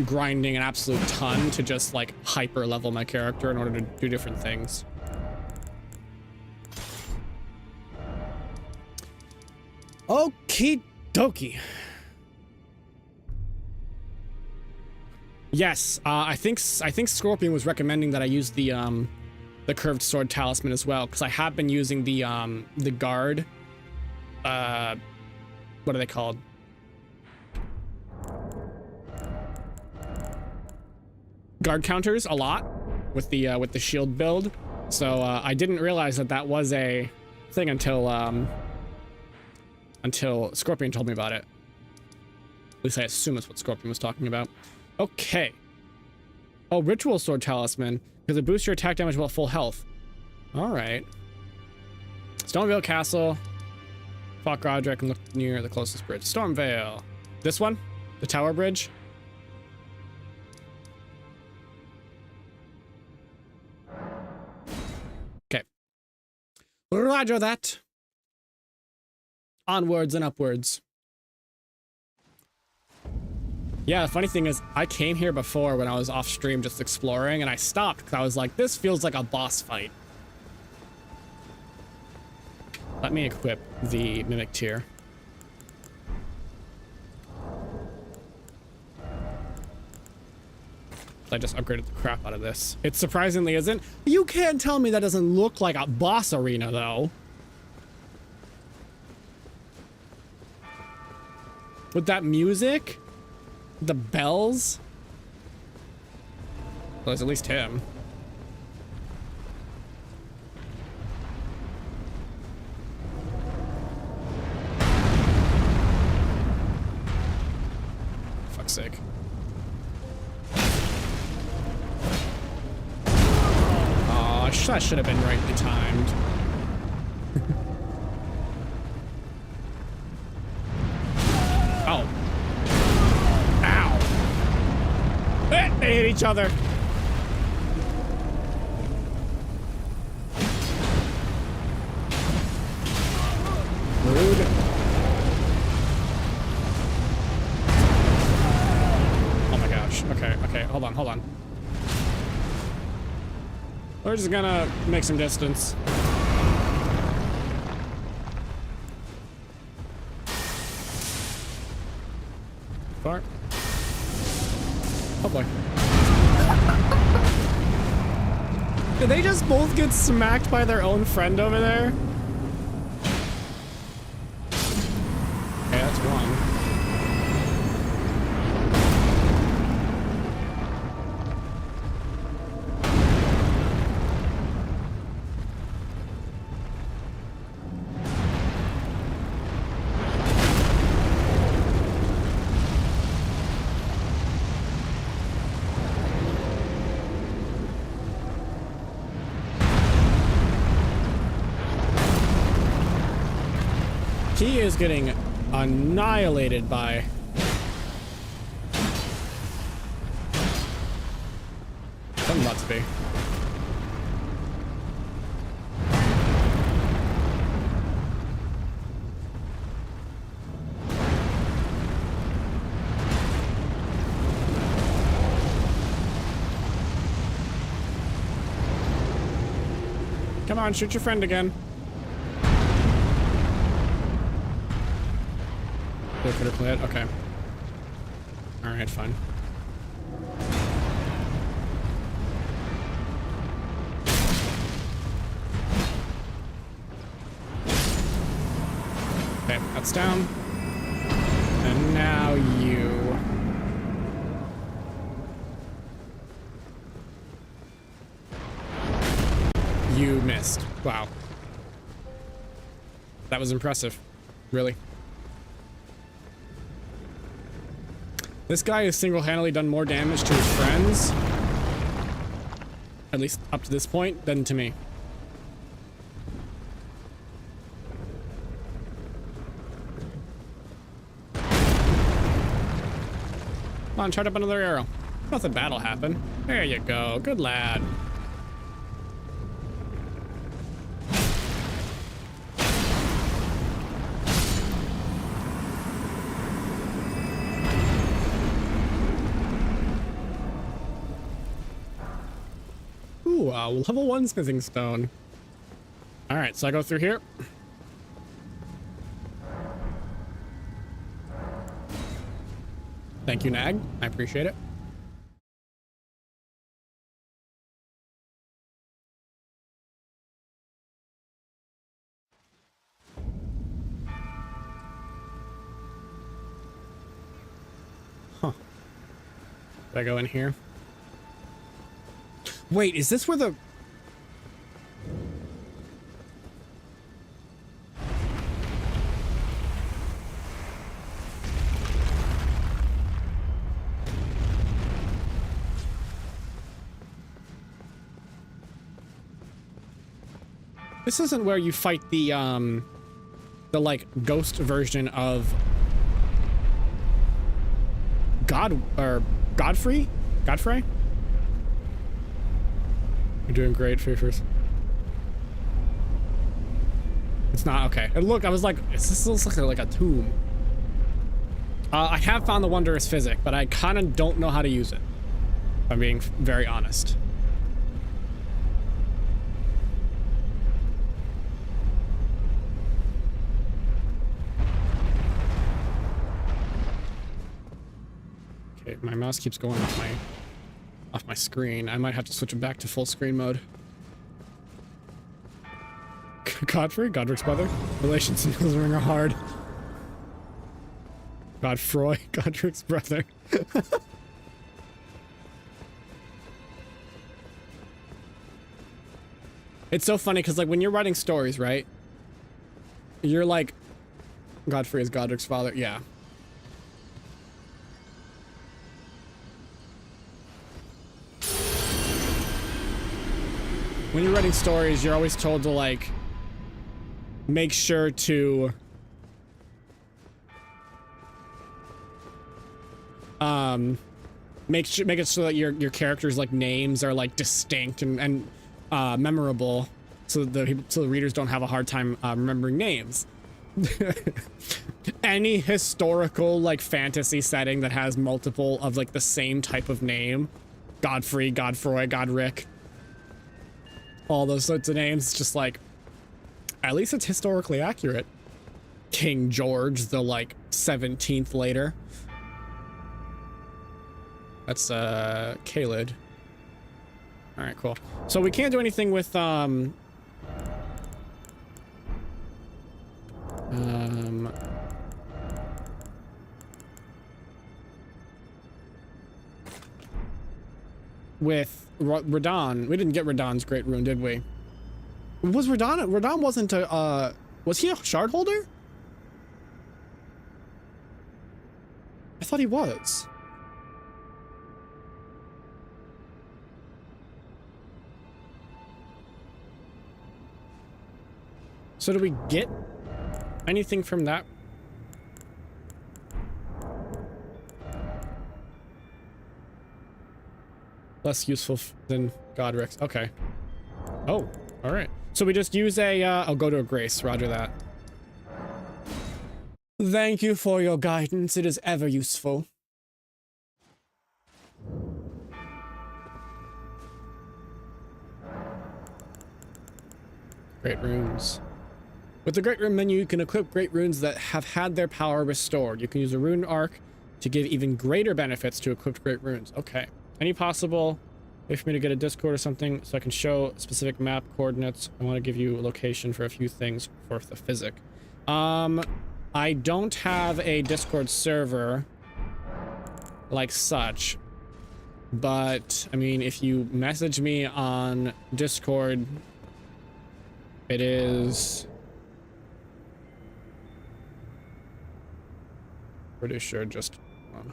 A: grinding an absolute ton to just like hyper level my character in order to do different things. Okie dokie. Yes, I think Scorpion was recommending that I use the curved sword talisman as well, because I have been using the guard. What are they called? Guard counters a lot with the shield build. So I didn't realize that was a thing until Scorpion told me about it. At least I assume that's what Scorpion was talking about. Okay. Oh, ritual sword talisman, because it boosts your attack damage while full health. All right. Stonevale Castle. Fought Roderick and look near the closest bridge. Stormvale. This one? The tower bridge? Roger that. Onwards and upwards. Yeah, the funny thing is, I came here before when I was off stream just exploring, and I stopped because I was like, this feels like a boss fight. Let me equip the Mimic Tier. I just upgraded the crap out of this. It surprisingly isn't. You can't tell me that doesn't look like a boss arena, though. With that music? The bells? Well, it's at least him. Fuck's sake. Oh, that should have been rightly timed. Oh. Ow. They hit each other. Rude. Oh my gosh. Okay, hold on. We're just gonna make some distance. Far. Oh boy. Did they just both get smacked by their own friend over there? Okay, that's one. He is getting annihilated by... something about to be. Come on, shoot your friend again. Could have played. Okay. All right, fine. Okay, that's down. And now you. You missed. Wow. That was impressive. Really. This guy has single-handedly done more damage to his friends, at least up to this point, than to me. Come on, chart up another arrow. Nothing bad'll happen. There you go. Good lad. Level 1 smithing stone. All right, so I go through here. Thank you, Nag. I appreciate it. Huh. Did I go in here? Wait, is this where the... This isn't where you fight the like ghost version of Godfrey? Godfrey? You're doing great, Fifers. It's not okay. And look, I was like, this looks like a tomb. I have found the wondrous physic, but I kind of don't know how to use it, if I'm being very honest. Okay, my mouse keeps going off my screen. I might have to switch it back to full screen mode. Godric's brother. Relations in Elden Ring are hard. Godric's brother. It's so funny because, like, when you're writing stories, right? You're like, Godfrey is Godric's father. Yeah. When you're writing stories, you're always told to, like, make sure to make it so that your characters' like names are like distinct and memorable, so the readers don't have a hard time remembering names. Any historical like fantasy setting that has multiple of like the same type of name, Godfrey, Godfroy, Godric, all those sorts of names, just like, at least it's historically accurate. King George, the like 17th later. That's Kaled. All right, cool. So we can't do anything with with Radahn. We didn't get Radahn's great rune, did we? Was Radahn wasn't a was he a shard holder? I thought he was. So do we get anything from that? Less useful than Godric's. Okay. Oh, all right. So we just use a, I'll go to a grace. Roger that. Thank you for your guidance. It is ever useful. Great runes. With the Great Rune menu, you can equip Great Runes that have had their power restored. You can use a Rune Arc to give even greater benefits to equipped Great Runes. Okay. Any possible way for me to get a Discord or something so I can show specific map coordinates? I want to give you a location for a few things for the physic. I don't have a Discord server like such, but I mean, if you message me on Discord, it is pretty sure just one.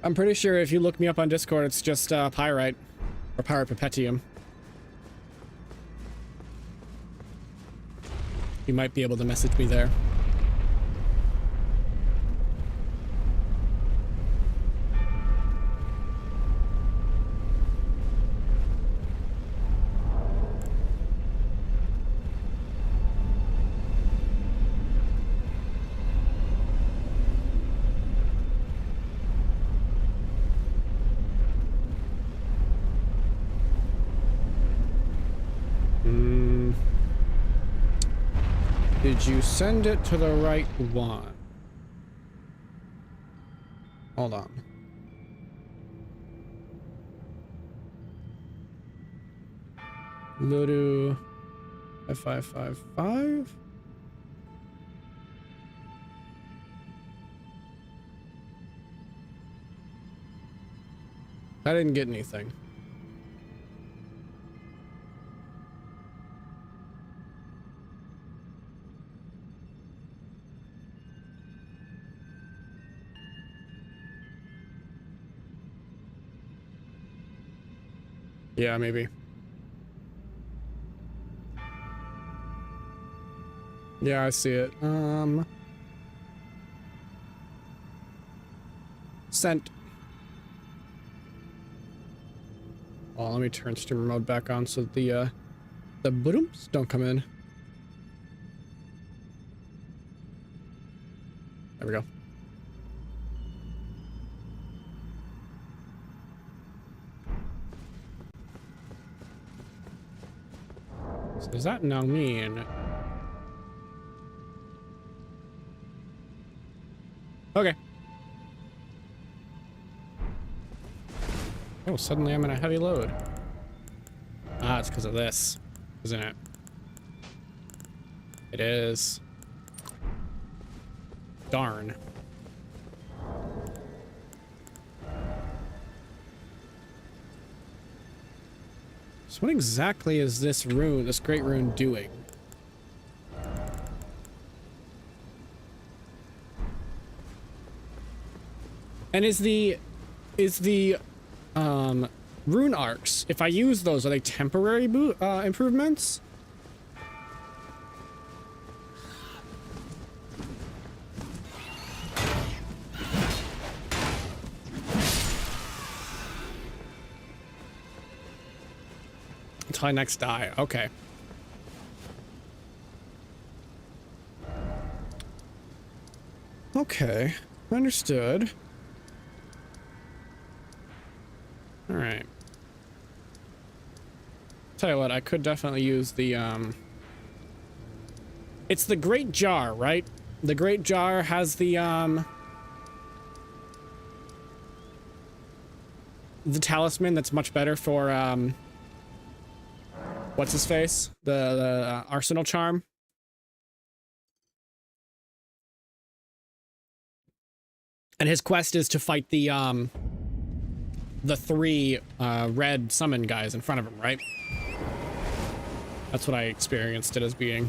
A: I'm pretty sure if you look me up on Discord, it's just Pyrite or Pyrite Perpetuum. You might be able to message me there. Did you send it to the right one? Hold on. Ludo F555. I didn't get anything. Yeah, maybe. Yeah, I see it. Sent. Well, let me turn streamer mode back on so the boomps don't come in. There we go. So does that now mean? Okay. Oh, suddenly I'm in a heavy load. Ah, it's because of this, isn't it? It is. Darn. So what exactly is this rune, this great rune, doing? And is the rune arcs, if I use those, are they temporary improvements? Until I next die. Okay. Okay. Understood. All right. Tell you what, I could definitely use the it's the Great Jar, right? The Great Jar has the talisman that's much better for what's his face? The Arsenal Charm. And his quest is to fight the 3 red summon guys in front of him, right? That's what I experienced it as being.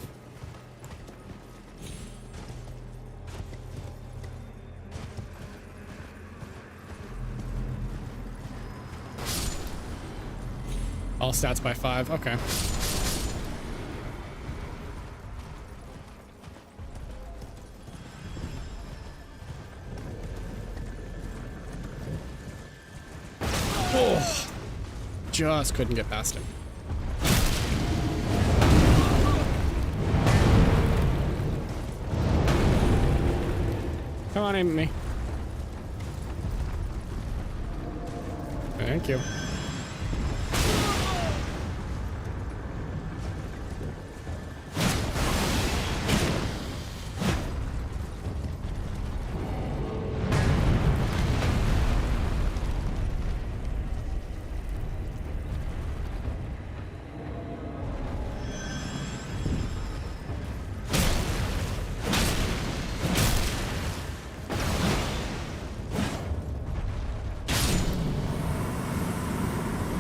A: All stats by 5, okay. Oh, just couldn't get past him. Come on, aim at me. Thank you.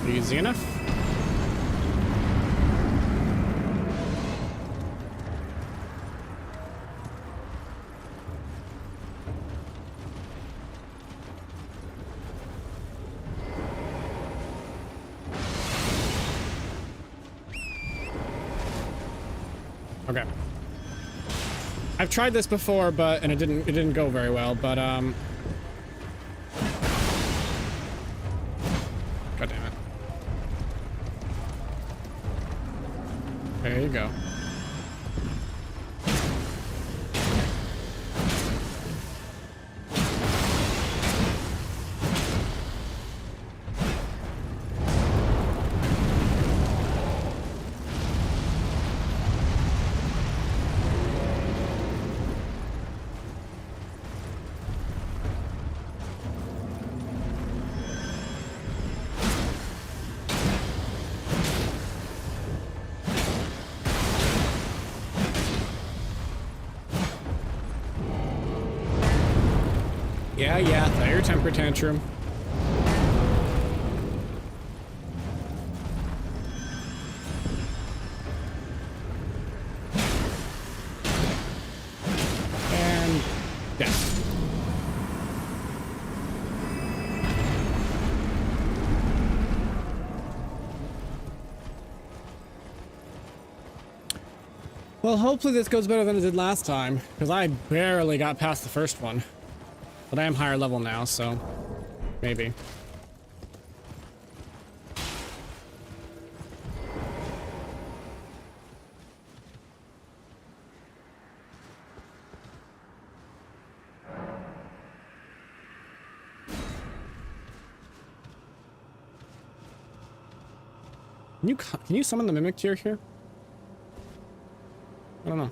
A: Easy enough. Okay. I've tried this before, and it didn't go very well, but God damn it. There you go. Yeah, throw your temper tantrum. And death. Well, hopefully this goes better than it did last time, because I barely got past the first one. But I am higher level now, so maybe. Can you summon the mimic tier here? I don't know.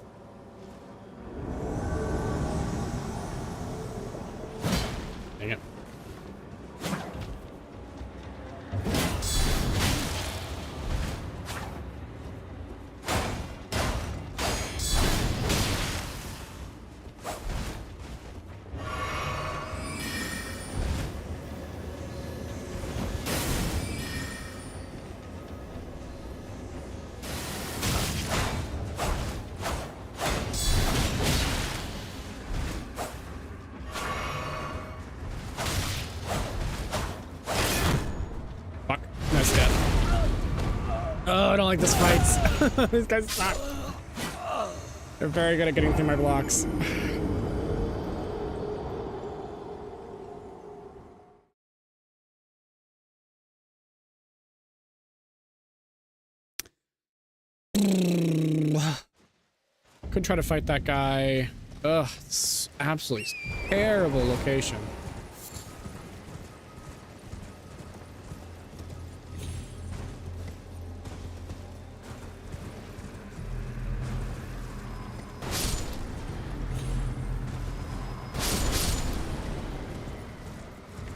A: Dang it. Oh, I don't like this fight. These guys suck. They're very good at getting through my blocks. Could try to fight that guy. Ugh, it's absolutely terrible location.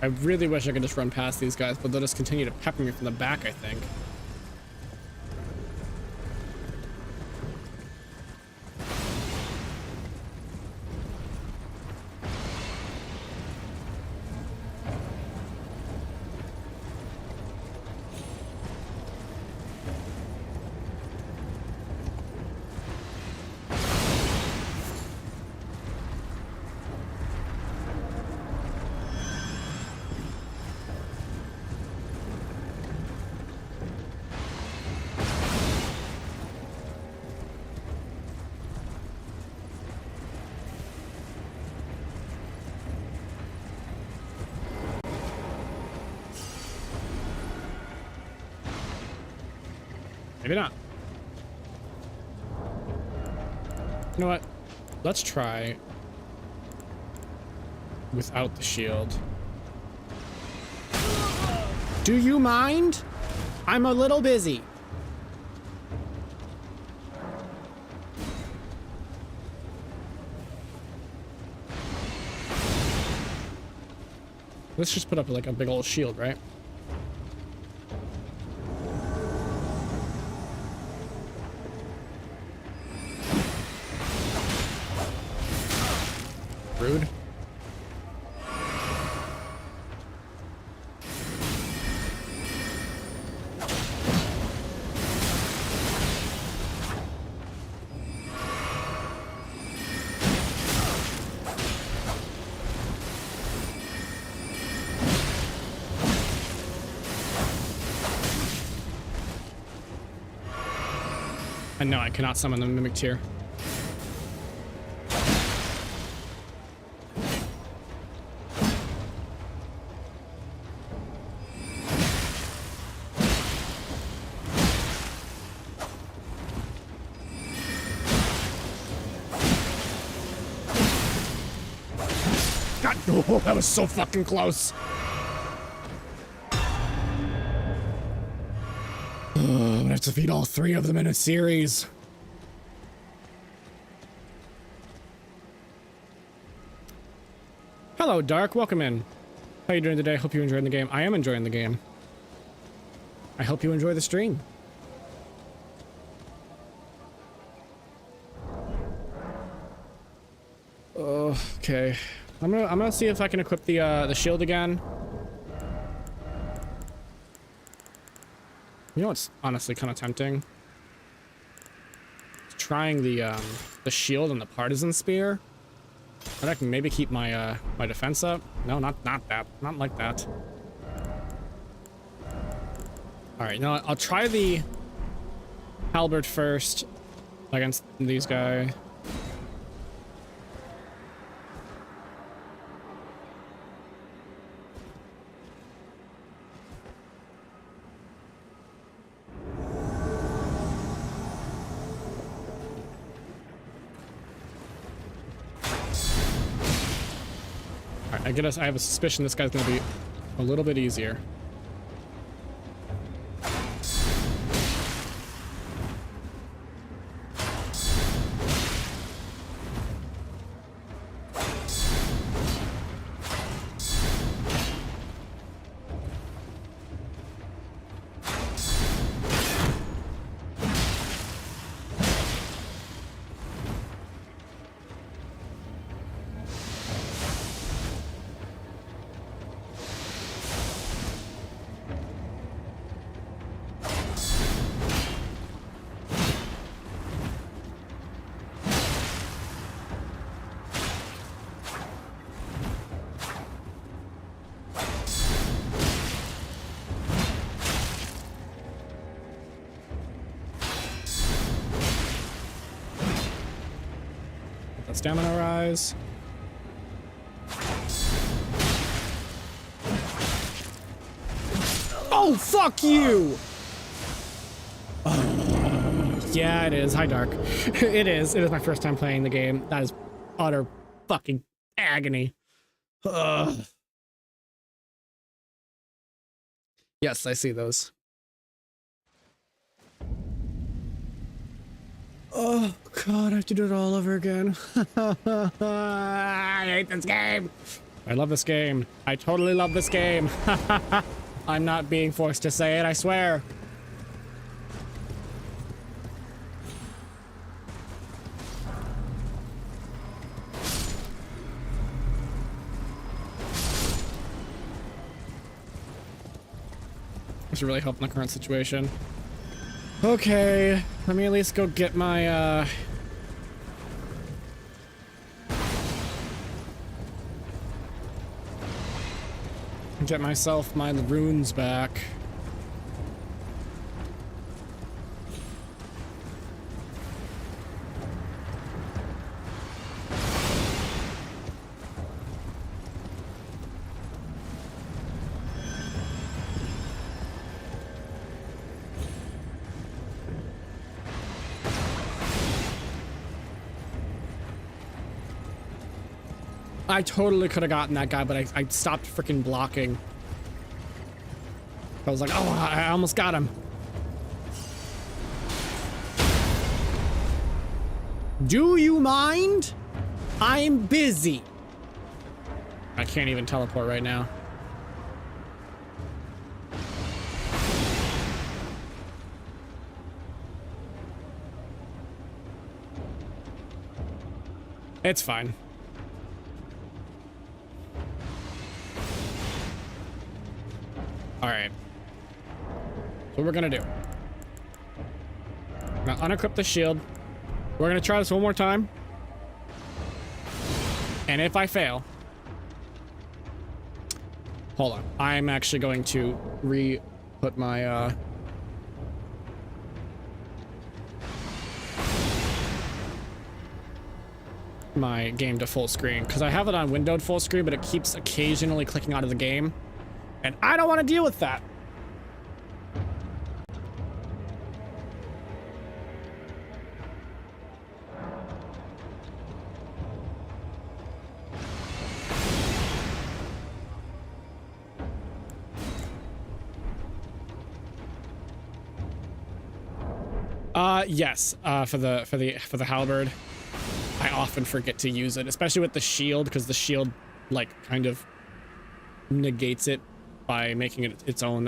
A: I really wish I could just run past these guys, but they'll just continue to pepper me from the back, I think. Maybe not. You know what? Let's try without the shield. Do you mind? I'm a little busy. Let's just put up like a big old shield, right? Rude. And no, I cannot summon the mimic tier. God, oh, that was so fucking close. I'm gonna have to feed all three of them in a series. Hello, Dark. Welcome in. How you doing today? Hope you're enjoying the game. I am enjoying the game. I hope you enjoy the stream. Okay. I'm gonna see if I can equip the shield again. You know what's honestly kind of tempting? Trying the shield and the partisan spear. But I can maybe keep my my defense up. No, not that. Not like that. All right, no, I'll try the halberd first, against these guys. I have a suspicion this guy's gonna be a little bit easier. Stamina rise. Oh, fuck you! Yeah, it is. Hi, Dark. It is. It is my first time playing the game. That is utter fucking agony. Ugh. Yes, I see those. Oh god, I have to do it all over again. I hate this game. I love this game. I totally love this game. I'm not being forced to say it, I swear. This really help in the current situation. Okay, let me at least go get my, get myself my runes back. I totally could have gotten that guy, but I stopped freaking blocking. I was like, oh, I almost got him. Do you mind? I'm busy. I can't even teleport right now. It's fine. All right. So what we're gonna do. Now unequip the shield. We're gonna try this one more time. And if I fail, hold on. I'm actually going to re-put my my game to full screen because I have it on windowed full screen, but it keeps occasionally clicking out of the game. And I don't want to deal with that. Yes, for the halberd. I often forget to use it, especially with the shield, because the shield like kind of negates it by making it its own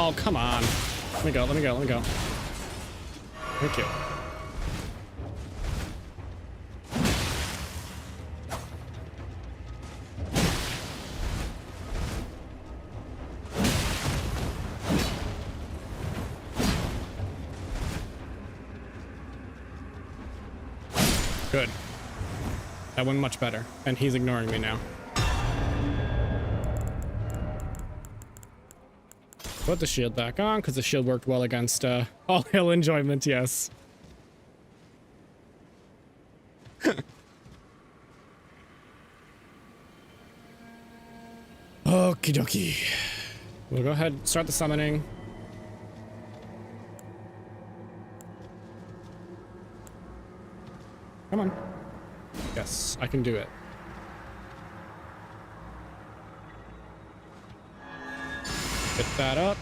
A: Oh, come on. Let me go, let me go, let me go. Thank you. Good. That went much better. And he's ignoring me now. Put the shield back on, because the shield worked well against all hill enjoyment, yes. Okie dokie. We'll go ahead and start the summoning. Come on. Yes, I can do it. Get that up.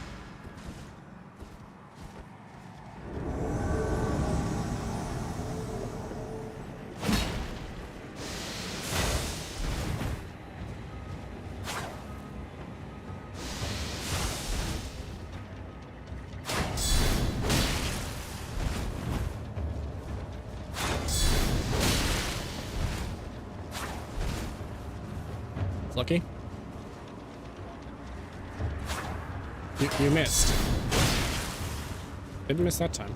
A: Lucky. You missed. Didn't miss that time.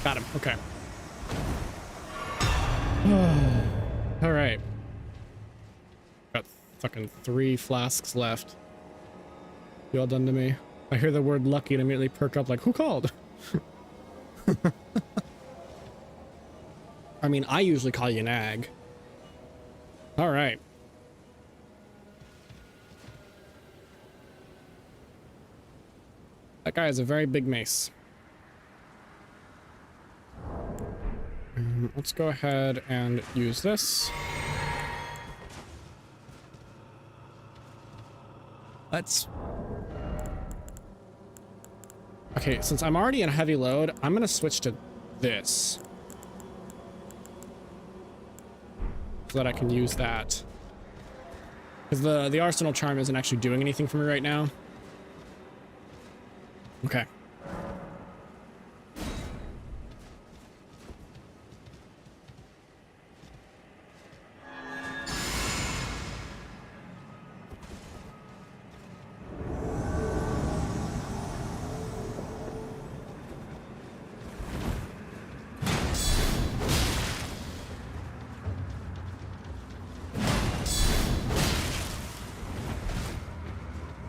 A: Got him. Okay. All right. Got fucking 3 flasks left. You all done to me? I hear the word lucky and immediately perk up like, who called? I mean, I usually call you Nag. All right. That guy has a very big mace. Let's go ahead and use this. Okay, since I'm already in heavy load, I'm gonna switch to this. So that I can use that. Because the Arsenal Charm isn't actually doing anything for me right now. Okay.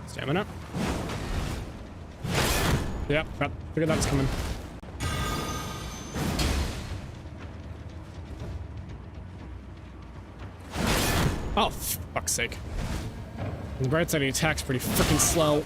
A: Stamina. Yep, figured that was coming. Oh, fuck's sake. On the bright side, he attacks pretty freaking slow.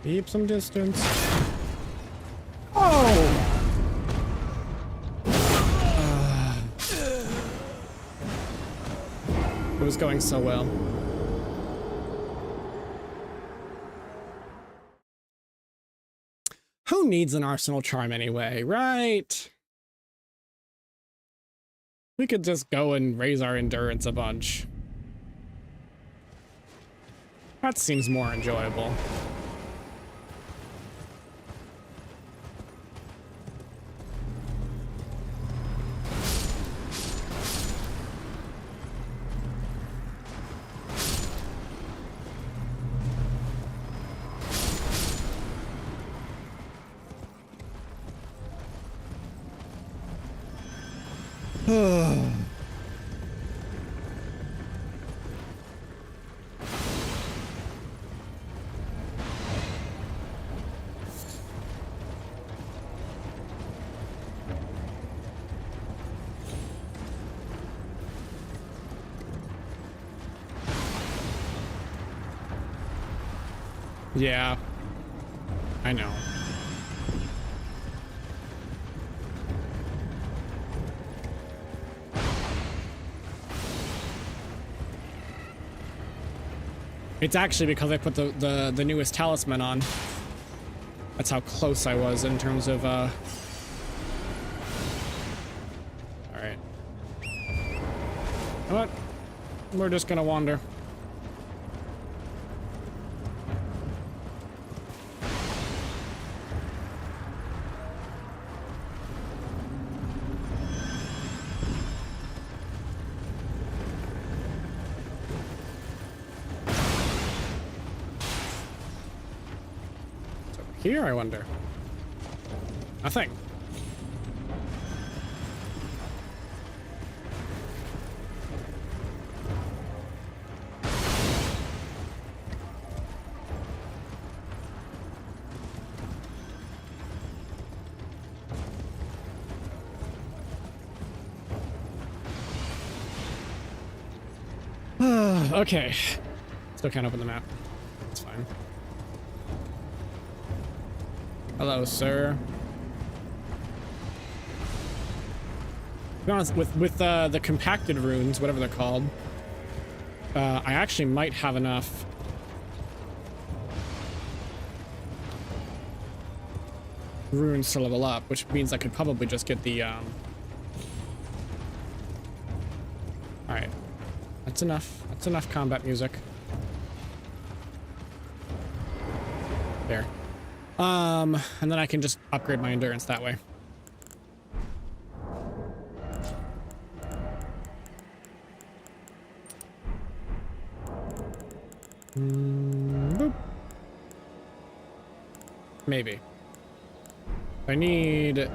A: Keep some distance. was going so well. Who needs an arsenal charm anyway, right? We could just go and raise our endurance a bunch. That seems more enjoyable. Yeah, I know. It's actually because I put the newest talisman on. That's how close I was in terms of all right. You know what? We're just gonna wander. Here, I wonder. Nothing. Okay. Still can't open the map. It's fine. Hello, sir. To be honest, with the compacted runes, whatever they're called, I actually might have enough runes to level up, which means I could probably just get the Alright. That's enough. That's enough combat music. There. And then I can just upgrade my endurance that way. Boop. Maybe. I need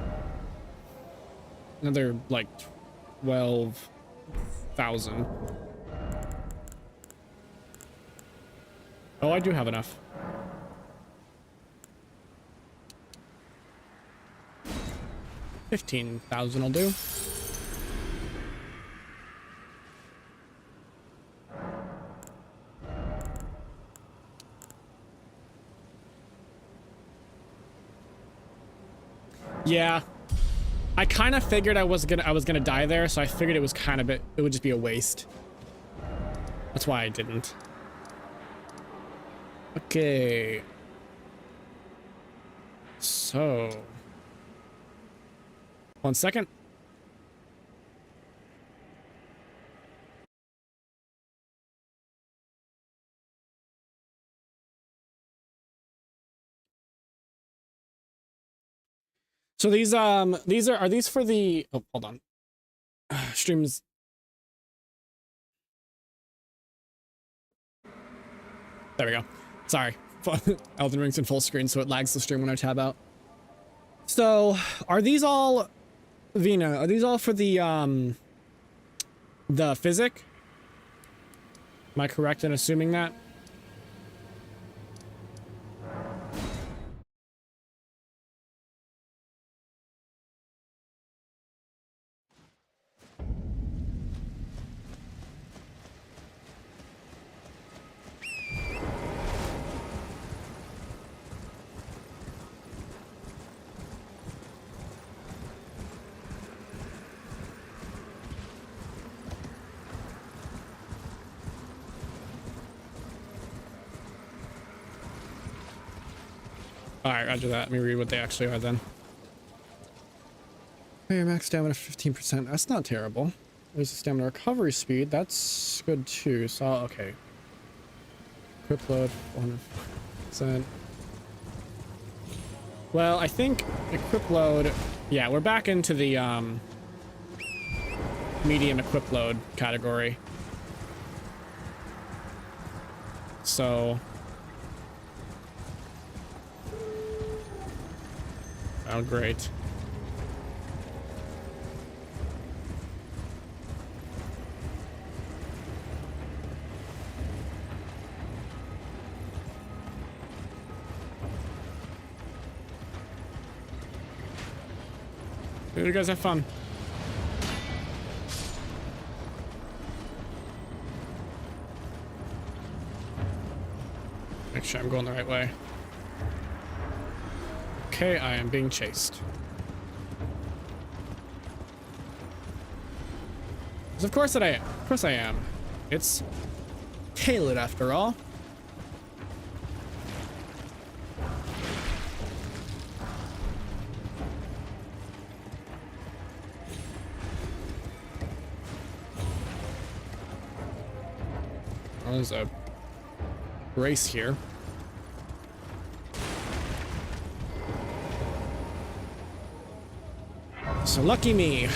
A: another, like, 12,000. Oh, I do have enough. 15,000 will do. Yeah. I kind of figured I was gonna die there, so I figured it was kind of it would just be a waste. That's why I didn't. Okay. So, 1 second. So these are these for the, oh, hold on. Streams. There we go. Sorry. Elden Ring's in full screen, so it lags the stream when I tab out. So, are these all, Vina, are these all for the physic? Am I correct in assuming that? All right, roger that. Let me read what they actually are then. Okay, max stamina 15%. That's not terrible. There's a stamina recovery speed. That's good too. So, okay. Equip load 100%. Well, I think equip load. Yeah, we're back into the medium equip load category. So. Oh, great. You guys have fun. Make sure I'm going the right way. Okay, I am being chased. Of course that I am. Of course I am. It's Caelid after all. Well, there's a race here. So lucky me.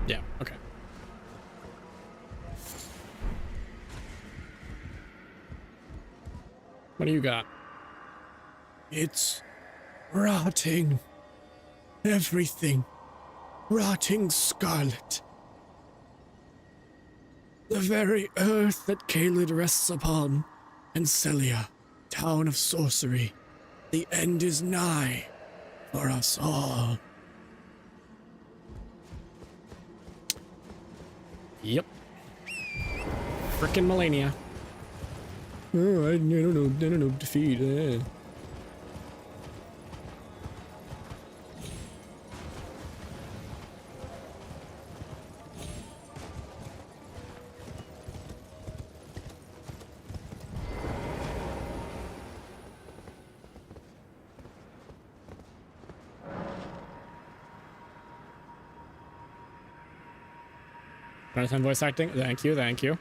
A: Yeah, okay. What do you got?
F: It's rotting. Everything. Rotting scarlet. The very earth that Caelid rests upon, and Celia, town of sorcery. The end is nigh for us all.
A: Yep. Frickin' Melania. Oh, I don't know, defeat. Time voice acting. Thank you, thank you.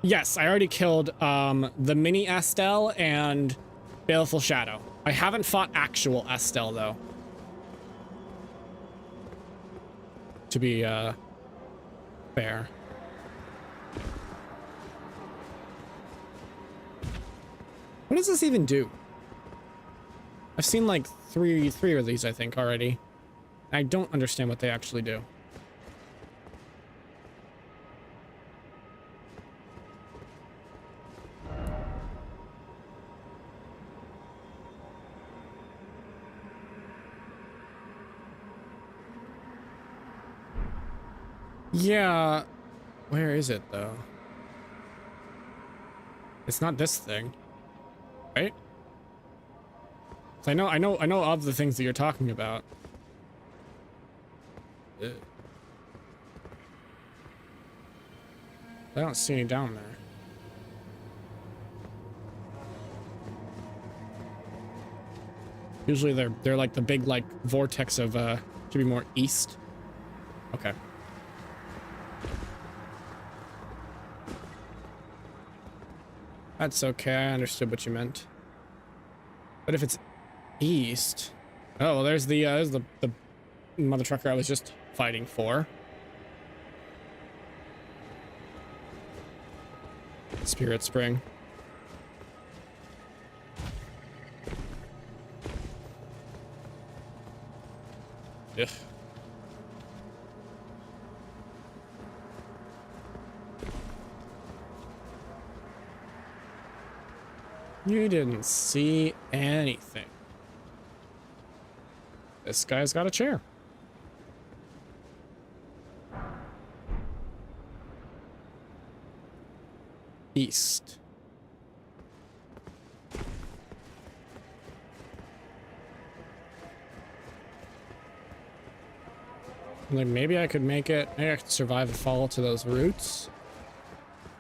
A: Yes, I already killed the mini Estelle and Baleful Shadow. I haven't fought actual Estelle though. To be fair. What does this even do? I've seen like three of these I think already. I don't understand what they actually do. Yeah, where is it though? It's not this thing, right? So I know of the things that you're talking about. I don't see any down there. Usually they're like the big like vortex of should be more east. Okay. That's okay. I understood what you meant. But if it's east, oh well, there's the mother trucker I was just fighting for. Spirit Spring. Ugh. You didn't see anything. This guy's got a chair. East. Like, maybe I could make it. Maybe I could survive a fall to those roots.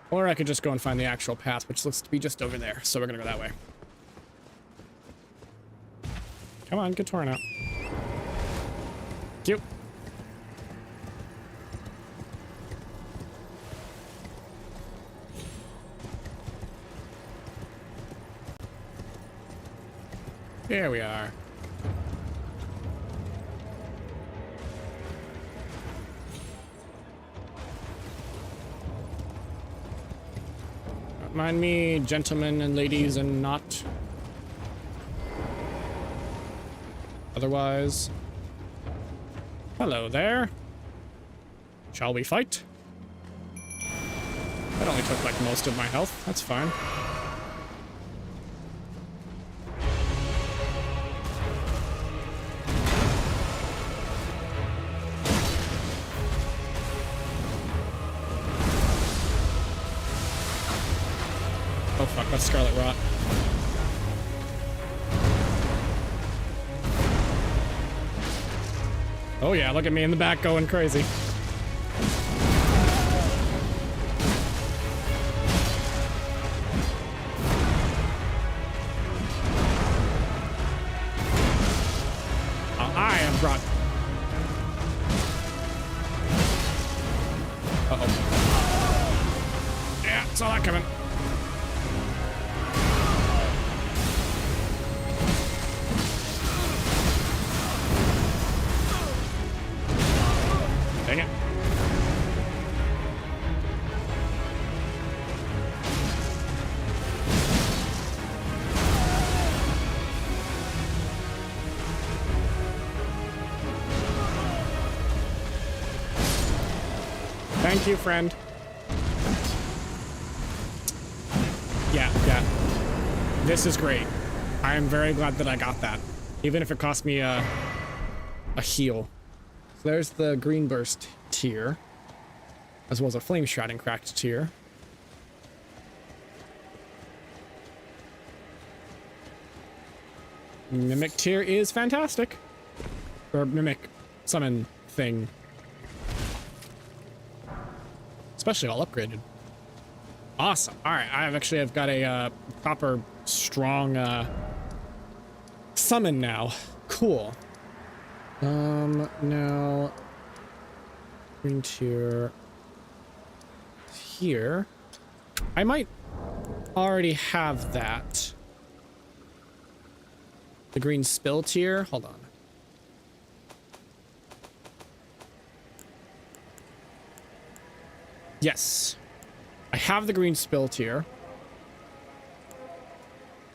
A: Or I could just go and find the actual path, which looks to be just over there. So we're gonna go that way. Come on, get torn out. Cute. Here we are. Don't mind me, gentlemen and ladies, and not otherwise. Hello there. Shall we fight? That only took like most of my health. That's fine. Oh fuck, that's Scarlet Rot. Oh yeah, look at me in the back going crazy. I am brought. Uh-oh. Yeah, saw that coming. Dang it. Thank you, friend. Yeah. This is great. I am very glad that I got that. Even if it cost me a heal. So there's the green burst tier, as well as a flame shroud and cracked tier. Mimic tier is fantastic. Or mimic summon thing. Especially all upgraded. Awesome. All right, I've got a proper strong summon now. Cool. Now green tier here. I might already have that. The green spill tier. Hold on. Yes. I have the green spill tier.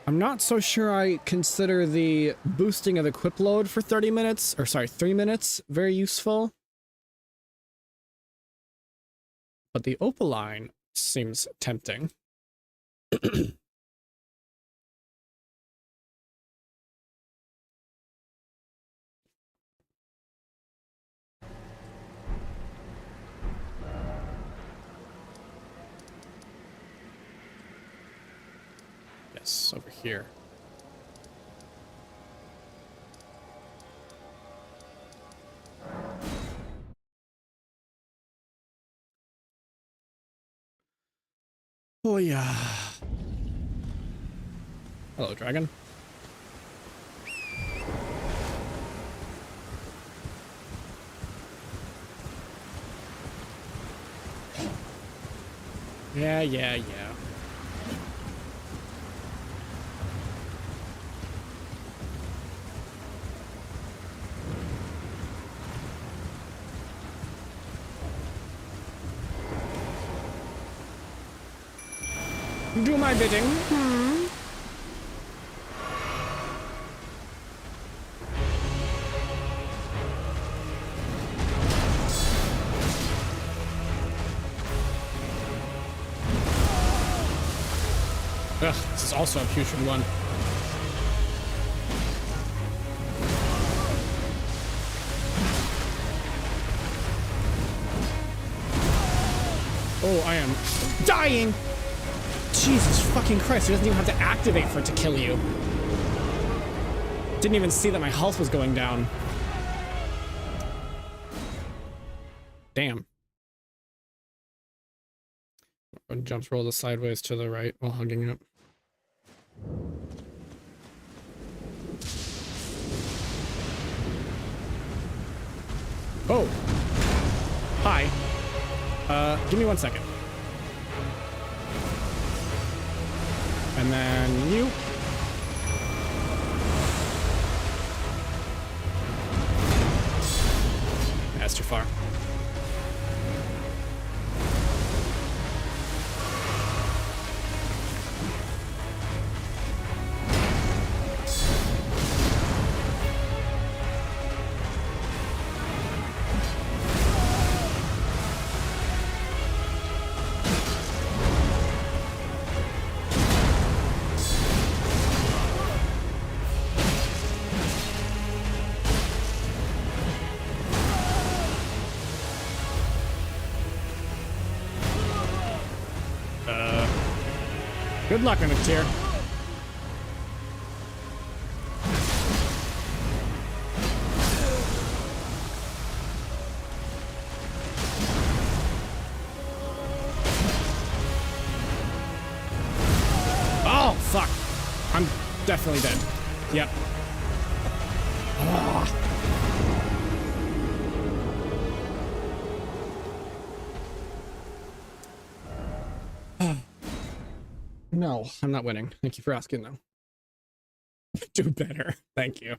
A: I'm not so sure I consider the boosting of equip load for 30 minutes, or sorry, 3 minutes, very useful. But the opaline seems tempting. Yes, over here. Oh yeah. Hello, dragon. Yeah. Do my bidding. Ugh, this is also a putrid one. Oh, I am dying! Jesus fucking Christ, he doesn't even have to activate for it to kill you. Didn't even see that my health was going down. Damn. And jumps roll the sideways to the right while hugging it. Oh. Hi. Give me 1 second. And then you. That's too far. Good luck on a tier. Oh, fuck. I'm definitely dead. Yep. Oh. No, I'm not winning. Thank you for asking, though. Do better. Thank you.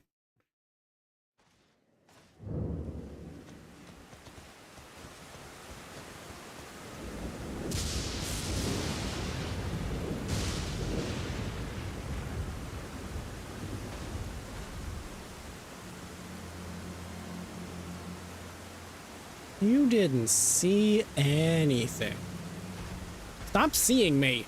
A: You didn't see anything. Stop seeing me.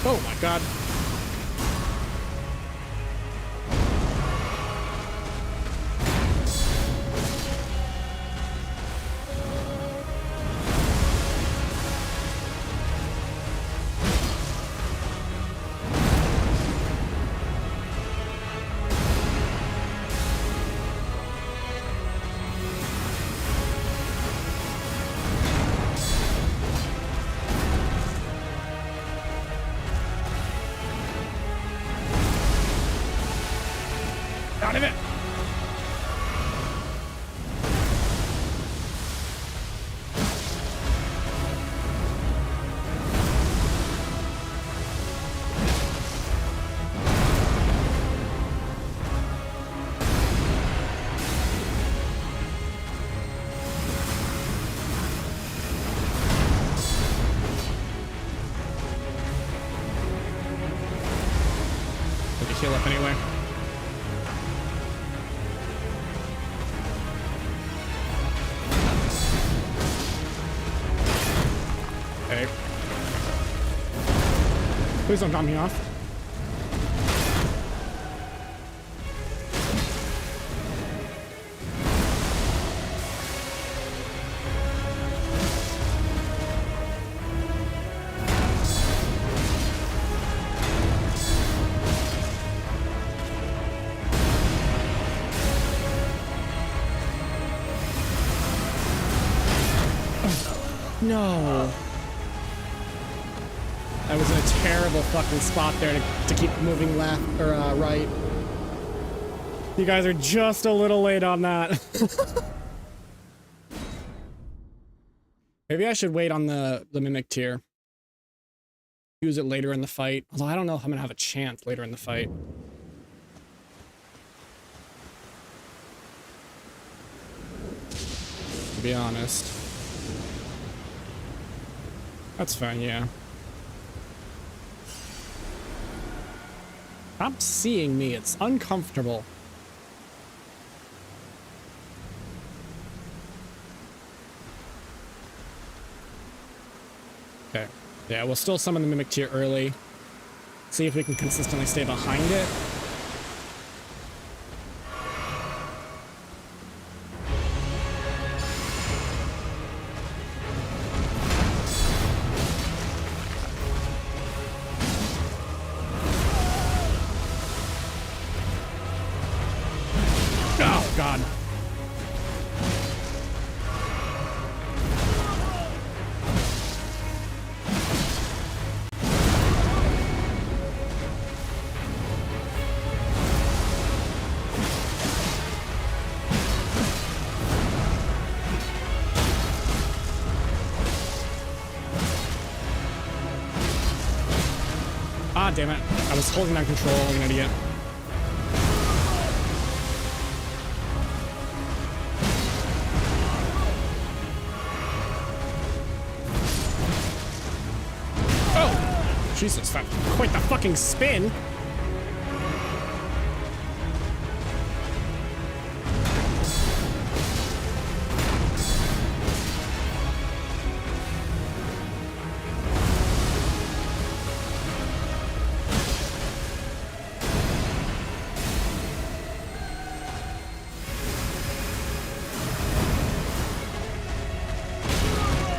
A: Oh my god. Out of it. Let me heal up anyway. Okay. Please don't drop me off. No. I was in a terrible fucking spot there to keep moving left or right. You guys are just a little late on that. Maybe I should wait on the mimic tier. Use it later in the fight. Although I don't know if I'm gonna have a chance later in the fight. To be honest. That's fine, yeah. Stop seeing me, it's uncomfortable. Okay. Yeah, we'll still summon the mimic tier early. See if we can consistently stay behind it. Oh, God. Ah, damn it. I was holding on control like an idiot. Oh! Jesus, that quite the fucking spin.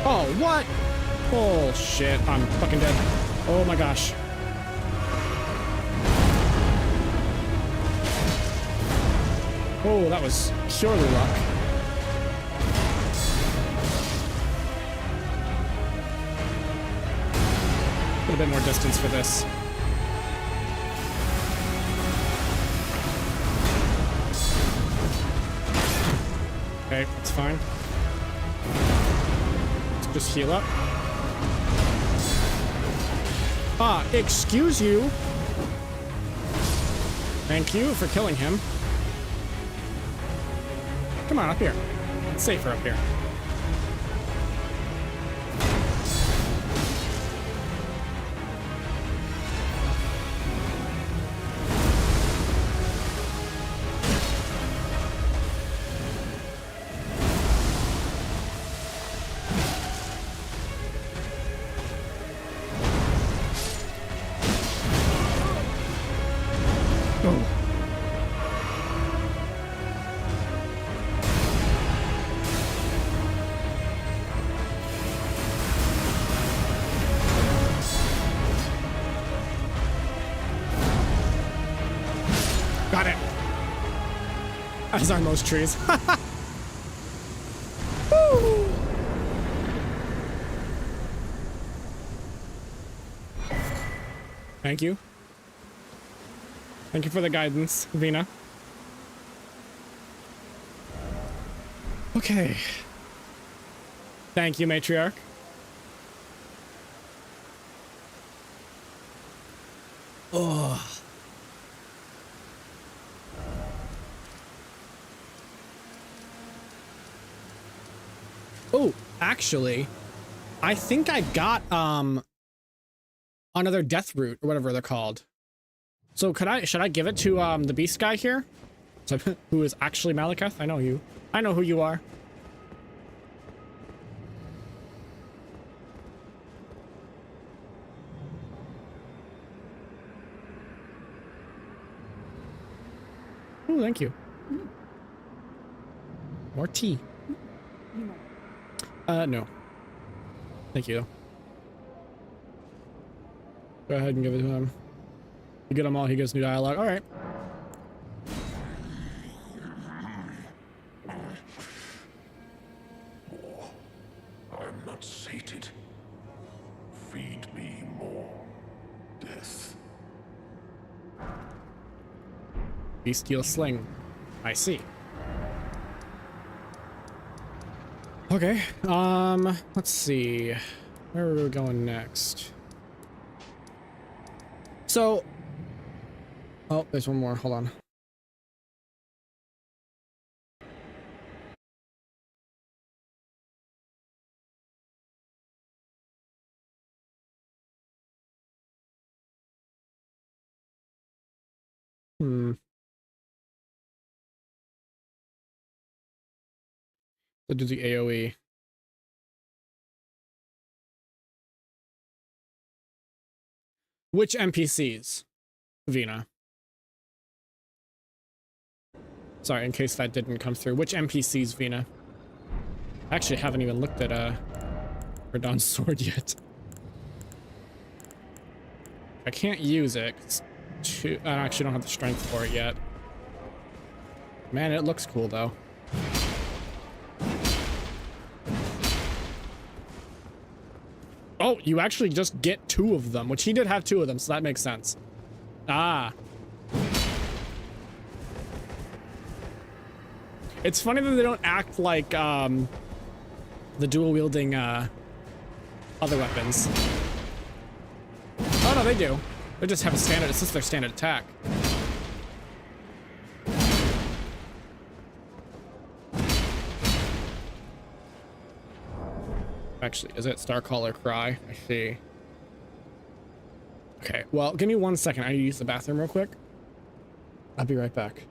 A: Oh, what? Oh, shit. I'm fucking dead. Oh my gosh. Oh, that was purely luck. A little bit more distance for this. Okay, that's fine. Just heal up. Ah, excuse you. Thank you for killing him. Come on, up here. It's safer up here. Got it. As are most trees. Woo! Thank you. Thank you for the guidance, Vina. Okay. Thank you, Matriarch. Oh. Oh, actually, I think I got another death root or whatever they're called. So should I give it to the beast guy here? So, who is actually Malekith? I know you. I know who you are. Oh, thank you. More tea. No. Thank you. Go ahead and give it to him. You get them all, he gets new dialogue. All right.
G: I'm not sated. Feed me more death.
A: Bestial sling. I see. Okay, let's see. Where are we going next? So, oh, there's one more. Hold on. To do the AoE. Which NPCs, Vina? Sorry, in case that didn't come through. Which NPCs, Vina? I actually haven't even looked at Radahn's sword yet. I can't use it. I actually don't have the strength for it yet. Man, it looks cool though. Oh, you actually just get 2 of them, which he did have 2 of them, so that makes sense. Ah. It's funny that they don't act like the dual wielding other weapons. Oh no, they do. They just have a standard, it's just their standard attack. Actually, is it Starcaller Cry? I see. Okay, well, give me 1 second. I need to use the bathroom real quick. I'll be right back.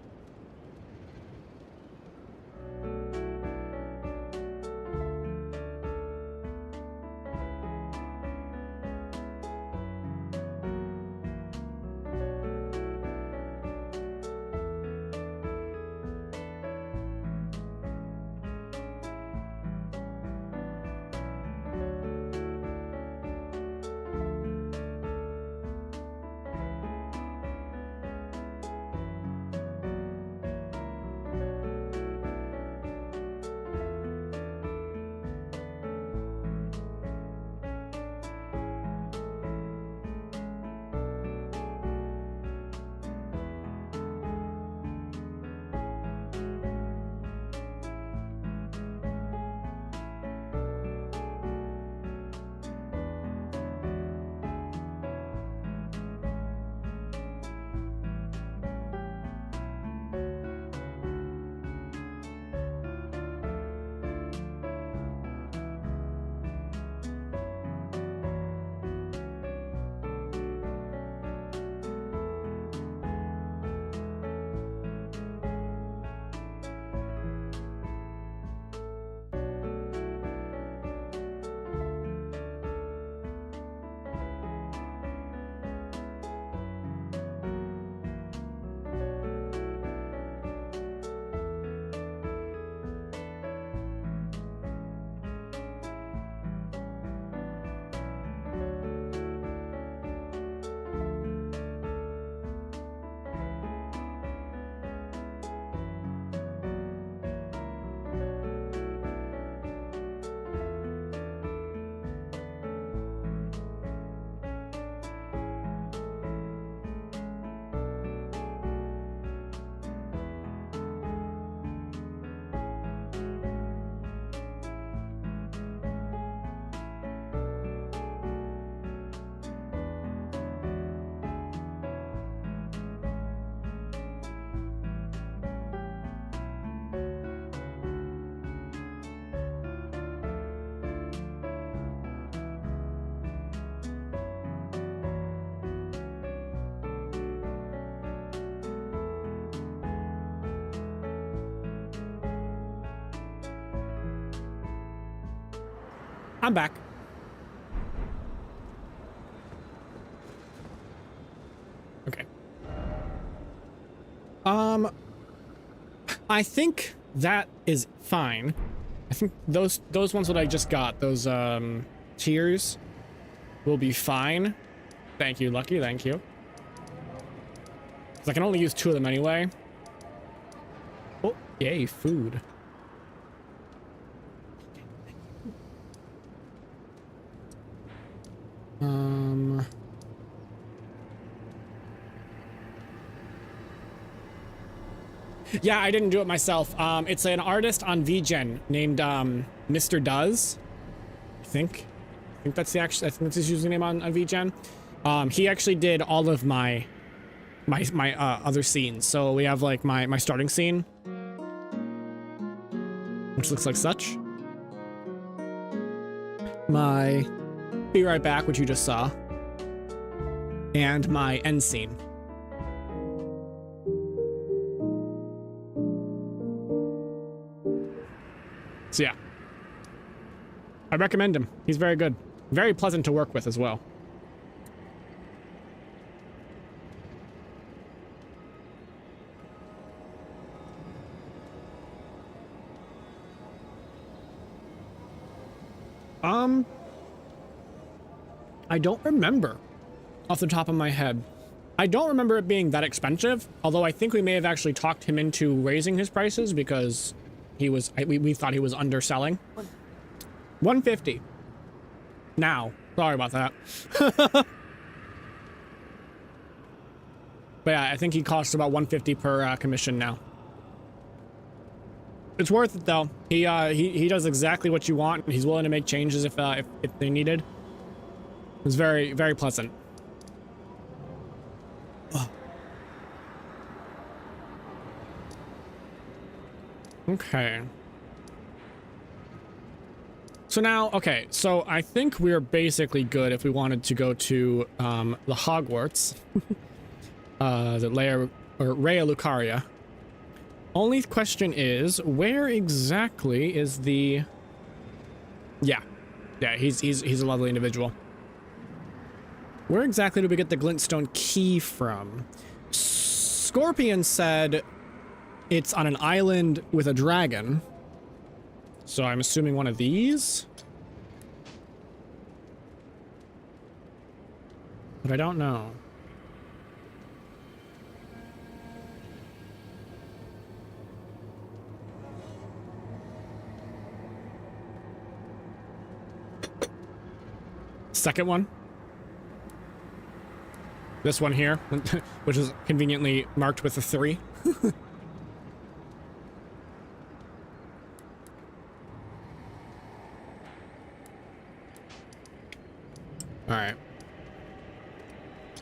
A: I'm back. Okay. I think that is fine. I think those ones that I just got, those tiers will be fine. Thank you, Lucky, thank you. 'Cause I can only use 2 of them anyway. Oh, yay, food. Yeah, I didn't do it myself. It's an artist on VGen named Mr. Does. I think that's I think that's his username on VGen. He actually did all of my other scenes. So we have like my starting scene, which looks like such. My Be Right Back, which you just saw, and my end scene. So yeah, I recommend him. He's very good. Very pleasant to work with as well. I don't remember off the top of my head. I don't remember it being that expensive, although I think we may have actually talked him into raising his prices because he was, we thought he was underselling. 150. Now, sorry about that. But yeah, I think he costs about 150 per commission now. It's worth it though. He does exactly what you want, and he's willing to make changes if they needed. It was very, very pleasant. Okay. So now, okay, so I think we're basically good if we wanted to go to the Hogwarts, the Rhea Lucaria. Only question is, where exactly is the? Yeah, he's a lovely individual. Where exactly do we get the glintstone key from? Scorpion said it's on an island with a dragon. So I'm assuming one of these. But I don't know. Second one. This one here, which is conveniently marked with a 3. All right.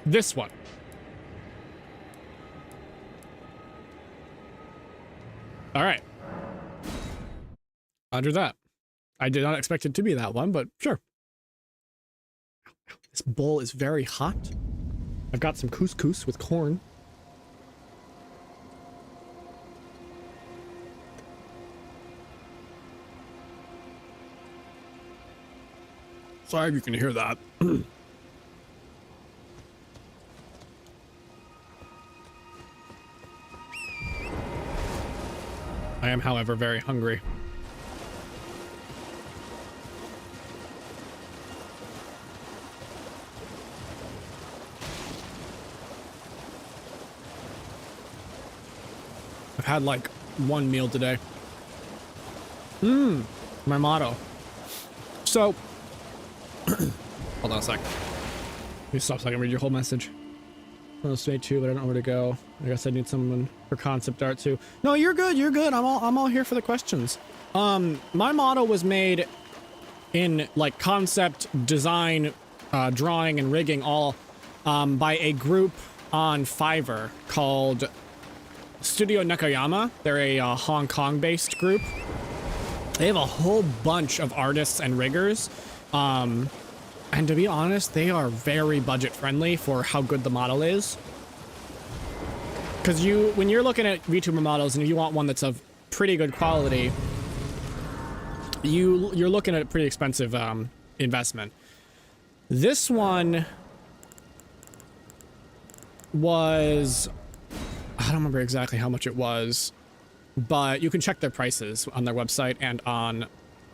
A: This one. All right. Under that. I did not expect it to be that one, but sure. This bowl is very hot. I've got some couscous with corn. Sorry if you can hear that. I am, however, very hungry. I've had like one meal today. My motto. So, hold on a sec. Let me stop so I can read your whole message. I'll stay too, but I don't know where to go. I guess I need someone for concept art too. No, you're good. You're good. I'm all here for the questions. My motto was made in like concept, design, drawing, and rigging all by a group on Fiverr called Studio Nakayama. They're a Hong Kong-based group. They have a whole bunch of artists and riggers. And to be honest, they are very budget-friendly for how good the model is. Because when you're looking at VTuber models and if you want one that's of pretty good quality, you're looking at a pretty expensive investment. This one was, I don't remember exactly how much it was, but you can check their prices on their website and on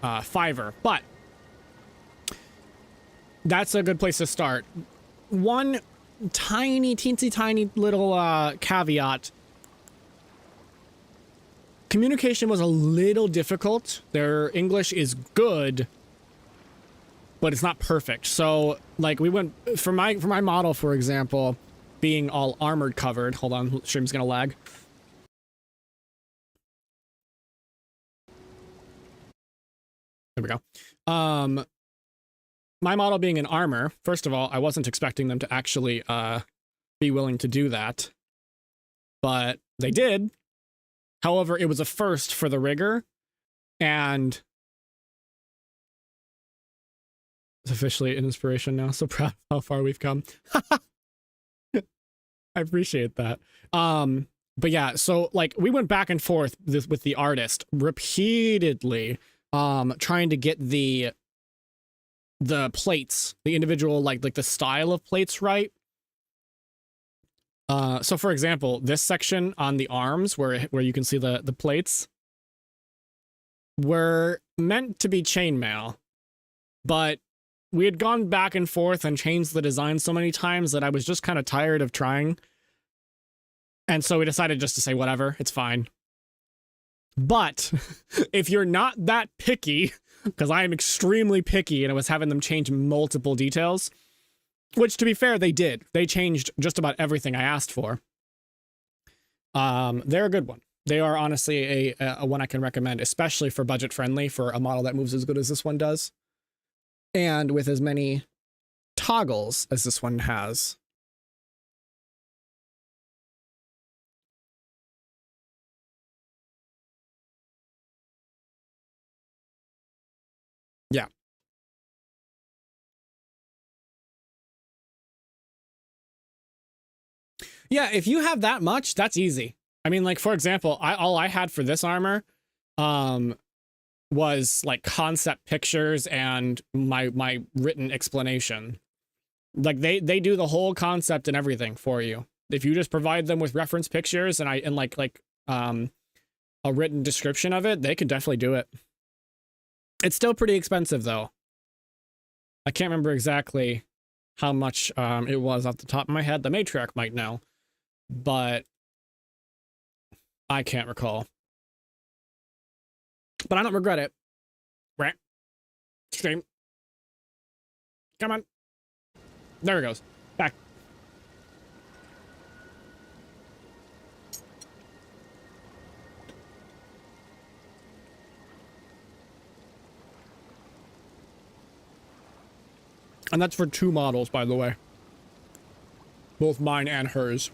A: Fiverr. But that's a good place to start. One teensy tiny little caveat. Communication was a little difficult. Their English is good, but it's not perfect. So like we went for my model, for example, being all armored covered. Hold on, stream's gonna lag. There we go. My model being in armor, first of all, I wasn't expecting them to actually be willing to do that, but they did. However, it was a first for the rigger, and it's officially an inspiration now. So proud of how far we've come. I appreciate that. But yeah, so like we went back and forth with the artist repeatedly, trying to get the plates, the individual like the style of plates right. So for example, this section on the arms where you can see the plates were meant to be chainmail, but we had gone back and forth and changed the design so many times that I was just kind of tired of trying. And so we decided just to say, whatever, it's fine. But if you're not that picky, because I am extremely picky and I was having them change multiple details, which to be fair, they did. They changed just about everything I asked for. They're a good one. They are honestly a one I can recommend, especially for budget friendly, for a model that moves as good as this one does. And with as many toggles as this one has. Yeah. Yeah, if you have that much, that's easy. I mean, like, for example, all I had for this armor was like concept pictures and my written explanation. Like they do the whole concept and everything for you. If you just provide them with reference pictures and like a written description of it, they could definitely do it. It's still pretty expensive though. I can't remember exactly how much it was off the top of my head. The Matriarch might know, but I can't recall. But I don't regret it. Right. Stream. Come on. There it goes. Back. And that's for 2 models, by the way. Both mine and hers.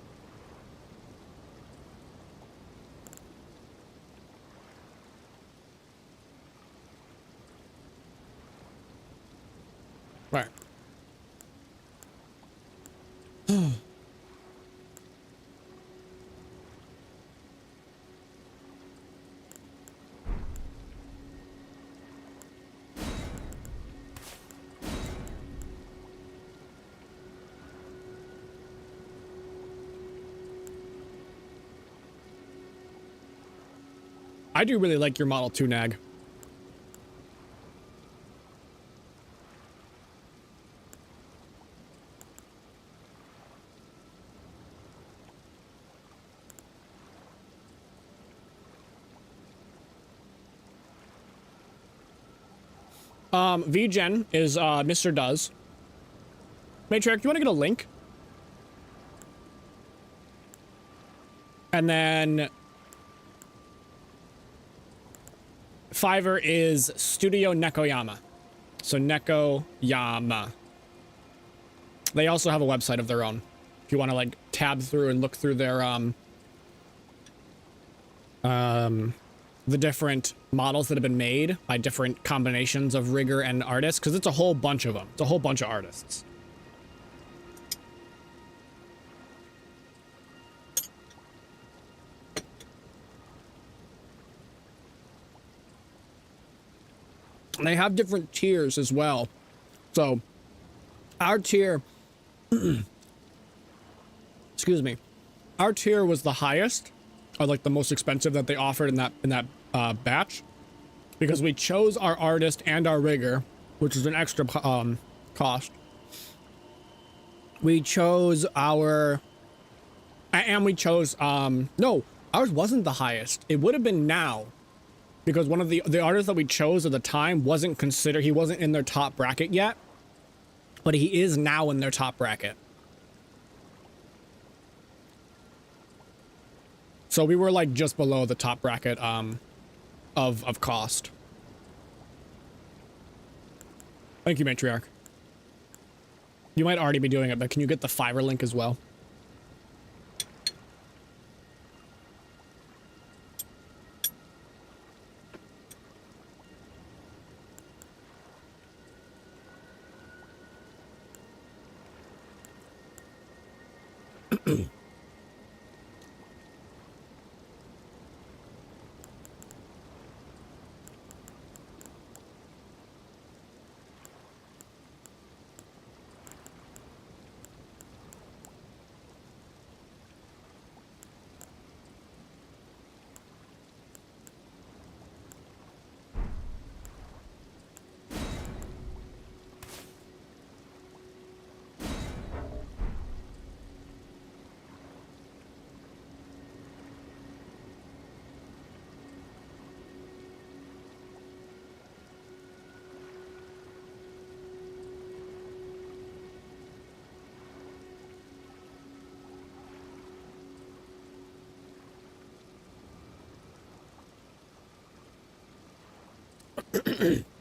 A: Right. I do really like your model too, Nag. VGen is Mr. Does. Matriarch, do you want to get a link? And then Fiverr is Studio Nekoyama. So Nekoyama. They also have a website of their own. If you want to like tab through and look through their the different models that have been made by different combinations of rigger and artists, because it's a whole bunch of them. It's a whole bunch of artists. And they have different tiers as well. So our tier, excuse me, our tier was the highest, or like the most expensive that they offered in that batch, because we chose our artist and our rigger, which is an extra cost. We chose our, and we chose no, ours wasn't the highest. It would have been now, because one of the artists that we chose at the time wasn't considered, he wasn't in their top bracket yet, but he is now in their top bracket. So we were like just below the top bracket of cost. Thank you, Matriarch. You might already be doing it, but can you get the Fiverr link as well?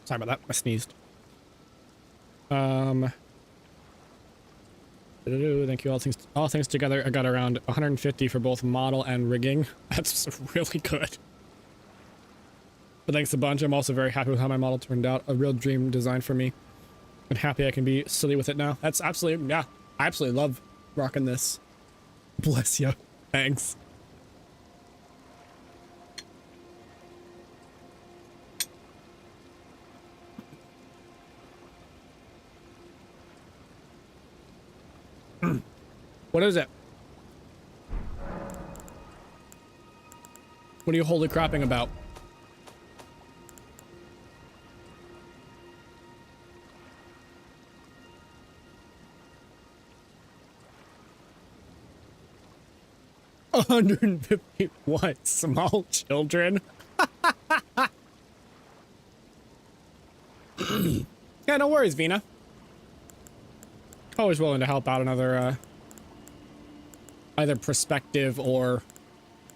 A: Sorry about that. I sneezed. Thank you. All things together, I got around 150 for both model and rigging. That's really good. But thanks a bunch. I'm also very happy with how my model turned out. A real dream design for me. And happy I can be silly with it now. That's absolutely, yeah. I absolutely love rocking this. Bless you. Thanks. What is it? What are you holy crapping about? $150 what? Small children? Yeah, no worries, Vina. Always willing to help out another, either prospective or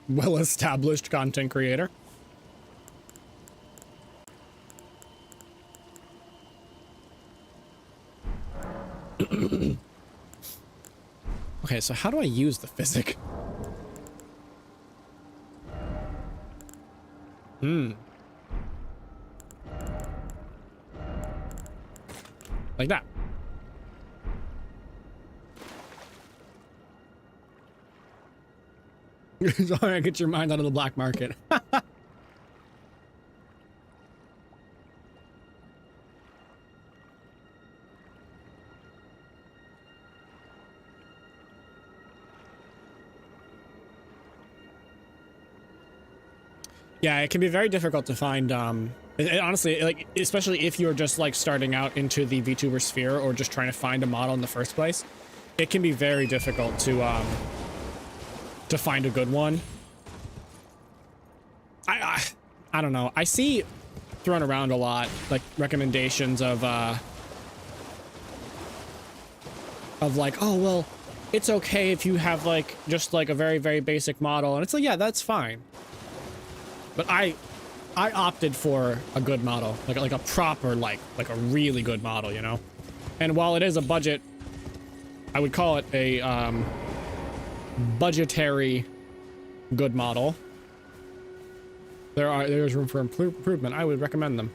A: well-established content creator. Okay, so how do I use the physic? Like that. Sorry, get your mind out of the black market. Yeah, it can be very difficult to find, honestly, like, especially if you're just, like, starting out into the VTuber sphere or just trying to find a model in the first place, it can be very difficult to find a good one. I don't know. I see thrown around a lot, like, recommendations of like, oh, well, it's okay if you have, like, just, like, a very, very basic model. And it's like, yeah, that's fine. But I opted for a good model, like a proper, like a really good model, you know? And while it is a budget, I would call it a, budgetary good model. There's room for improvement. I would recommend them.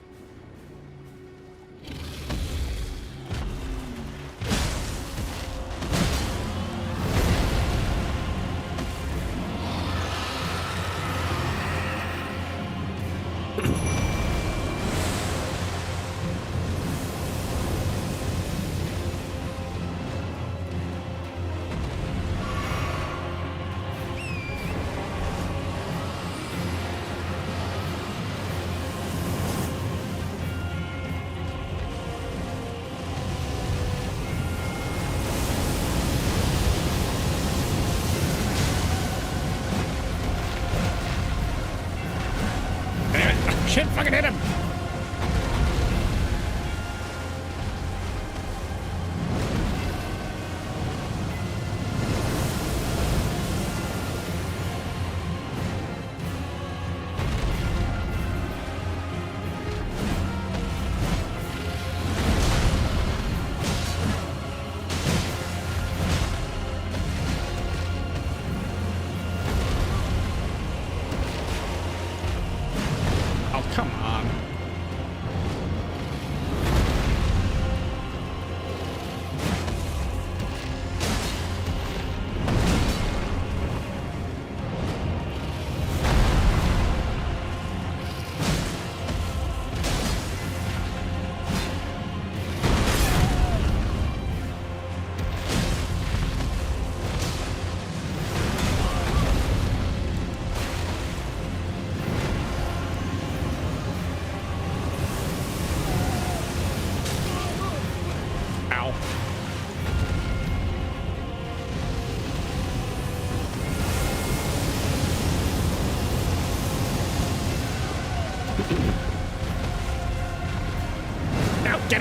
A: Shit, fucking hit him!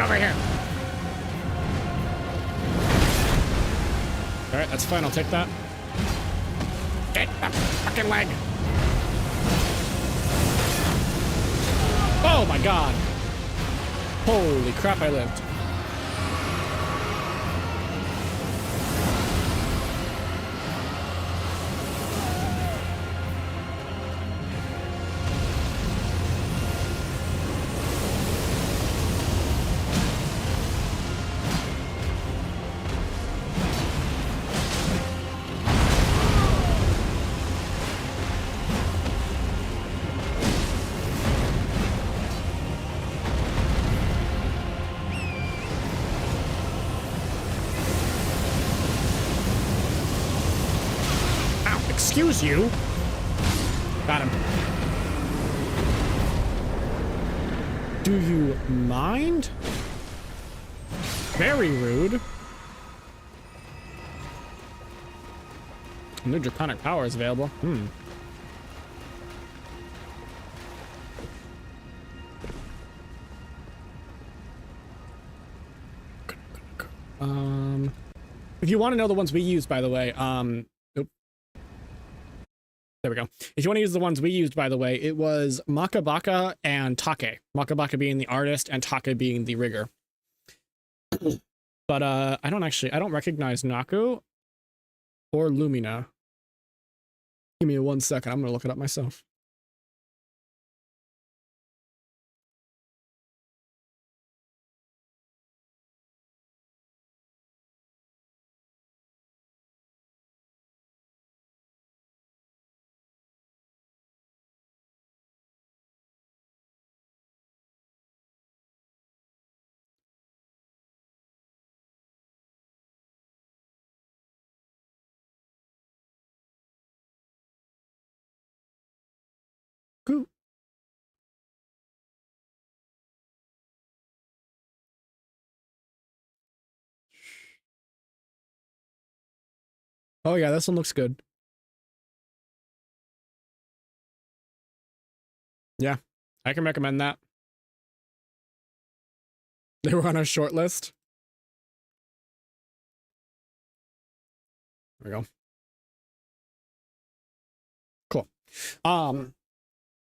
A: Get over here. All right, that's fine. I'll take that. Get the fucking leg. Oh my god. Holy crap, I lived. Excuse you. Got him. Do you mind? Very rude. New draconic power is available. If you want to know the ones we use, by the way, there we go. If you want to use the ones we used, by the way, it was Makabaka and Take. Makabaka being the artist and Take being the rigger. But I don't recognize Naku or Lumina. Give me 1 second. I'm going to look it up myself. Cool. Oh yeah, this one looks good. Yeah, I can recommend that. They were on our short list. There we go. Cool.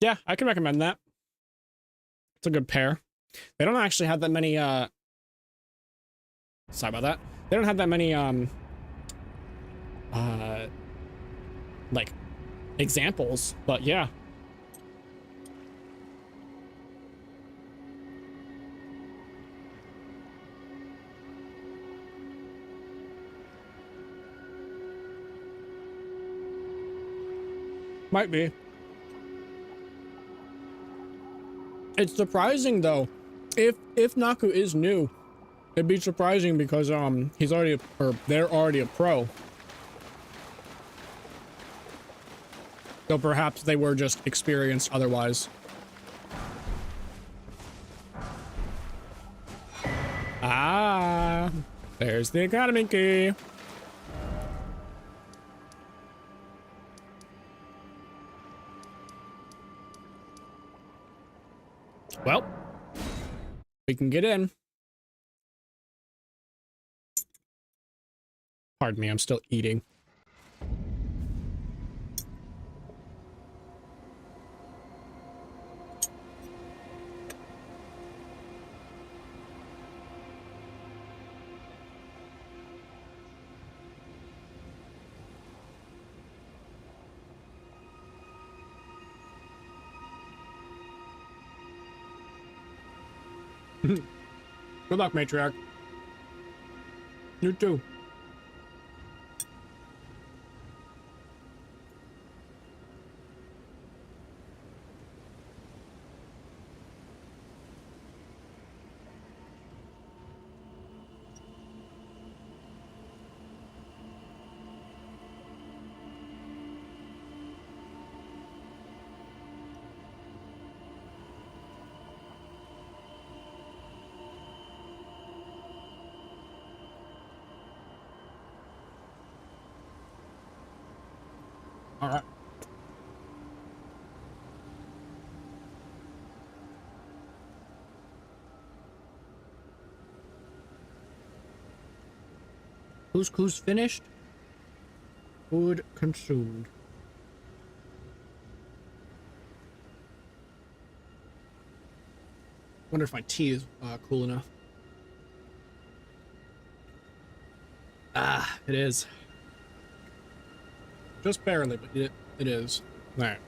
A: Yeah, I can recommend that. It's a good pair. They don't actually have that many sorry about that. They don't have that many like examples, but yeah. Might be. It's surprising though. If Naku is new, it'd be surprising because he's already they're already a pro. So perhaps they were just experienced otherwise. Ah, there's the academy key. Well, we can get in. Pardon me, I'm still eating. Good luck, Matriarch. You too. All right. Couscous finished. Food consumed. Wonder if my tea is cool enough. Ah, it is. Just barely, but it is. All right.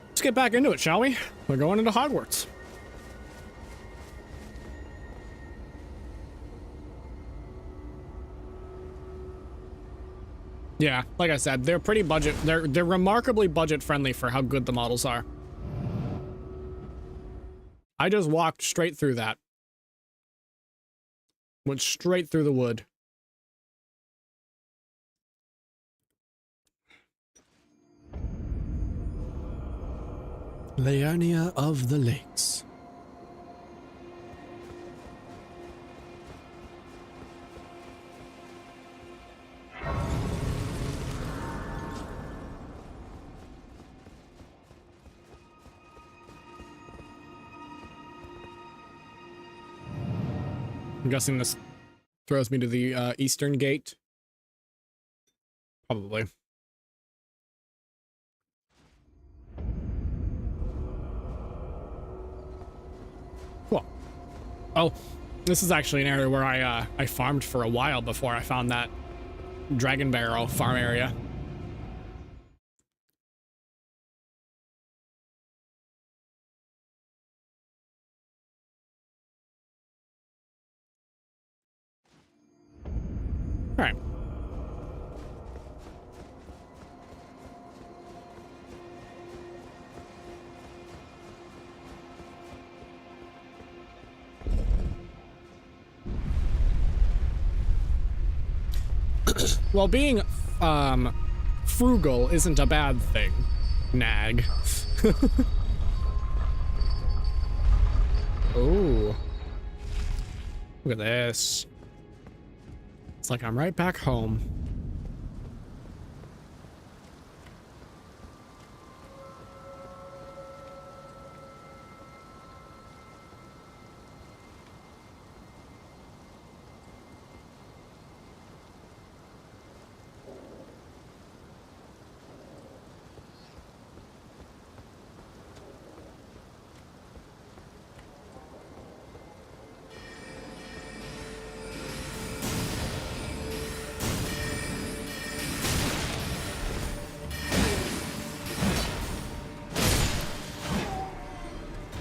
A: Let's get back into it, shall we? We're going into Hogwarts. Yeah, like I said, they're pretty budget. They're remarkably budget friendly for how good the models are. I just walked straight through that. Went straight through the wood.
F: Liurnia of the Lakes.
A: I'm guessing this throws me to the eastern gate. Probably. Cool. Oh, this is actually an area where I farmed for a while before I found that Dragon Barrel farm area. All right. Well, being frugal isn't a bad thing, Nag. Oh. Look at this. It's like I'm right back home.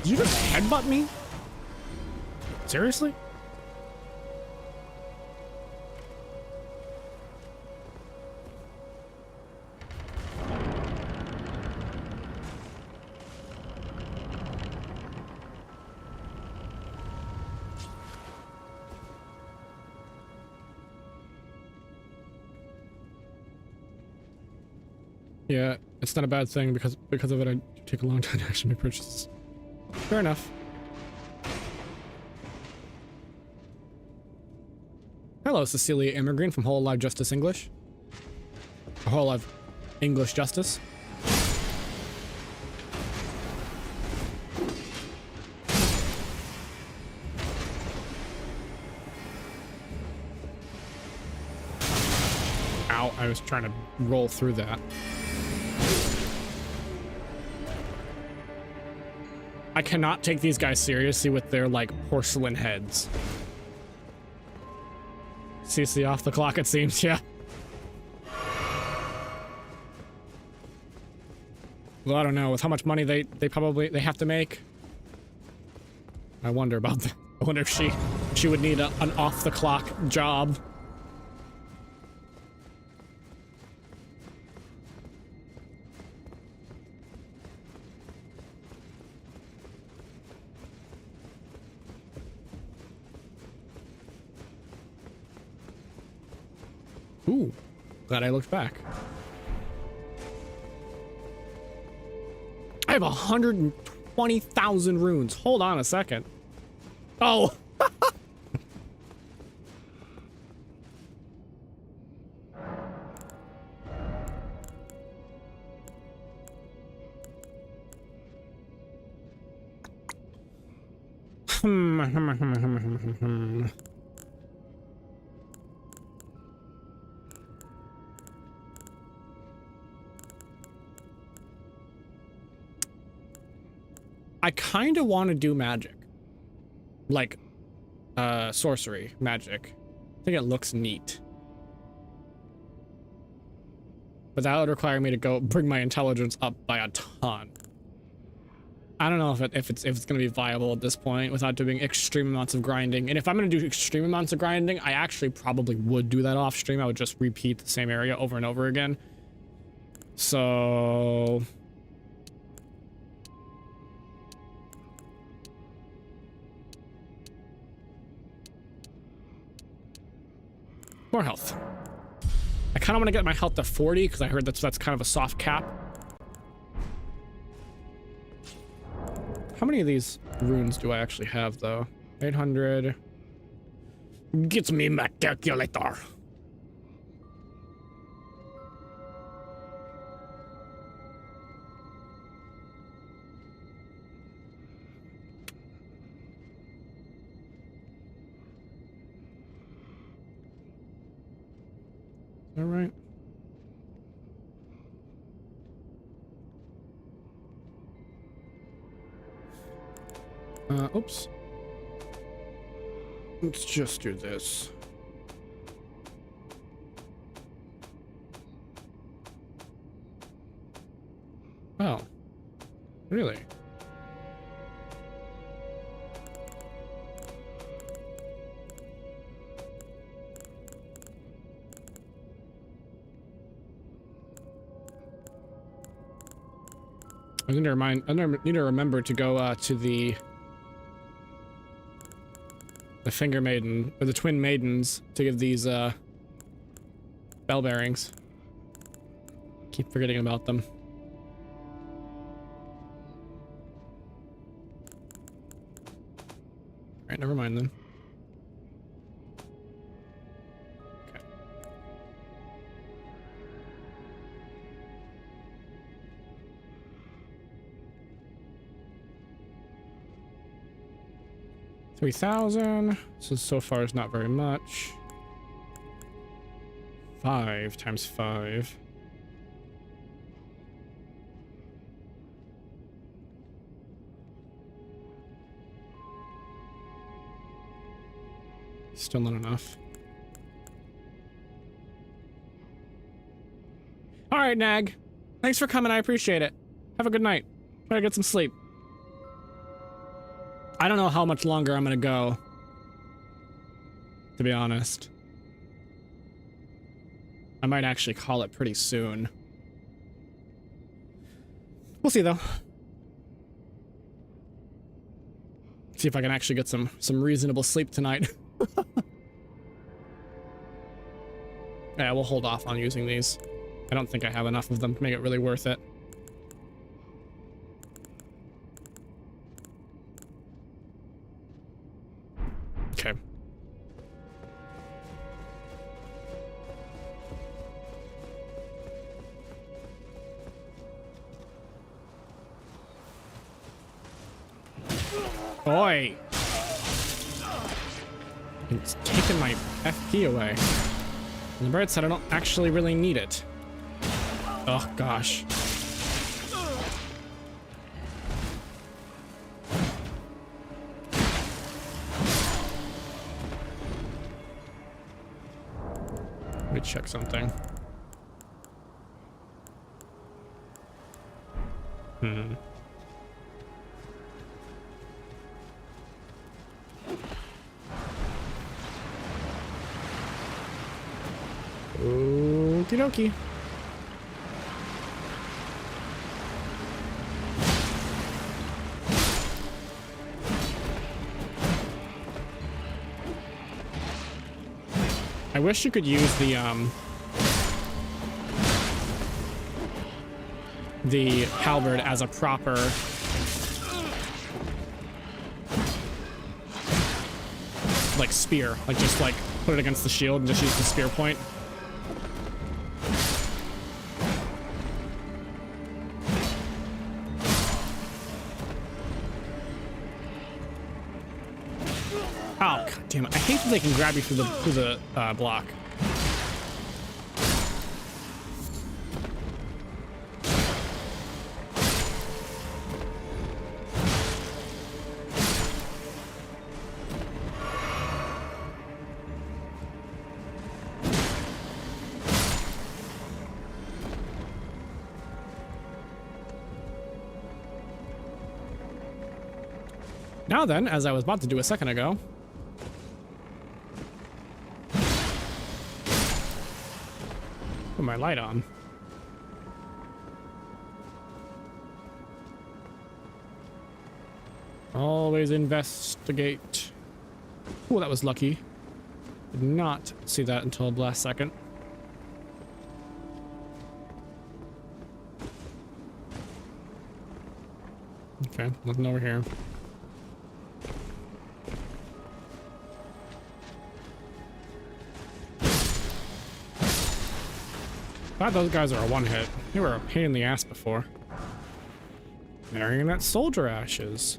A: Did you just headbutt me? Seriously? Yeah, it's not a bad thing because of it I take a long time to actually make purchases. Fair enough. Hello, Cecilia Immigrant from Whole Life Justice English. Whole Life English Justice. Ow, I was trying to roll through that. I cannot take these guys seriously with their, like, porcelain heads. CC off the clock, it seems, yeah. Well, I don't know, with how much money they have to make. I wonder about that. I wonder if she would need an off-the-clock job. Ooh, glad I looked back. I have 120,000 runes. Hold on a second. Oh. I kind of want to do magic. Like, sorcery magic. I think it looks neat. But that would require me to go bring my intelligence up by a ton. I don't know if it's gonna be viable at this point without doing extreme amounts of grinding. And if I'm gonna do extreme amounts of grinding, I actually probably would do that off stream. I would just repeat the same area over and over again. So more health. I kind of want to get my health to 40 because I heard that's kind of a soft cap. How many of these runes do I actually have though? 800. Get me my calculator. All right. Oops. Let's just do this. Oh. Really? I need to remember to go to the finger maiden or the twin maidens to give these bell bearings. Keep forgetting about them. All right, never mind then. Okay. $3,000. So far is not very much. 5 times 5. Still not enough. All right, Nag. Thanks for coming. I appreciate it. Have a good night. Try to get some sleep. I don't know how much longer I'm gonna go, to be honest. I might actually call it pretty soon. We'll see though. See if I can actually get some reasonable sleep tonight. Yeah, we'll hold off on using these. I don't think I have enough of them to make it really worth it. Okay. Boy! It's taking my FP away. And the bird said I don't actually really need it. Oh gosh. Let me check something. Okie dokie. I wish you could use the halberd as a proper like spear, like just like put it against the shield and just use the spear point. Oh, God damn it. I hate that they can grab you through the block. Now then, as I was about to do a second ago, put my light on. Always investigate. Oh, that was lucky. Did not see that until the last second. Okay, nothing over here. Glad those guys are a one-hit. They were a pain in the ass before. Marrying that soldier ashes.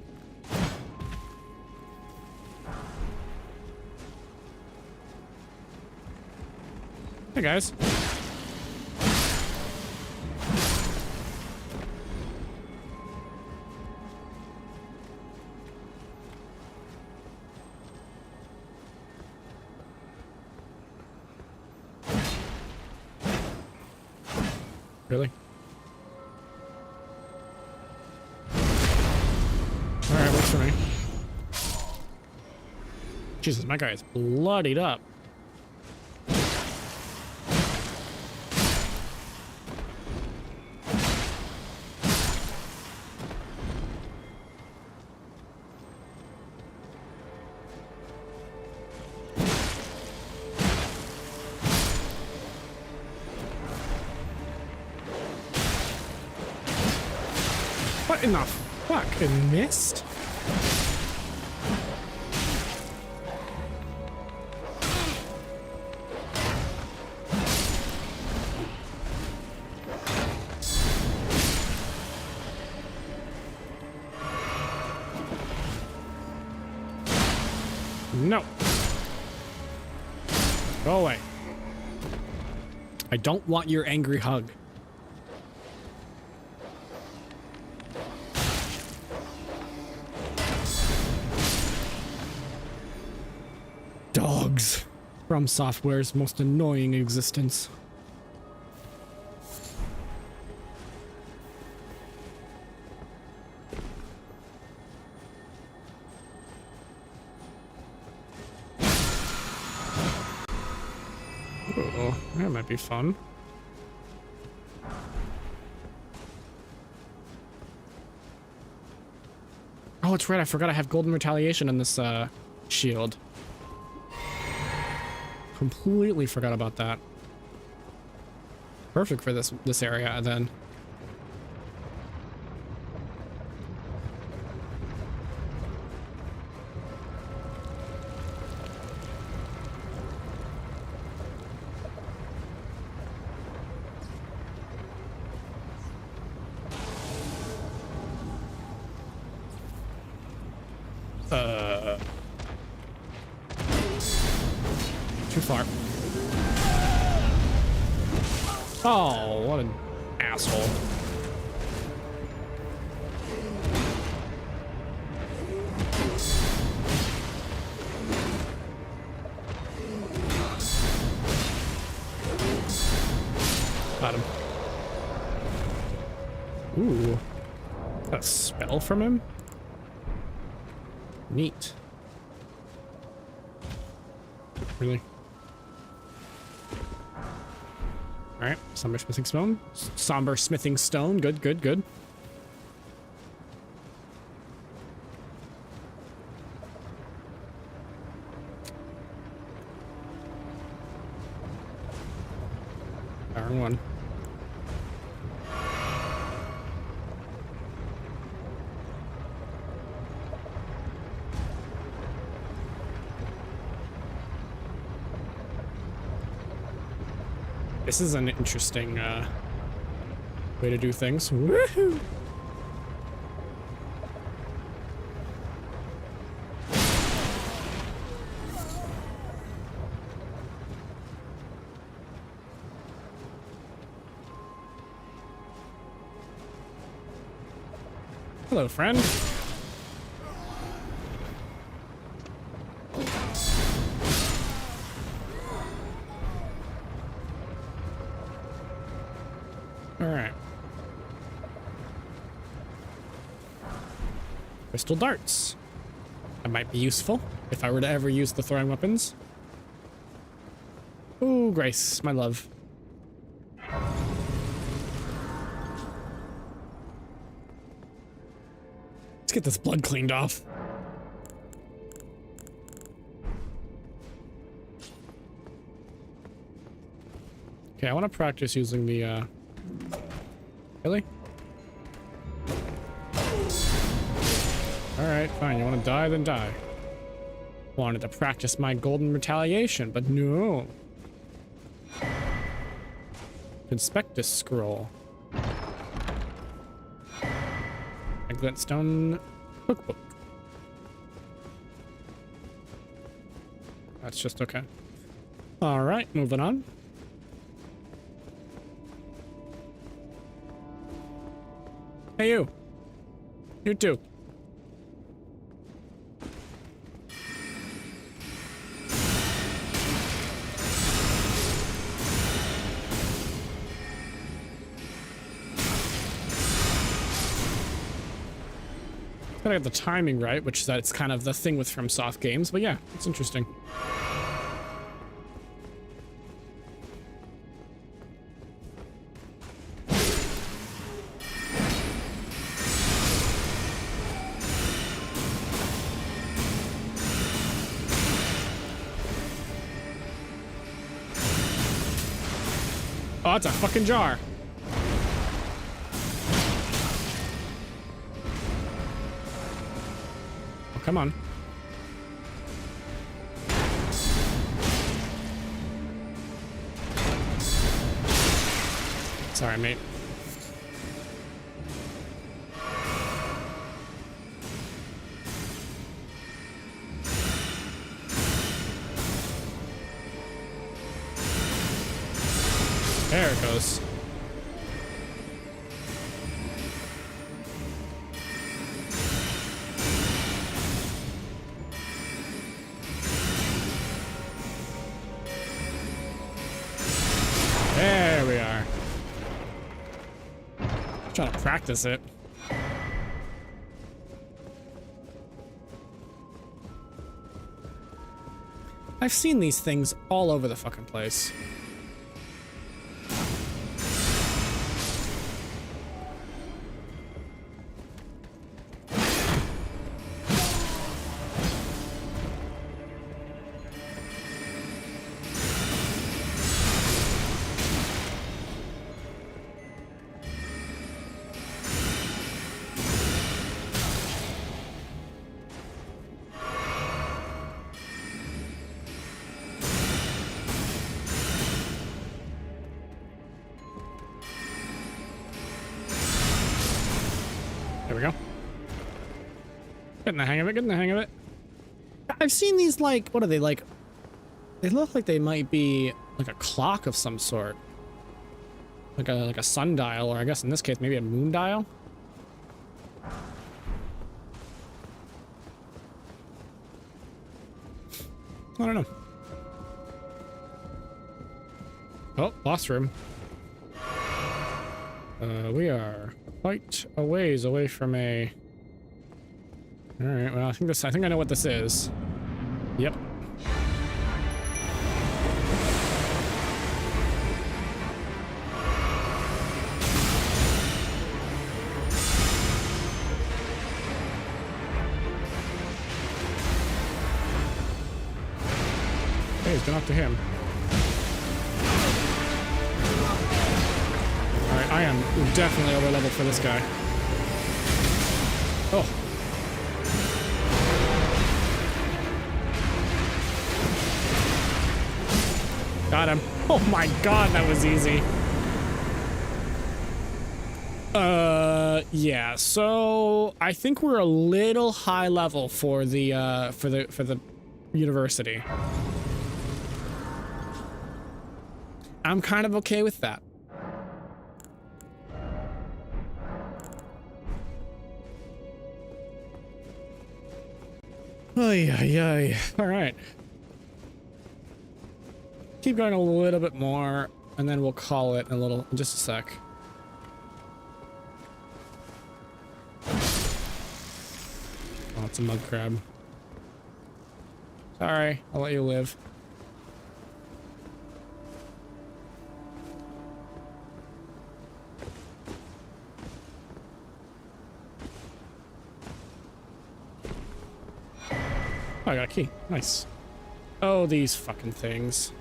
A: Hey guys. Really? Alright, works for me. Jesus, my guy is bloodied up. What in the fuck? It missed? No. Go away. I don't want your angry hug. Dogs. From Software's most annoying existence. Oh, that might be fun. Oh, it's right. I forgot I have golden retaliation in this shield. Completely forgot about that. Perfect for this area then. Too far. Oh, what an asshole. Got him. Ooh. Got a spell from him? Neat. Really? Alright, somber smithing stone. Somber smithing stone. Good, good, good. Iron one. This is an interesting way to do things. Woohoo! Hello, friend. All right. Crystal darts. That might be useful if I were to ever use the throwing weapons. Ooh, Grace, my love. Let's get this blood cleaned off. Okay, I want to practice using the, Really? Alright, fine. You want to die, then die. Wanted to practice my golden retaliation, but no. Inspect this scroll. A glintstone cookbook. That's just okay. Alright, moving on. Hey, you. You too. Gotta get the timing right, which that's kind of the thing with FromSoft games, but yeah, it's interesting. Oh, it's a fucking jar. Oh, come on. Sorry, mate. There it goes. There we are. I'm trying to practice it. I've seen these things all over the fucking place. There we go. Getting the hang of it, getting the hang of it. I've seen these, like, what are they, like? They look like they might be like a clock of some sort. Like a sundial, or I guess in this case, maybe a moon dial. I don't know. Oh, boss room. We are quite a ways away from a... Alright, well, I think I know what this is. Yep. Hey, he's going after him. Alright, I am definitely over leveled for this guy. Oh. Got him. Oh my god, that was easy. Yeah, so I think we're a little high level for the university. I'm kind of okay with that. Ay, ay, ay. All right. Keep going a little bit more, and then we'll call it in just a sec. Oh, it's a mud crab. Sorry, I'll let you live. Oh, I got a key. Nice. Oh, these fucking things.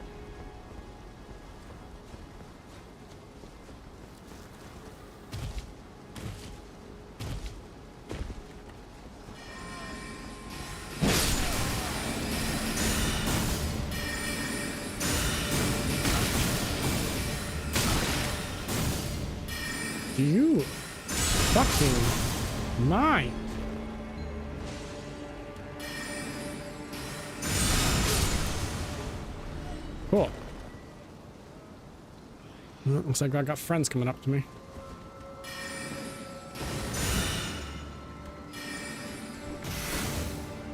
A: You fucking mind. Cool. Well, looks like I got friends coming up to me.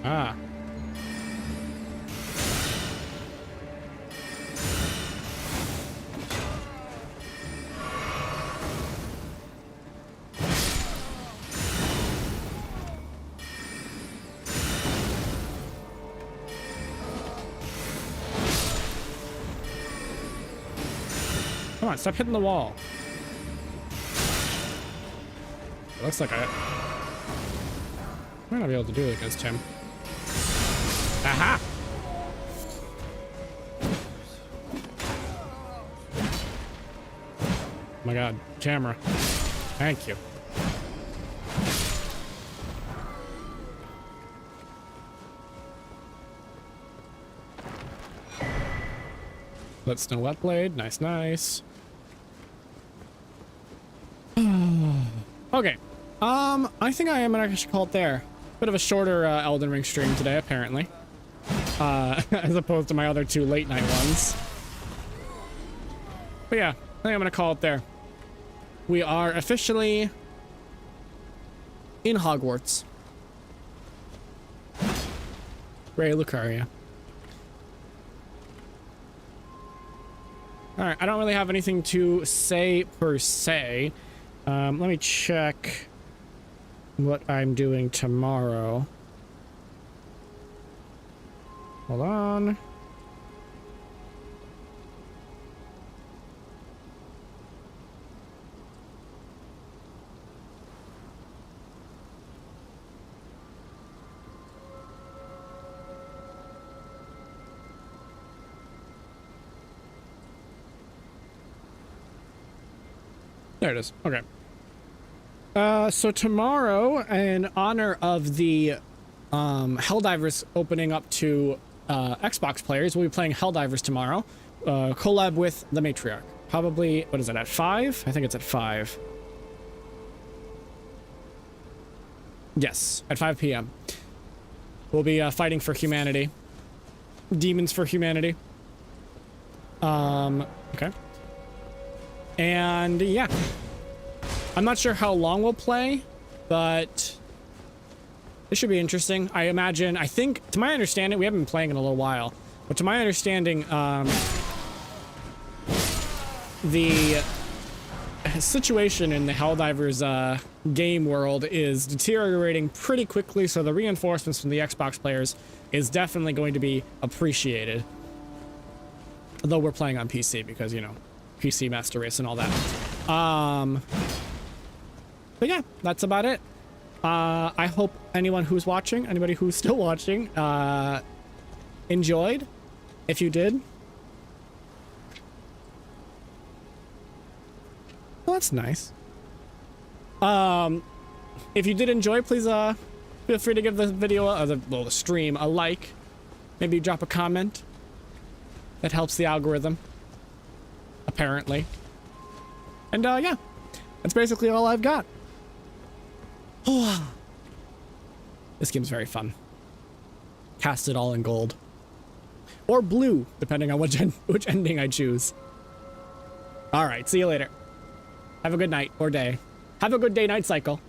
A: Ah. Come on, stop hitting the wall. It looks like I might not be able to do it against him. Aha! Oh my god, camera. Thank you. Let's know wet blade. Nice, nice. Okay. I think I am gonna actually call it there. Bit of a shorter Elden Ring stream today, apparently. As opposed to my other two late night ones. But yeah, I think I'm gonna call it there. We are officially in Hogwarts. Ray Lucaria. Alright, I don't really have anything to say per se. Let me check what I'm doing tomorrow. Hold on. There it is. Okay. So tomorrow, in honor of the Helldivers opening up to Xbox players, we'll be playing Helldivers tomorrow. Collab with the Matriarch. Probably, what is it, at 5? I think it's at 5. Yes, at 5 p.m. We'll be fighting for humanity. Demons for humanity. Okay. And yeah, I'm not sure how long we'll play, but this should be interesting. I think, to my understanding, we haven't been playing in a little while, but to my understanding, the situation in the Helldivers game world is deteriorating pretty quickly, so the reinforcements from the Xbox players is definitely going to be appreciated. Although we're playing on PC because, you know, PC Master Race and all that. But yeah, that's about it. I hope anyone who's watching, anybody who's still watching, enjoyed. If you did, well, that's nice. If you did enjoy, please feel free to give the video, the stream, a like. Maybe drop a comment. That helps the algorithm. Apparently. And yeah, that's basically all I've got. This game's very fun. Cast it all in gold. Or blue, depending on which ending I choose. Alright, see you later. Have a good night or day. Have a good day-night cycle.